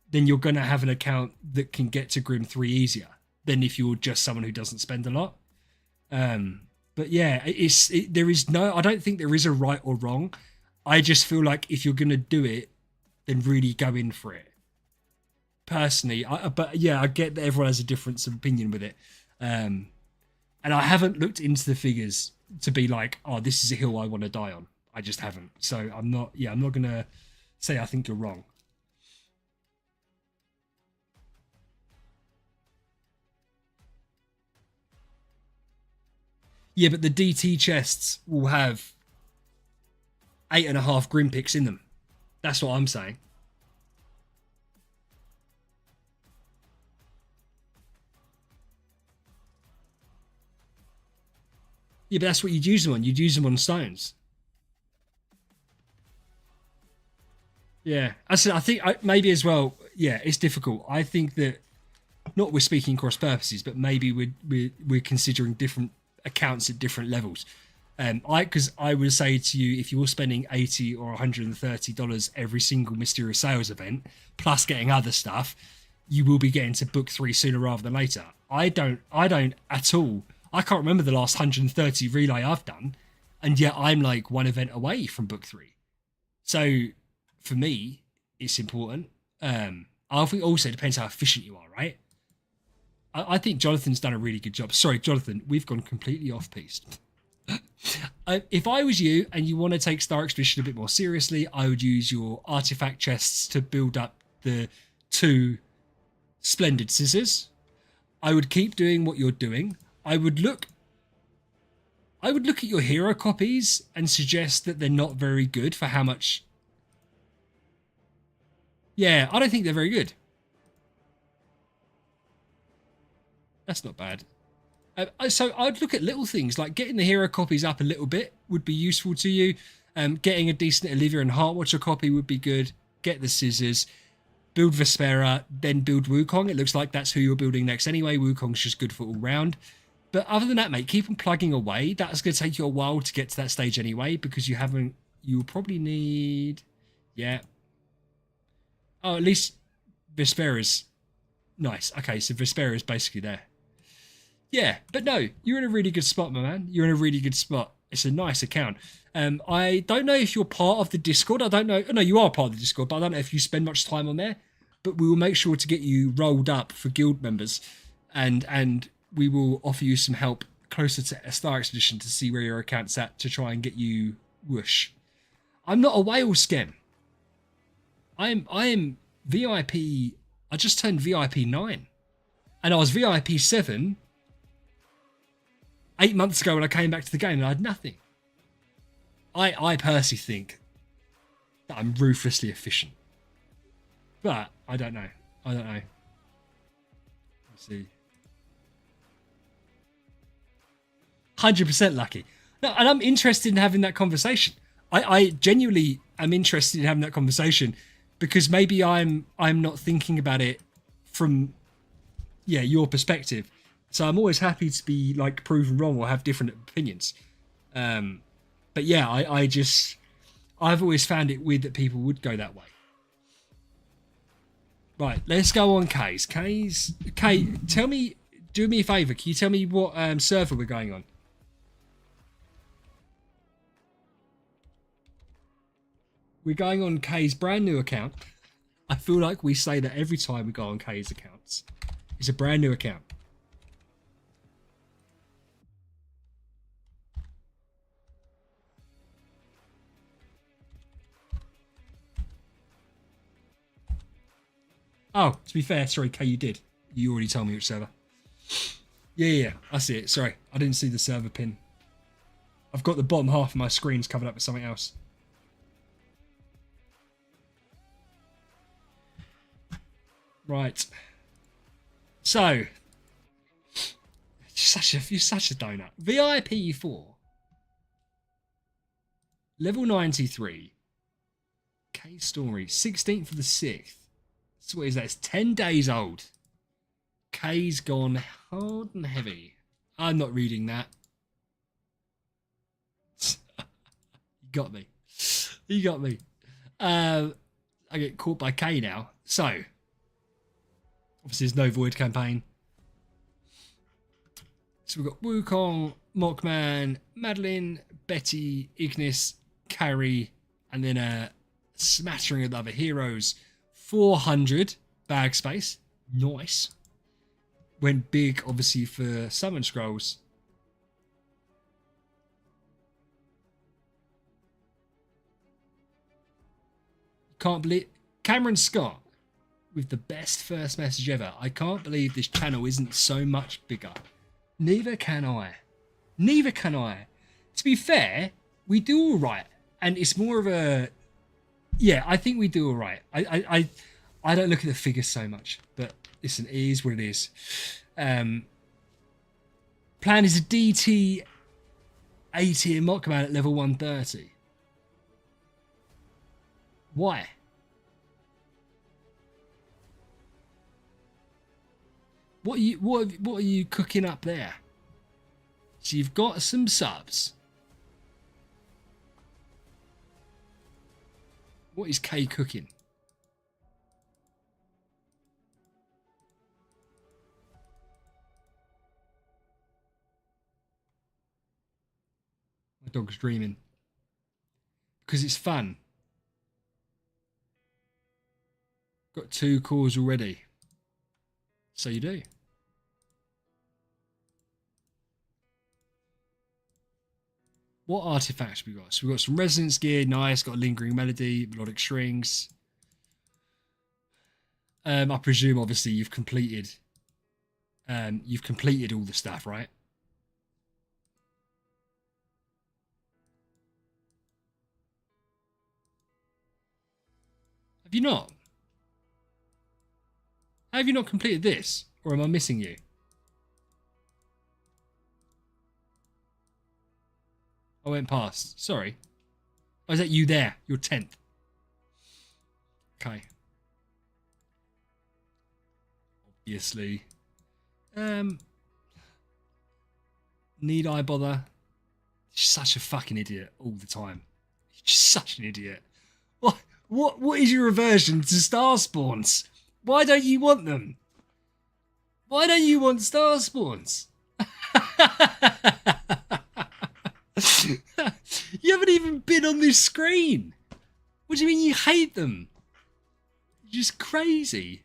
then you're going to have an account that can get to Grim 3 easier than if you're just someone who doesn't spend a lot. But yeah, there is no, I don't think there is a right or wrong. I just feel like if you're going to do it, then really go in for it. Personally, but yeah, I get that everyone has a difference of opinion with it. And I haven't looked into the figures to be like, oh, this is a hill I want to die on. I just haven't. So I'm not going to say I think you're wrong. Yeah, but the DT chests will have 8.5 Grim picks in them. That's what I'm saying. Yeah, but that's what you'd use them on. You'd use them on stones. Yeah, I said. I think maybe as well. Yeah, it's difficult. I think that not we're speaking cross purposes, but maybe we're considering different accounts at different levels. Because I would say to you, if you're spending $80 or $130 every single mysterious sales event, plus getting other stuff, you will be getting to book 3 sooner rather than later. I don't at all. I can't remember the last 130 relay I've done, and yet I'm like one event away from book 3. So for me, it's important. I think also depends how efficient you are, right? I think Jonathan's done a really good job. Sorry, Jonathan, we've gone completely off piste. If I was you and you want to take Star Expedition a bit more seriously, I would use your artifact chests to build up the 2 splendid scissors. I would keep doing what you're doing. I would look at your hero copies and suggest that they're not very good for how much. Yeah, I don't think they're very good. That's not bad. So I'd look at little things like getting the hero copies up a little bit would be useful to you. Getting a decent Olivia and Heartwatcher copy would be good. Get the scissors, build Vespera, then build Wukong. It looks like that's who you're building next anyway. Wukong's just good for all round. But other than that, mate, keep on plugging away. That's going to take you a while to get to that stage anyway, because you'll probably need, yeah. Oh, at least Vespera's nice. Okay, so Vespera's basically there. Yeah, but no, you're in a really good spot, my man. You're in a really good spot. It's a nice account. I don't know if you're part of the Discord. I don't know. No, you are part of the Discord, but I don't know if you spend much time on there. But we will make sure to get you rolled up for guild members, and we will offer you some help closer to a Star Expedition to see where your account's at to try and get you whoosh. I'm not a whale scam. I am VIP. I just turned VIP 9, and I was VIP 7 8 months ago when I came back to the game, and I had nothing. I personally think that I'm ruthlessly efficient, but I don't know. Let's see. 100% lucky. No, and I'm interested in having that conversation. I genuinely am interested in having that conversation because maybe I'm not thinking about it from your perspective. So I'm always happy to be like proven wrong or have different opinions. But yeah, I've always found it weird that people would go that way. Right, let's go on K's. Kay, do me a favour. Can you tell me what server we're going on? We're going on Kay's brand new account. I feel like we say that every time we go on Kay's accounts. It's a brand new account. Oh, to be fair, sorry, Kay, you did. You already told me which server. Yeah, I see it. Sorry, I didn't see the server pin. I've got the bottom half of my screens covered up with something else. Right. So, You're such a donut. VIP 4. Level 93. K Story. 16th of the 6th. So what is that? It's 10 days old. K's gone hard and heavy. I'm not reading that. You got me. You got me. I get caught by K now. So, obviously there's no Void campaign. So we've got Wukong, Mockman, Madeline, Betty, Ignis, Carrie, and then a smattering of other heroes. 400 bag space. Nice. Went big, obviously, for Summon Scrolls. Can't believe... Cameron Scott with the best first message ever. I can't believe this channel isn't so much bigger. Neither can I. Neither can I. To be fair, we do all right. And it's more of a... Yeah, I think we do all right. I don't look at the figures so much. But listen, it is what it is. Plan is a DT 80 in Mockman at level 130. Why? What are you cooking up there? So you've got some subs. What is K cooking? My dog's dreaming. Because it's fun. Got 2 calls already. So you do. What artifacts have we got? So we've got some resonance gear, nice, got a lingering melody, melodic strings. I presume obviously you've completed all the stuff, right? Have you not? Have you not completed this? Or am I missing you? I went past. Sorry. Oh, is that you there? You're 10th. Okay. Obviously. Need I bother? She's such a fucking idiot all the time. She's such an idiot. What is your aversion to star spawns? Why don't you want them? Why don't you want star spawns? You haven't even been on this screen. What do you mean you hate them? You're just crazy.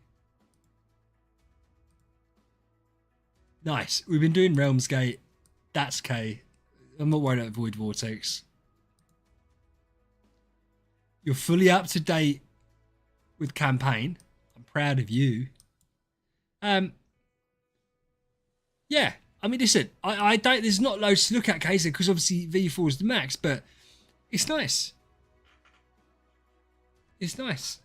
Nice. We've been doing Realmsgate. That's K. I'm not worried about Void Vortex. You're fully up to date with campaign. I'm proud of you. Yeah. I mean, listen, I don't. There's not loads to look at, Kaiser, because obviously V4 is the max, but it's nice. It's nice.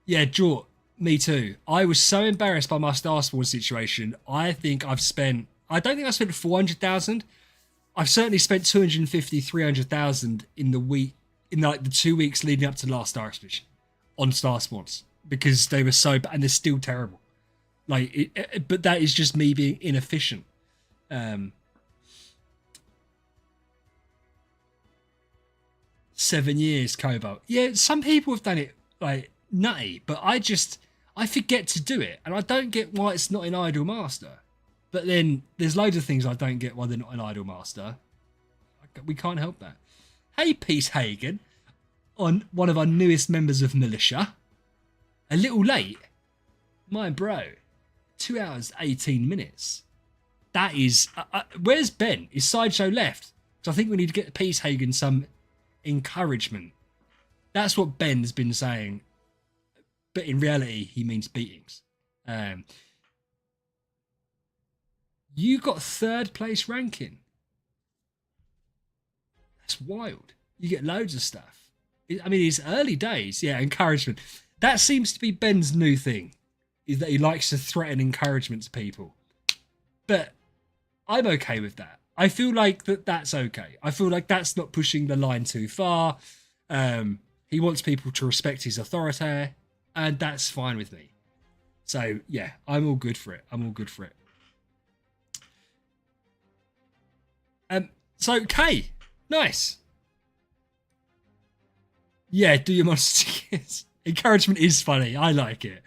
Yeah, Jort, me too. I was so embarrassed by my Star Spawn situation. I don't think I've spent 400,000. I've certainly spent 250, 300,000 in the week, in like the 2 weeks leading up to the last Star Expedition on Star Spawns. Because they were so bad, and they're still terrible. Like, but that is just me being inefficient. 7 years, Kobo. Yeah, some people have done it like nutty, but I forget to do it, and I don't get why it's not in Idle Master. But then there's loads of things I don't get why they're not in Idle Master. We can't help that. Hey, Peace Hagen, on one of our newest members of Militia. A little late, my bro. 2 hours 18 minutes. That is. Where's Ben? Is Sideshow left? Because I think we need to get Peace Hagen some encouragement. That's what Ben's been saying, but in reality, he means beatings. You got 3rd place ranking. That's wild. You get loads of stuff. I mean, it's early days. Yeah, encouragement. That seems to be Ben's new thing. is that he likes to threaten encouragement to people. But I'm okay with that. I feel like that's okay. I feel like that's not pushing the line too far. He wants people to respect his authority, and that's fine with me. So yeah, I'm all good for it. I'm all good for it. So Kay, nice. Yeah, do your monster tickets. Encouragement is funny. I like it.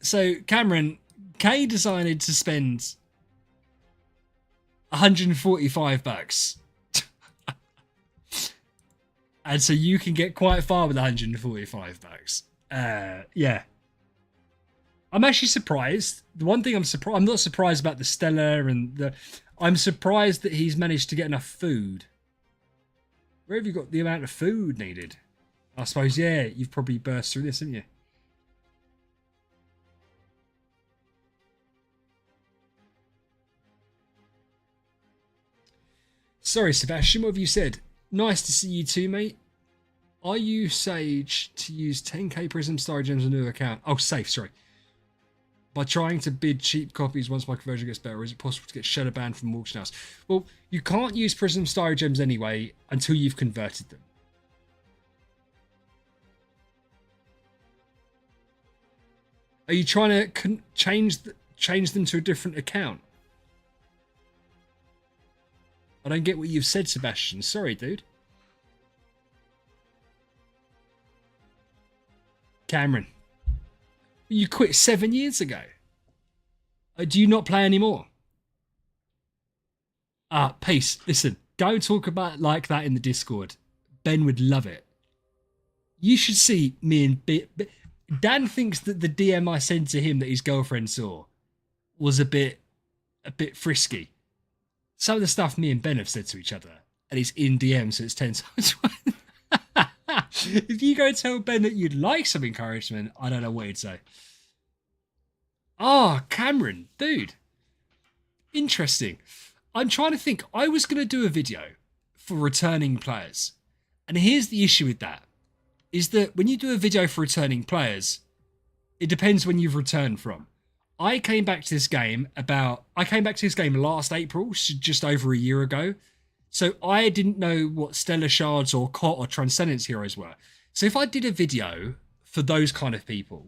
So Cameron, Kay decided to spend $145. And so you can get quite far with $145. Yeah. I'm actually surprised. The one thing I'm not surprised about the Stella and I'm surprised that he's managed to get enough food. Where have you got the amount of food needed? I suppose, yeah, you've probably burst through this, haven't you? Sorry, Sebastian, what have you said? Nice to see you too, mate. Are you Sage to use 10k Prism Star Gems on a new account? Oh, safe, sorry. By trying to bid cheap copies once my conversion gets better, is it possible to get shadow banned from auction house? Well, you can't use Prism Star Gems anyway until you've converted them. Are you trying to change them to a different account? I don't get what you've said, Sebastian. Sorry, dude. Cameron, you quit 7 years ago. Do you not play anymore? Peace. Listen, go talk about it like that in the Discord. Ben would love it. You should see me and Dan thinks that the DM I sent to him that his girlfriend saw was a bit frisky. Some of the stuff me and Ben have said to each other, and it's in DM, so it's 10 times. If you go tell Ben that you'd like some encouragement, I don't know what he'd say. Cameron, dude. Interesting. I'm trying to think. I was going to do a video for returning players. And here's the issue with that. Is that when you do a video for returning players, it depends when you've returned from. I came back to this game last April, just over a year ago. So I didn't know what Stellar Shards or COT or Transcendence Heroes were. So if I did a video for those kind of people,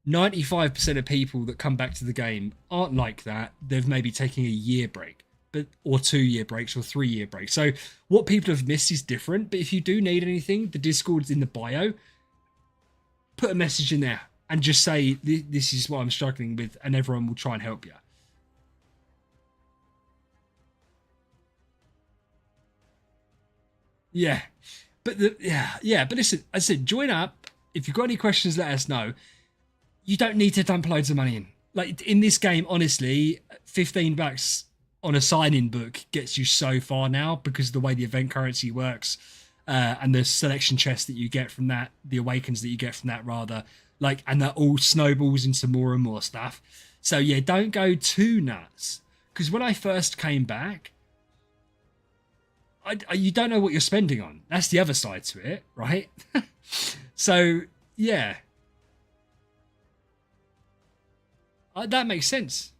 95% of people that come back to the game aren't like that. They've maybe taking a year break, or 2 year breaks or 3 year breaks. So what people have missed is different. But if you do need anything, the Discord's in the bio. Put a message in there and just say, this is what I'm struggling with, and everyone will try and help you. Yeah. But but listen, I said, join up. If you've got any questions, let us know. You don't need to dump loads of money in. Like in this game, honestly, $15 on a sign-in book gets you so far now because of the way the event currency works, and the selection chest that you get from that, the awakens that you get from that rather, and that all snowballs into more and more stuff. So yeah, don't go too nuts. Because when I first came back, you don't know what you're spending on. That's the other side to it, right? So yeah. That makes sense.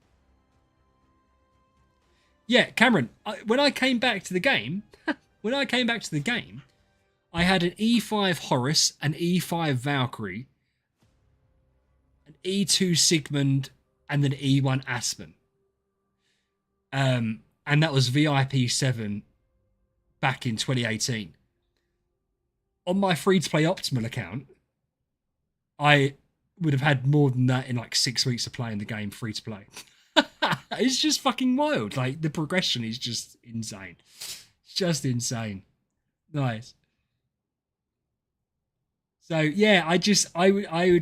Yeah, Cameron, when I came back to the game, I had an E5 Horus, an E5 Valkyrie, an E2 Sigmund, and an E1 Aspen. And that was VIP 7 back in 2018. On my free-to-play Optimal account, I would have had more than that in 6 weeks of playing the game free to play. It's just fucking wild. The progression is just insane. It's just insane. Nice. So yeah, I'd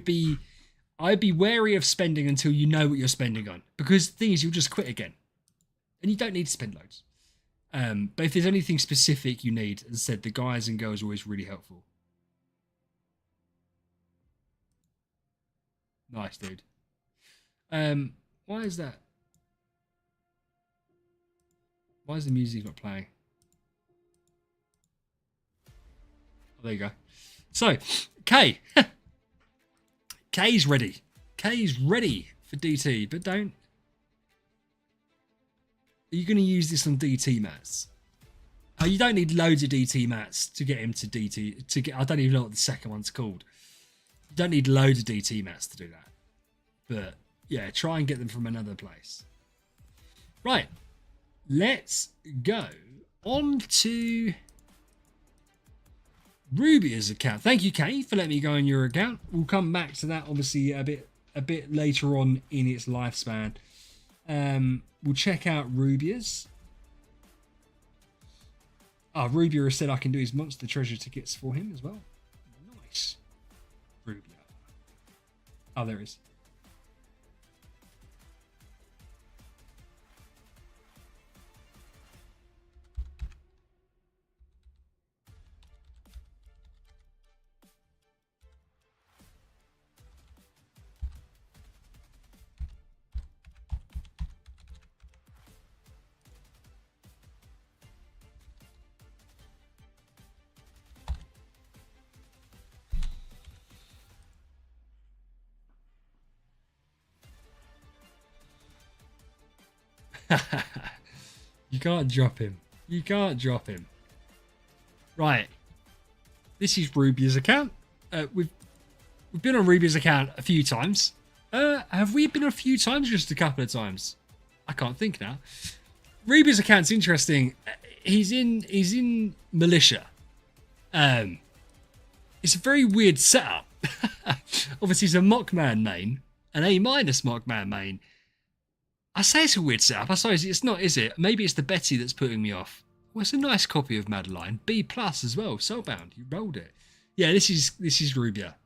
be wary of spending until you know what you're spending on, because the thing is, you'll just quit again, and you don't need to spend loads. But if there's anything specific you need, as I said, the guys and girls are always really helpful. Nice, dude. Why is that? Why is the music not playing? Oh, there you go. So, Kay. Kay's ready. Kay's ready for DT, but don't. Are you going to use this on DT mats? Oh, you don't need loads of DT mats to get him to DT. I don't even know what the second one's called. You don't need loads of DT mats to do that. But yeah, try and get them from another place. Right. Let's go on to Rubia's account. Thank you, Kay, for letting me go on your account. We'll come back to that obviously a bit later on in its lifespan. We'll check out Rubia's. Rubia has said I can do his monster treasure tickets for him as well. Nice. Rubia. Oh, there is. You can't drop him. You can't drop him. Right. This is Rubia's account. We've been on Rubia's account a few times. Have we been a few times? Just a couple of times. I can't think now. Rubia's account's interesting. He's in militia. It's a very weird setup. Obviously, he's a Mockman main, an A- Mockman main. I say it's a weird setup. I suppose it's not, is it? Maybe it's the Betty that's putting me off. Well, it's a nice copy of Madeline. B+ as well. Soulbound. You rolled it. Yeah, this is Rubia.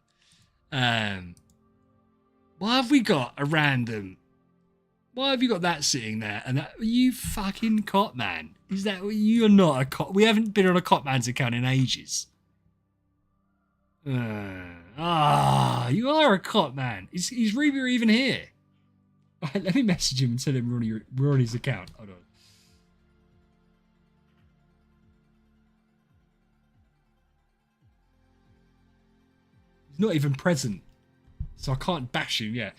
Why have we got a random? Why have you got that sitting there? And that, you fucking cop man. Is that you're not a cop? We haven't been on a cop man's account in ages. You are a cop man. Is Rubia even here? Right, let me message him and tell him we're on his account. Hold on. He's not even present, so I can't bash him yet.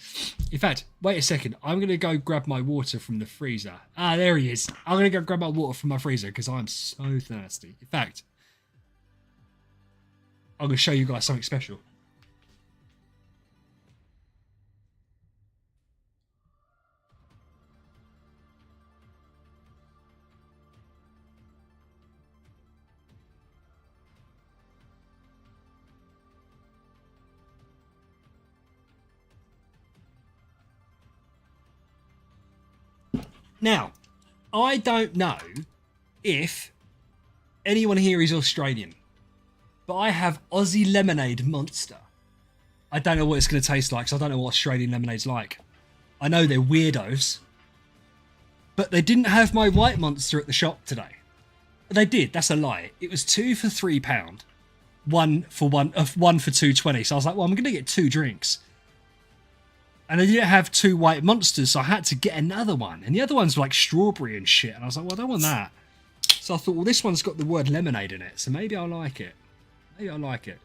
In fact, wait a second. I'm going to go grab my water from the freezer. There he is. I'm going to go grab my water from my freezer because I'm so thirsty. In fact, I'm going to show you guys something special. Now, I don't know if anyone here is Australian, but I have Aussie Lemonade Monster. I don't know what it's going to taste like, because I don't know what Australian lemonade's like. I know they're weirdos, but they didn't have my White Monster at the shop today. They did, that's a lie. It was 2 for £3, one for £2.20. So I was like, well, I'm going to get 2 drinks. And they didn't have 2 White Monsters, so I had to get another one. And the other ones were like strawberry and shit. And I was like, well, I don't want that. So I thought, well, this one's got the word lemonade in it, so maybe I'll like it. Maybe I'll like it.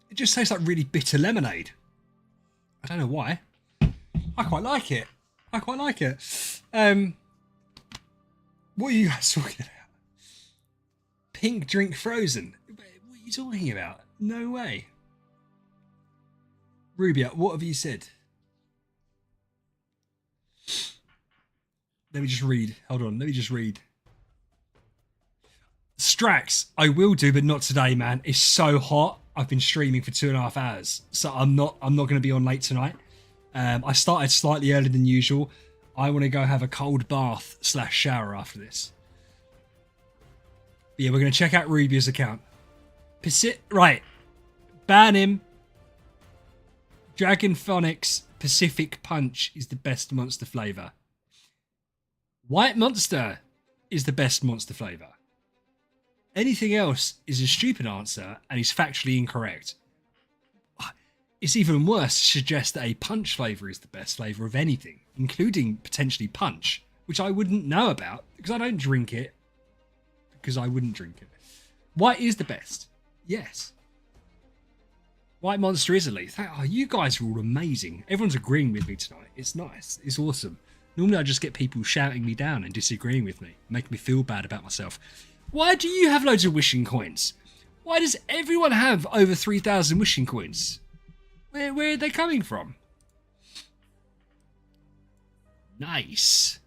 It just tastes like really bitter lemonade. I don't know why. I quite like it. I quite like it. What are you guys talking about? Pink drink frozen. What are you talking about? No way. Rubia, what have you said? Let me just read. Hold on. Let me just read. Strax, I will do, but not today, man. It's so hot. I've been streaming for 2.5 hours, so I'm not going to be on late tonight. I started slightly earlier than usual. I want to go have a cold bath / shower after this. But yeah, we're going to check out Rubia's account. Right. Ban him. Dragon Phonics Pacific Punch is the best monster flavour. White Monster is the best monster flavour. Anything else is a stupid answer and is factually incorrect. it's even worse to suggest that a punch flavour is the best flavour of anything, including potentially punch, which I wouldn't know about because I don't drink it, because I wouldn't drink it. White is the best. Yes. White Monster is elite. Oh, you guys are all amazing. Everyone's agreeing with me tonight. It's nice. It's awesome. Normally I just get people shouting me down and disagreeing with me, making me feel bad about myself. Why do you have loads of wishing coins? Why does everyone have over 3,000 wishing coins? Where are they coming from? Nice.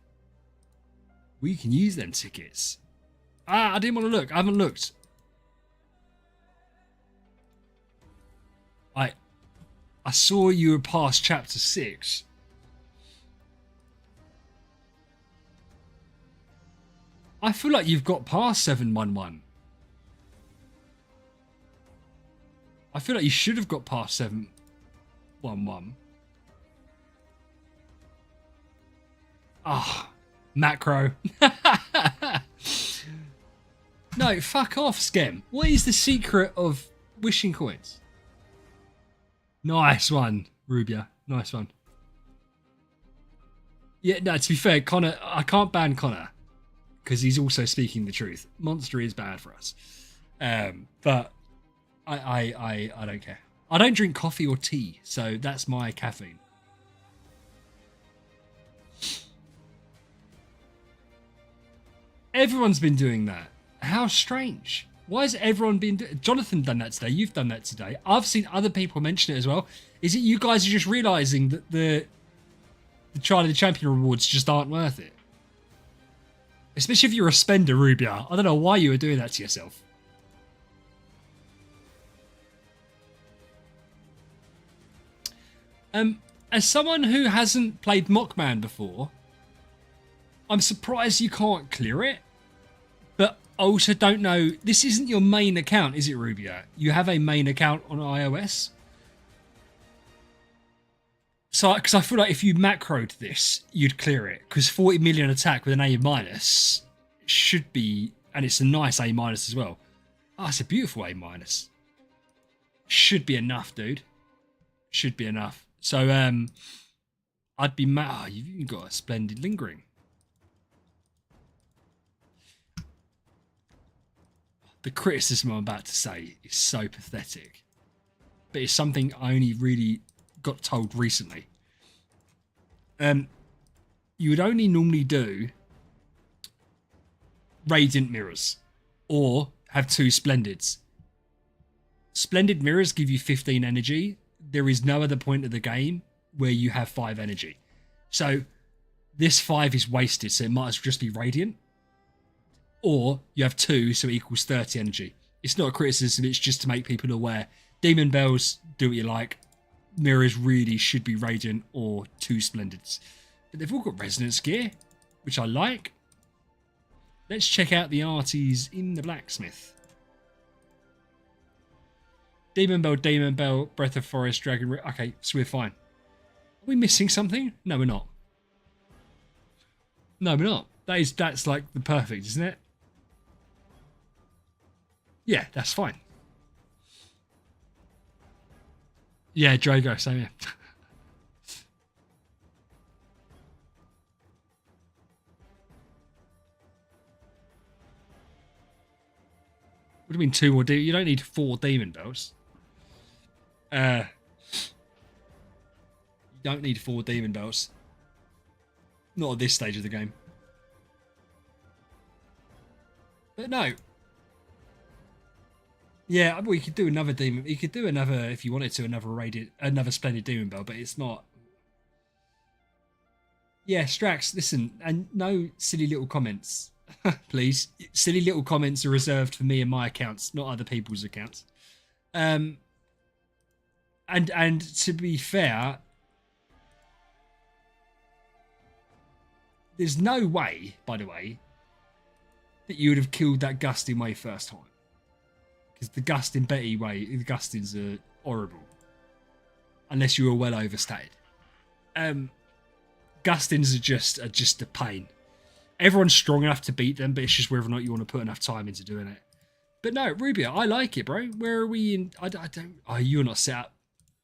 We can use them tickets. I didn't want to look. I haven't looked. I saw you were past chapter 6. I feel like you've got past 711. I feel like you should have got past 711. Ah, macro. No, fuck off, Skem. What is the secret of wishing coins? Nice one, Rubia. Nice one. Yeah, no, to be fair, Connor, I can't ban Connor because he's also speaking the truth. Monster is bad for us. But I don't care. I don't drink coffee or tea, so that's my caffeine. Everyone's been doing that. How strange. Why has everyone been doing... Jonathan done that today. You've done that today. I've seen other people mention it as well. Is it you guys are just realising that the Charlie the Champion rewards just aren't worth it? Especially if you're a spender, Rubia. I don't know why you were doing that to yourself. As someone who hasn't played Mockman before, I'm surprised you can't clear it. But I also don't know... This isn't your main account, is it, Rubia? You have a main account on iOS? So, because I feel like if you macroed this, you'd clear it. Because 40 million attack with an A- should be... And it's a nice A- as well. Oh, it's a beautiful A-. Should be enough, dude. Should be enough. So, I'd be mad. Oh, you've even got a splendid lingering. The criticism I'm about to say is so pathetic. But it's something I only really got told recently. You would only normally do Radiant Mirrors or have 2 Splendids. Splendid Mirrors give you 15 energy. There is no other point of the game where you have 5 energy. So this 5 is wasted, so it might as well just be Radiant. Or you have 2, so it equals 30 energy. It's not a criticism, it's just to make people aware. Demon Bells, do what you like. Mirrors really should be Radiant or 2 Splendids. But they've all got Resonance Gear, which I like. Let's check out the arties in the blacksmith. Demon Bell, Breath of Forest, Dragon... Okay, so we're fine. Are we missing something? No, we're not. No, we're not. That's like the perfect, isn't it? Yeah, that's fine. Yeah, Drago, same here. What do you mean 2 more? You don't need 4 Demon Bells. You don't need 4 Demon Bells. Not at this stage of the game. But no. Yeah, well, you could do another demon. You could do another, if you wanted to, another Splendid Demon Bell, but it's not. Yeah, Strax, listen, and no silly little comments, please. Silly little comments are reserved for me and my accounts, not other people's accounts. And to be fair, there's no way, by the way, that you would have killed that Gustin way first time. Because the Gustin Betty way, the Gustins are horrible. Unless you were well overstated. Gustins are just a pain. Everyone's strong enough to beat them, but it's just whether or not you want to put enough time into doing it. But no, Rubia, I like it, bro. Where are we in? I don't. Oh, you're not set up.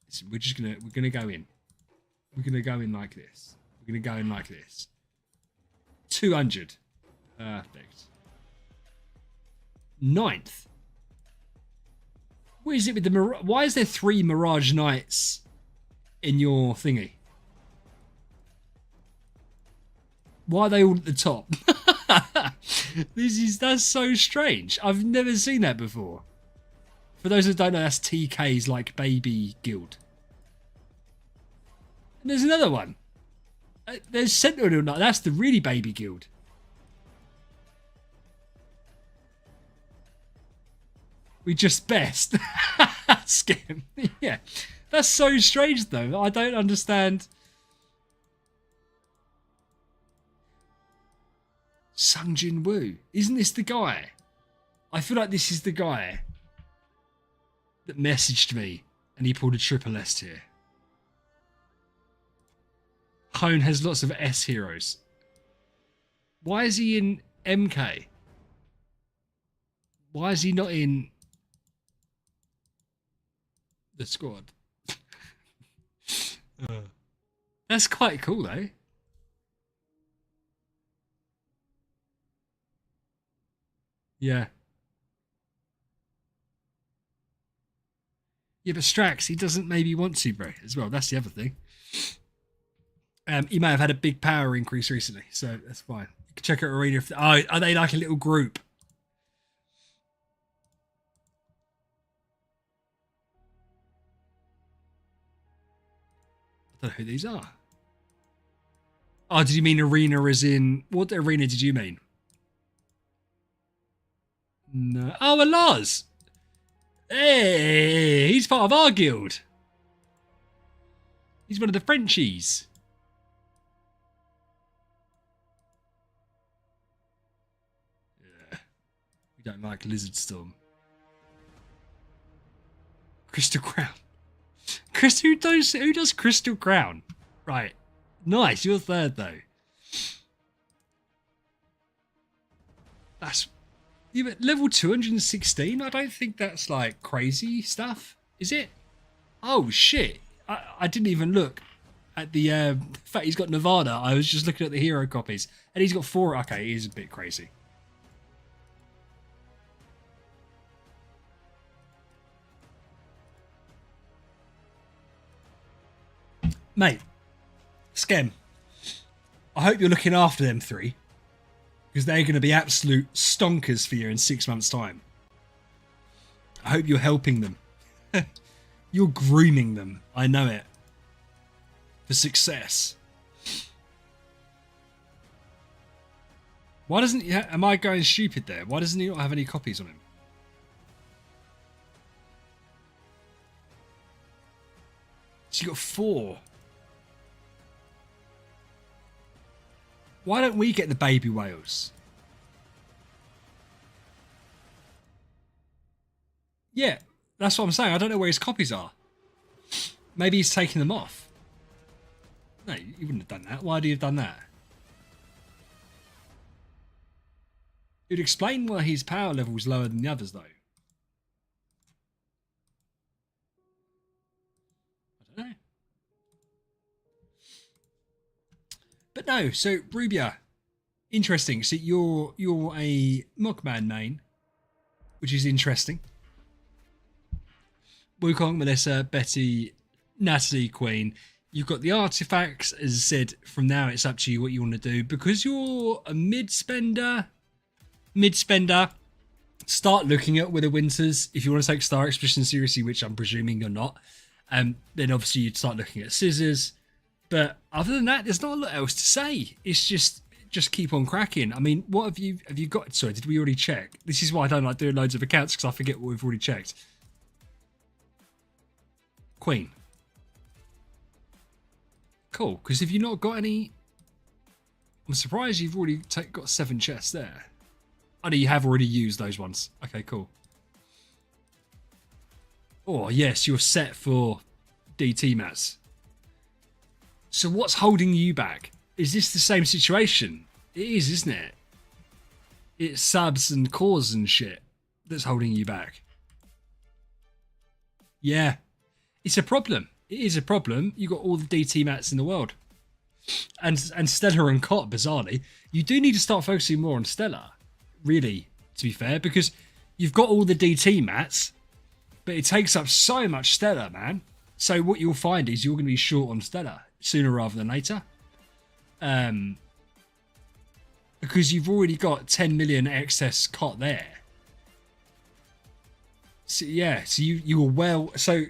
Listen, we're gonna go in. We're gonna go in like this. We're gonna go in like this. 200. Perfect. 9th. What is it with the why is there 3 Mirage Knights in your thingy? Why are they all at the top? That's so strange. I've never seen that before. For those that don't know, that's TK's like baby guild. And there's another one. There's Sentinel Knight. That's the really baby guild. We just best. Skim. Yeah. That's so strange though. I don't understand. Sung Jin Woo. Isn't this the guy? I feel like this is the guy that messaged me and he pulled a triple S here. Hone has lots of S heroes. Why is he in MK? Why is he not in the squad? That's quite cool though. Yeah. Yeah, but Strax, he doesn't maybe want to, bro, as well. That's the other thing. He may have had a big power increase recently, so that's fine. You can check out Arena if... Oh, are they like a little group? I don't know who these are. Oh, did you mean Arena as in... What arena did you mean? No. Oh, a Lars. Hey, he's part of our guild. He's one of the Frenchies. Yeah. We don't like Lizard Storm. Crystal Crown. Who does Crystal Crown? Right. Nice. You're third though. That's... Yeah, but level 216? I don't think that's like crazy stuff, is it? Oh shit. I didn't even look at the fact he's got Nevada. I was just looking at the hero copies. And he's got 4. Okay, he is a bit crazy. Mate, Skem, I hope you're looking after them 3. Because they're going to be absolute stonkers for you in 6 months' time. I hope you're helping them. You're grooming them. I know it. For success. Why doesn't he... Am I going stupid there? Why doesn't he not have any copies on him? So you got 4. Why don't we get the baby whales? Yeah, that's what I'm saying. I don't know where his copies are. Maybe he's taking them off. No, you wouldn't have done that. Why do you have done that? It would explain why his power level is lower than the others, though. I don't know. But no, so Rubia, interesting. So you're a Mockman main, which is interesting. Wukong, Melissa, Betty, Natalie, Queen. You've got the artifacts. As I said, from now it's up to you what you want to do. Because you're a mid-spender, start looking at Wither Winters. If you want to take Star Expedition seriously, which I'm presuming you're not, then obviously you'd start looking at Scissors. But other than that, there's not a lot else to say. It's just keep on cracking. I mean, what have you got? Sorry, did we already check? This is why I don't like doing loads of accounts, because I forget what we've already checked. Queen. Cool, because if you've not got any... I'm surprised you've already got 7 chests there. Oh, no, you have already used those ones. Okay, cool. Oh, yes, you're set for DT mats. So what's holding you back? Is this the same situation? It is, isn't it? It's subs and cores and shit that's holding you back. Yeah. It's a problem. it is a problem. You got all the DT mats in the world, and Stellar and Cot. Bizarrely, you do need to start focusing more on Stellar. Really, to be fair, because you've got all the DT mats, but it takes up so much Stellar, man. So what you'll find is you're going to be short on Stellar sooner rather than later. Because you've already got 10 million excess Cot there. So, yeah, so you were well. So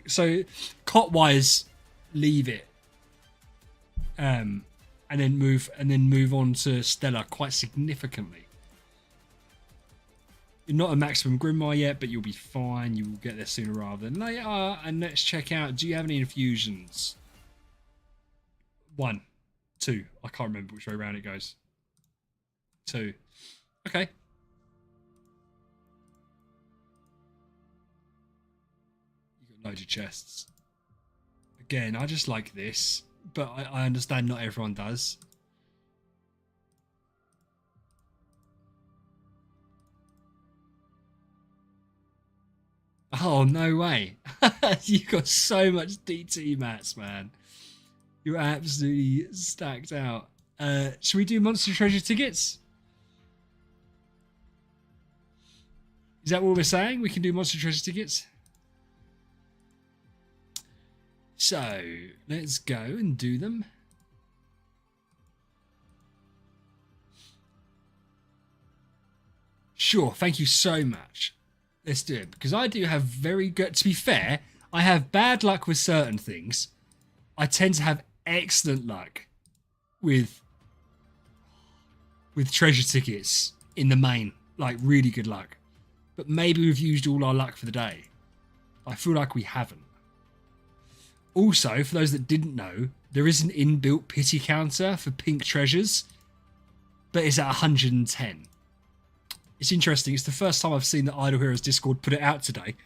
Cot wise, leave it, and then move on to Stellar quite significantly. You're not a maximum Grimoire yet, but you'll be fine. You will get there sooner rather than later. And let's check out. Do you have any infusions? 1, 2. I can't remember which way around it goes. 2. Okay. You got loads of chests. Again, I just like this, but I understand not everyone does. Oh, no way. You got so much DT mats, man. You're absolutely stacked out. Should we do Monster Treasure tickets? Is that what we're saying? We can do Monster Treasure tickets? So, let's go and do them. Sure, thank you so much. Let's do it, because I do have very good... To be fair, I have bad luck with certain things. I tend to have excellent luck with treasure tickets in the main. Like, really good luck. But maybe we've used all our luck for the day. I feel like we haven't. Also, for those that didn't know, there is an inbuilt pity counter for pink treasures, but it's at 110. It's interesting. It's the first time I've seen the Idle Heroes Discord put it out today.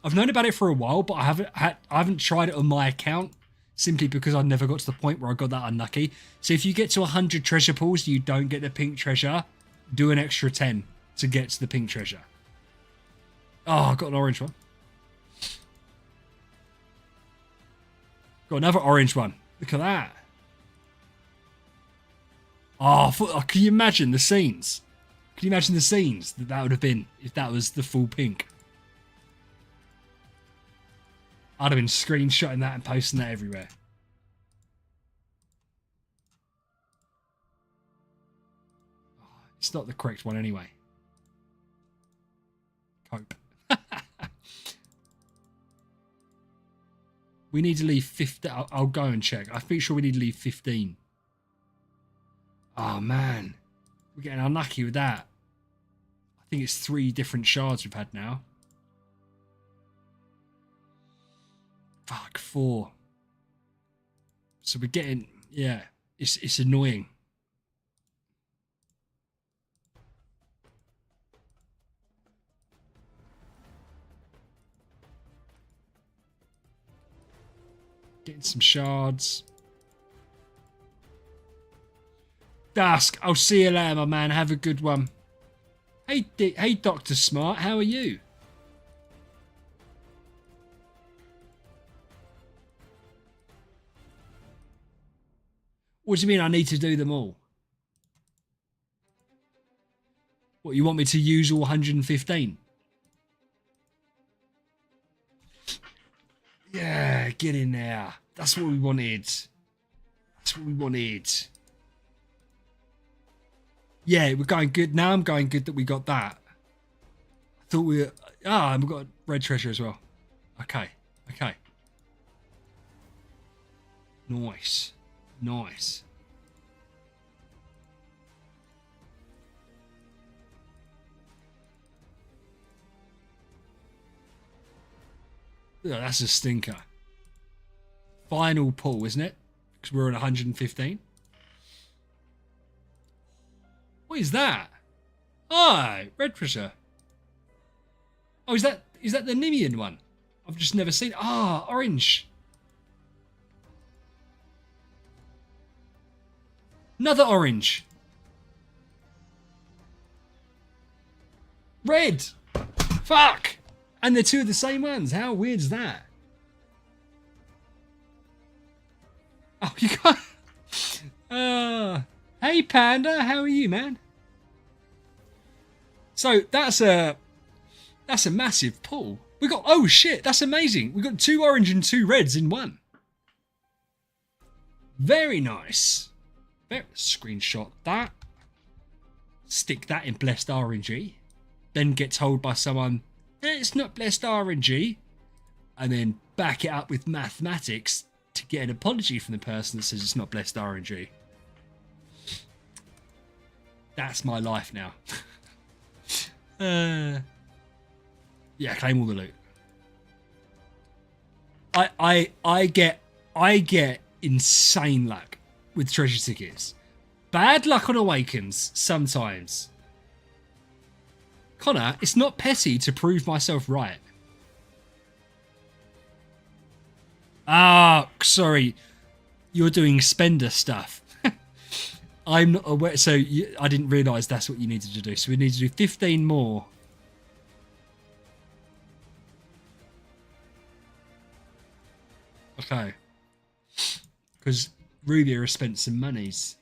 I've known about it for a while, but I haven't tried it on my account simply because I never got to the point where I got that unlucky. So if you get to 100 treasure pools, you don't get the pink treasure. Do an extra 10 to get to the pink treasure. Oh, I got an orange one. Got another orange one. Look at that. Oh, can you imagine the scenes? Can you imagine the scenes that would have been if that was the full pink? I'd have been screenshotting that and posting that everywhere. It's not the correct one anyway. Cope. We need to leave 15. I'll go and check. I'm pretty sure we need to leave 15. Oh, man. We're getting unlucky with that. I think it's 3 different shards we've had now. Fuck, 4. So we're getting... Yeah, it's annoying. Getting some shards. Dusk, I'll see you later, my man. Have a good one. Hey, Dr. Smart, how are you? What do you mean I need to do them all? What, you want me to use all 115? Yeah, get in there. That's what we wanted. That's what we wanted. Yeah, we're going good. Now I'm going good that we got that. I thought we were... Ah, and we've got red treasure as well. Okay, okay. Nice. Nice. Yeah, that's a stinker. Final pull, isn't it? Because we're at 115. What is that? Oh, red treasure. Oh, is that the Nimian one? I've just never seen. Ah, orange. Another orange. Red. Fuck. And they're 2 of the same ones. How weird is that? you got. Hey Panda, how are you, man? So that's a massive pull. We got, oh shit, that's amazing. We got 2 orange and 2 reds in one. Very nice. Screenshot that. Stick that in blessed RNG. Then get told by someone, it's not blessed RNG. And then back it up with mathematics to get an apology from the person that says it's not blessed RNG. That's my life now. Yeah, claim all the loot. I get insane luck with treasure tickets. Bad luck on awakens sometimes. Connor, it's not petty to prove myself right. Ah, sorry. You're doing spender stuff. I'm not aware. So I didn't realise that's what you needed to do. So we need to do 15 more. Okay. Because Rubia has spent some monies.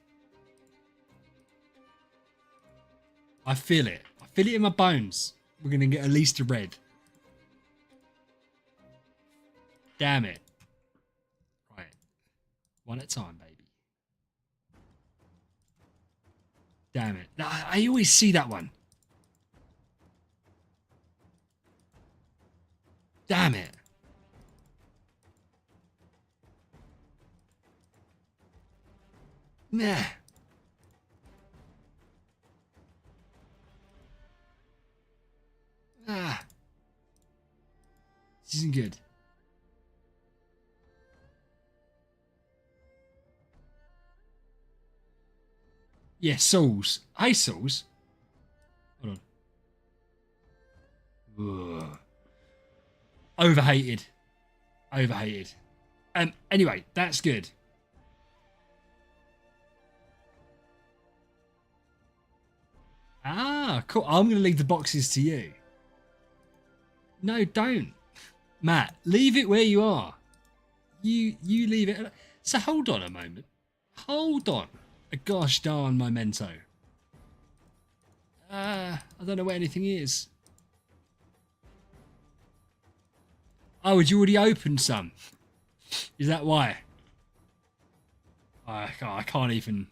I feel it. I feel it in my bones. We're going to get at least a red. Damn it. Right. One at a time, baby. Damn it. I always see that one. Damn it. Meh. Ah. This isn't good. Yeah, Souls. Hey, Souls. Hold on. Ugh. Overhated. Overhated. Anyway, that's good. Ah, cool. I'm going to leave the boxes to you. No, don't. Matt, leave it where you are. You leave it. So hold on a moment. Hold on. A gosh darn memento. I don't know where anything is. Oh, had you already opened some? Is that why? I can't even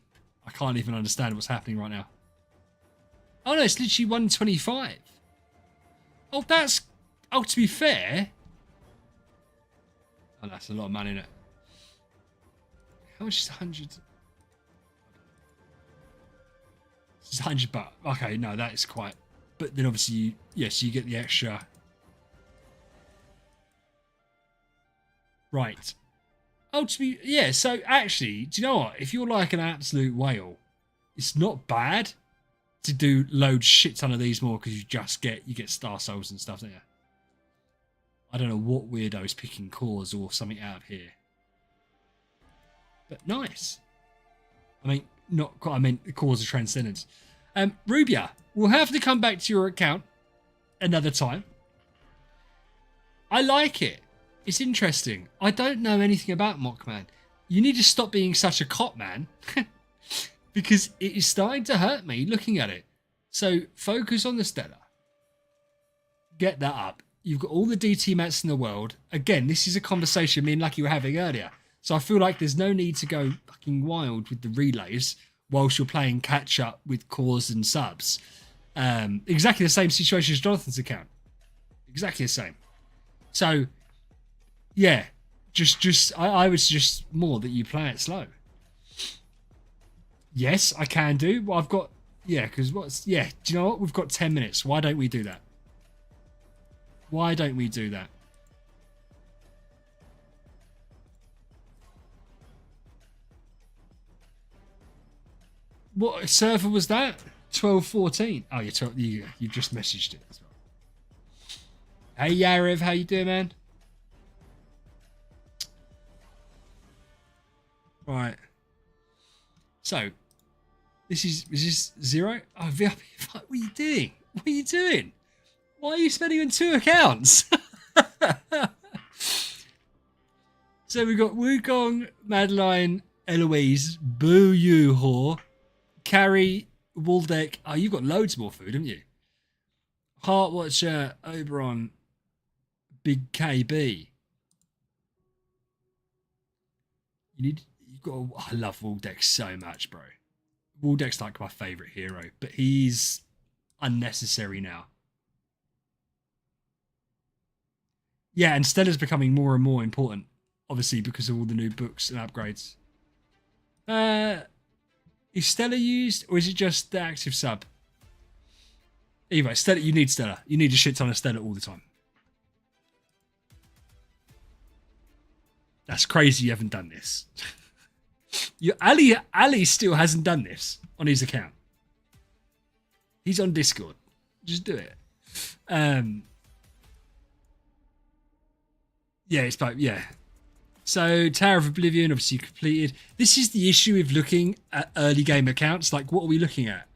understand what's happening right now. Oh no, it's literally 125. Oh, that's... Oh, to be fair... Oh, that's a lot of money, isn't it? How much is 100? It's 100 bucks. Okay, no, that is quite... But then obviously, yes, you get the extra... Right. Oh, to be... Yeah, so actually, do you know what? If you're like an absolute whale, it's not bad to do load shit ton of these more because you get star souls and stuff, don't you? I don't know what weirdo is picking cores or something out of here. But nice. I mean, not quite, I mean, the cores of transcendence. Rubia, we'll have to come back to your account another time. I like it. It's interesting. I don't know anything about Mockman. You need to stop being such a cop, man. Because it is starting to hurt me looking at it. So focus on the Stella. Get that up. You've got all the DT mats in the world. Again, this is a conversation me and Lucky were having earlier. So I feel like there's no need to go fucking wild with the relays whilst you're playing catch up with cores and subs. Exactly the same situation as Jonathan's account. Exactly the same. So, yeah, I would suggest more that you play it slow. Yes, I can do. Well, I've got, yeah, because do you know what? We've got 10 minutes. Why don't we do that? Why don't we do that? What server was that? 1214. Oh, you just messaged it as well. Hey Yarev, how you doing, man? Right. So, this is 0. Oh, VIP. What are you doing? What are you doing? Why are you spending on 2 accounts? So we've got Wukong, Madeline, Eloise, boo you whore. Carrie, Waldeck. Oh, you've got loads more food, haven't you? Heartwatcher, Oberon, Big KB. You've got. I love Waldeck so much, bro. Waldeck's like my favourite hero, but he's unnecessary now. Yeah, and Stella's becoming more and more important, obviously because of all the new books and upgrades. Is Stella used, or is it just the active sub? Anyway, Stella, you need Stella. You need a shit ton of Stella all the time. That's crazy you haven't done this. Ali still hasn't done this on his account. He's on Discord. Just do it. Yeah, it's both. Yeah. So Tower of Oblivion obviously completed. This is the issue with looking at early game accounts. Like, what are we looking at?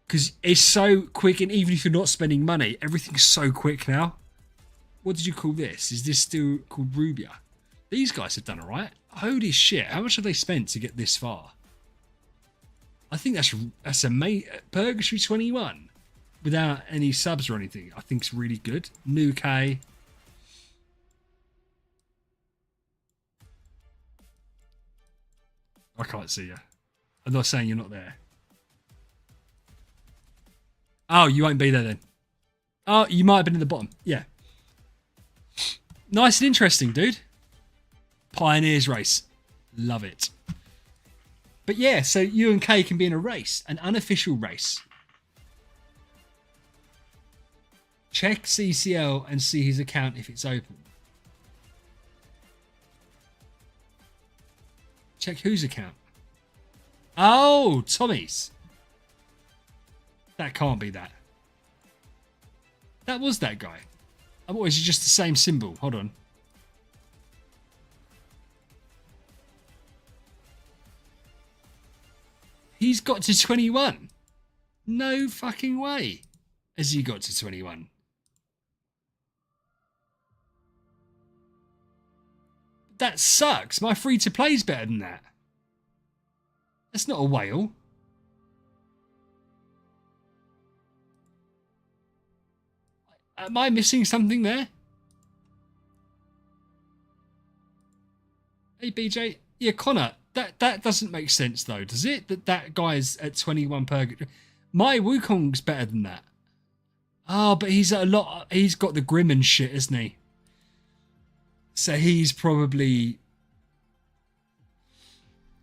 Because it's so quick, and even if you're not spending money, everything's so quick now. What did you call this? Is this still called Rubia? These guys have done all right. Holy shit! How much have they spent to get this far? I think that's amazing. Purgatory 21 without any subs or anything. I think it's really good. New K. I can't see you. I'm not saying you're not there. Oh, you won't be there then. Oh, you might have been at the bottom. Yeah. Nice and interesting, dude. Pioneers race. Love it. But yeah, so you and Kay can be in a race, an unofficial race. Check CCL and see his account if it's open. Check whose account? Oh, Tommy's. That can't be that. That was that guy. Or is it just the same symbol? Hold on. He's got to 21. No fucking way. Has he got to 21? That sucks. My free-to-play is better than that. That's not a whale. Am I missing something there? Hey, BJ. Yeah, Connor. That doesn't make sense, though, does it? That guy's at 21 purgatory. My Wukong's better than that. Oh, but he's at a lot. He's got the Grim and shit, isn't he? So he's probably...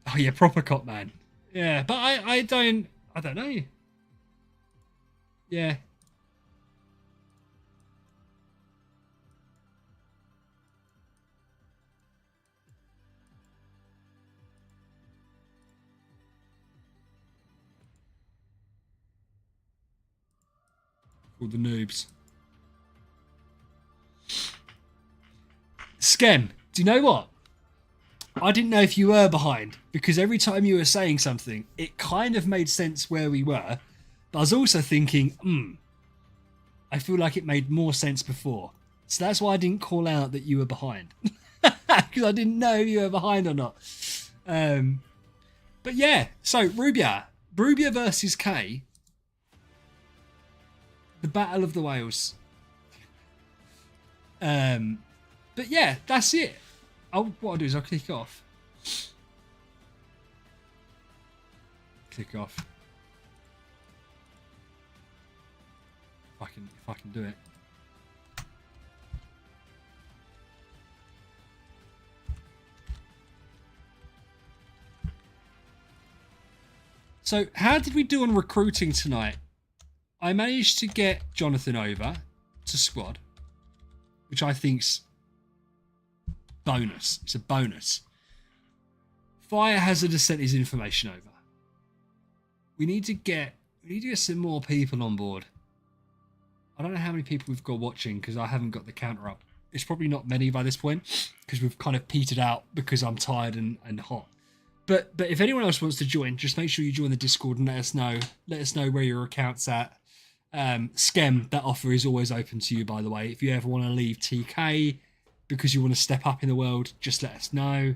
Oh, yeah, proper cop man. Yeah, but I don't know. Yeah. All the noobs. Skem, do you know what? I didn't know if you were behind, because every time you were saying something, it kind of made sense where we were. But I was also thinking, I feel like it made more sense before. So that's why I didn't call out that you were behind. Because I didn't know if you were behind or not. But yeah, so Rubia versus K. The Battle of the Whales. But yeah, that's it. What I'll do is I'll click off. Click off. If I can do it. So how did we do on recruiting tonight? I managed to get Jonathan over to squad, which I think's bonus. It's a bonus. Fire Hazard has sent his information over. We need to get some more people on board. I don't know how many people we've got watching because I haven't got the counter up. It's probably not many by this point because we've kind of petered out because I'm tired and hot. But if anyone else wants to join, just make sure you join the Discord and let us know. Let us know where your account's at. Skem, that offer is always open to you, by the way. If you ever want to leave TK because you want to step up in the world, just let us know.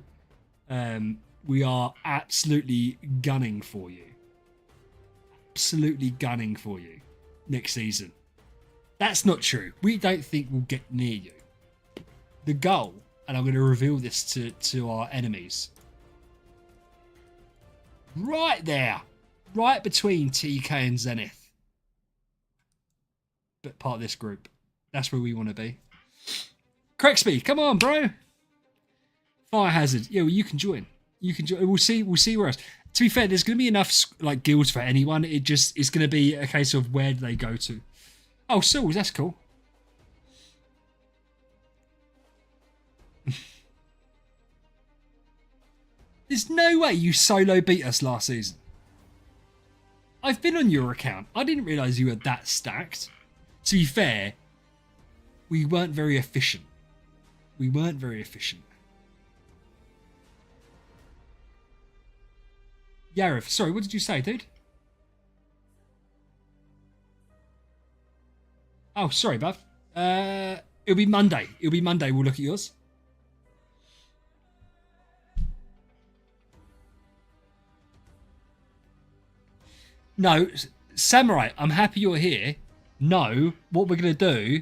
We are absolutely gunning for you. Absolutely gunning for you next season. That's not true. We don't think we'll get near you. The goal, and I'm going to reveal this to our enemies, right there, right between TK and Zenith, but part of this group. That's where we want to be. Crexby, come on, bro. Fire Hazard. Yeah, well, you can join. You can join. We'll see where else. To be fair, there's going to be enough like guilds for anyone. It's going to be a case of where do they go to. Oh, Souls, that's cool. There's no way you solo beat us last season. I've been on your account. I didn't realise you were that stacked. To be fair, we weren't very efficient. We weren't very efficient. Yarif, sorry, what did you say, dude? Oh, sorry, bruv. It'll be Monday. It'll be Monday. We'll look at yours. No, Samurai, I'm happy you're here. No, what we're going to do,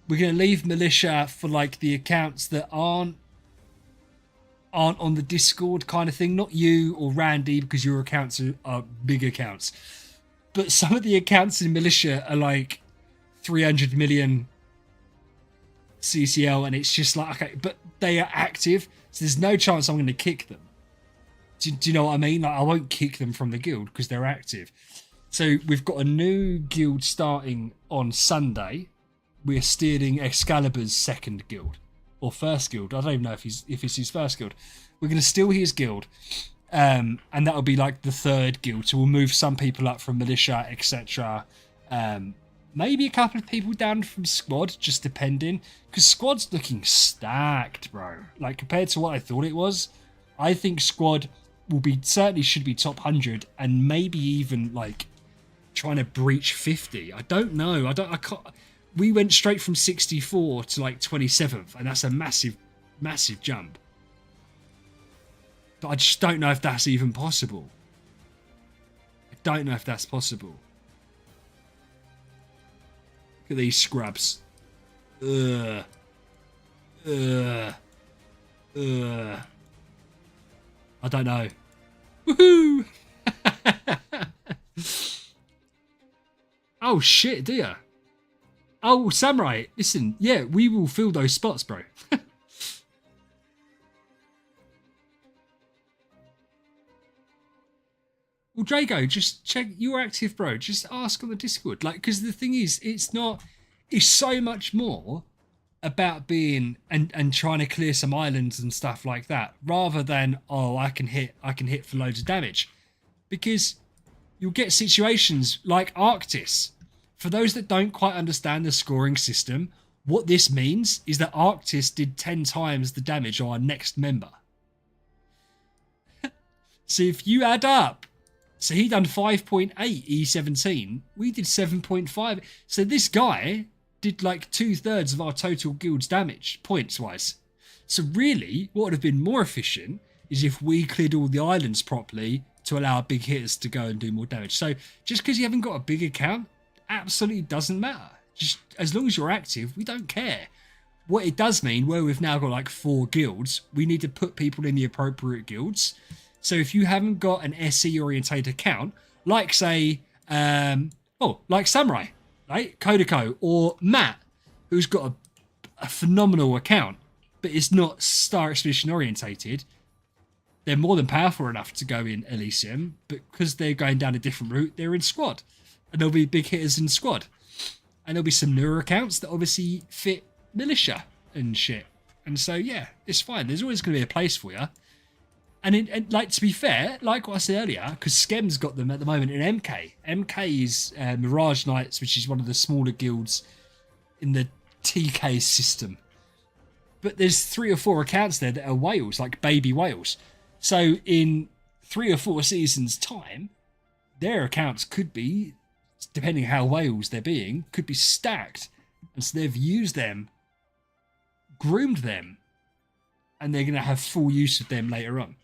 we're going to leave Militia for like the accounts that aren't on the Discord kind of thing. Not you or Randy, because your accounts are big accounts. But some of the accounts in Militia are like 300 million CCL, and it's just like, okay, but they are active, so there's no chance I'm going to kick them. Do you know what I mean? Like, I won't kick them from the guild because they're active. So we've got a new guild starting on Sunday. We're steering Excalibur's second guild or first guild. I don't even know if it's his first guild. We're going to steal his guild, and that'll be like the third guild. So we'll move some people up from Militia, etc. Maybe a couple of people down from Squad, just depending. Because Squad's looking stacked, bro. Like, compared to what I thought it was, I think Squad certainly should be top 100 and maybe even, like, trying to breach 50. I don't know. I can't. We went straight from 64 to, like, 27th, and that's a massive, massive jump. But I just don't know if that's even possible. I don't know if that's possible. Look at these scrubs. Ugh. I don't know. Woohoo! Oh shit, do ya? Oh, Samurai, listen, yeah, we will fill those spots, bro. Well, Drago, just check. You're active, bro. Just ask on the Discord. Like, because the thing is, it's so much more about being and trying to clear some islands and stuff like that, rather than, oh, I can hit for loads of damage. Because you'll get situations like Arctis. For those that don't quite understand the scoring system, what this means is that Arctis did 10 times the damage on our next member. So if you add up, so he done 5.8 E17, we did 7.5. So this guy did like 2/3 of our total guild's damage, points-wise. So really, what would have been more efficient is if we cleared all the islands properly to allow big hitters to go and do more damage. So just because you haven't got a big account, absolutely doesn't matter. Just as long as you're active, we don't care. What it does mean, where we've now got like 4 guilds, we need to put people in the appropriate guilds. So if you haven't got an SE orientated account, like say, like Samurai, right? Kodako, or Matt, who's got a phenomenal account, but it's not Star Expedition orientated, they're more than powerful enough to go in Elysium, but because they're going down a different route, they're in Squad. And there'll be big hitters in Squad. And there'll be some newer accounts that obviously fit Militia and shit. And so, yeah, it's fine. There's always going to be a place for you. And like, to be fair, like what I said earlier, because Skem's got them at the moment in MK. MK is Mirage Knights, which is one of the smaller guilds in the TK system. But there's 3 or 4 accounts there that are whales, like baby whales. So in 3 or 4 seasons' time, their accounts could be, depending how whales they're being, could be stacked. And so they've used them, groomed them, and they're going to have full use of them later on.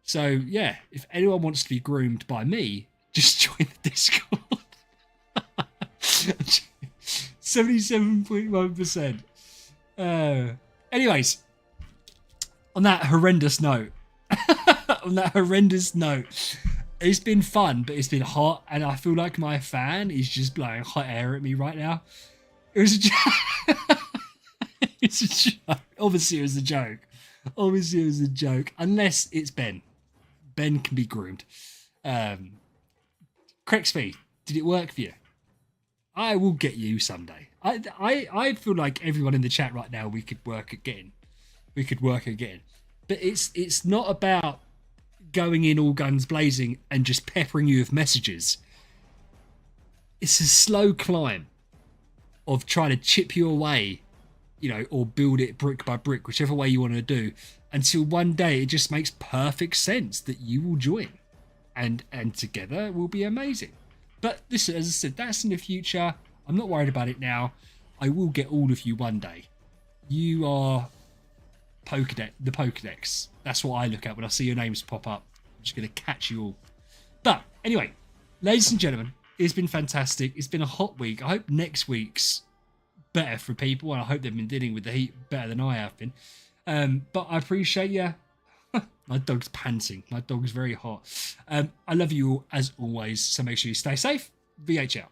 So yeah, if anyone wants to be groomed by me, just join the Discord. 77.1%. Anyways, on that horrendous note, it's been fun, but it's been hot, and I feel like my fan is just blowing hot air at me right now. It was a joke. It's a joke. Obviously, it was a joke. Unless it's Ben. Ben can be groomed. Crexby, did it work for you? I will get you someday. I feel like everyone in the chat right now, we could work again. But it's not about going in all guns blazing and just peppering you with messages. It's a slow climb of trying to chip you away, or build it brick by brick, whichever way you want to do, until one day it just makes perfect sense that you will join, and together will be amazing. But listen, as I said, that's in the future. I'm not worried about it now. I will get all of you one day. You are the Pokedex. That's what I look at when I see your names pop up. I'm just going to catch you all. But anyway, ladies and gentlemen, it's been fantastic. It's been a hot week. I hope next week's better for people, and I hope they've been dealing with the heat better than I have been. But I appreciate you. My dog's panting. My dog's very hot. I love you all as always, so make sure you stay safe. VH out.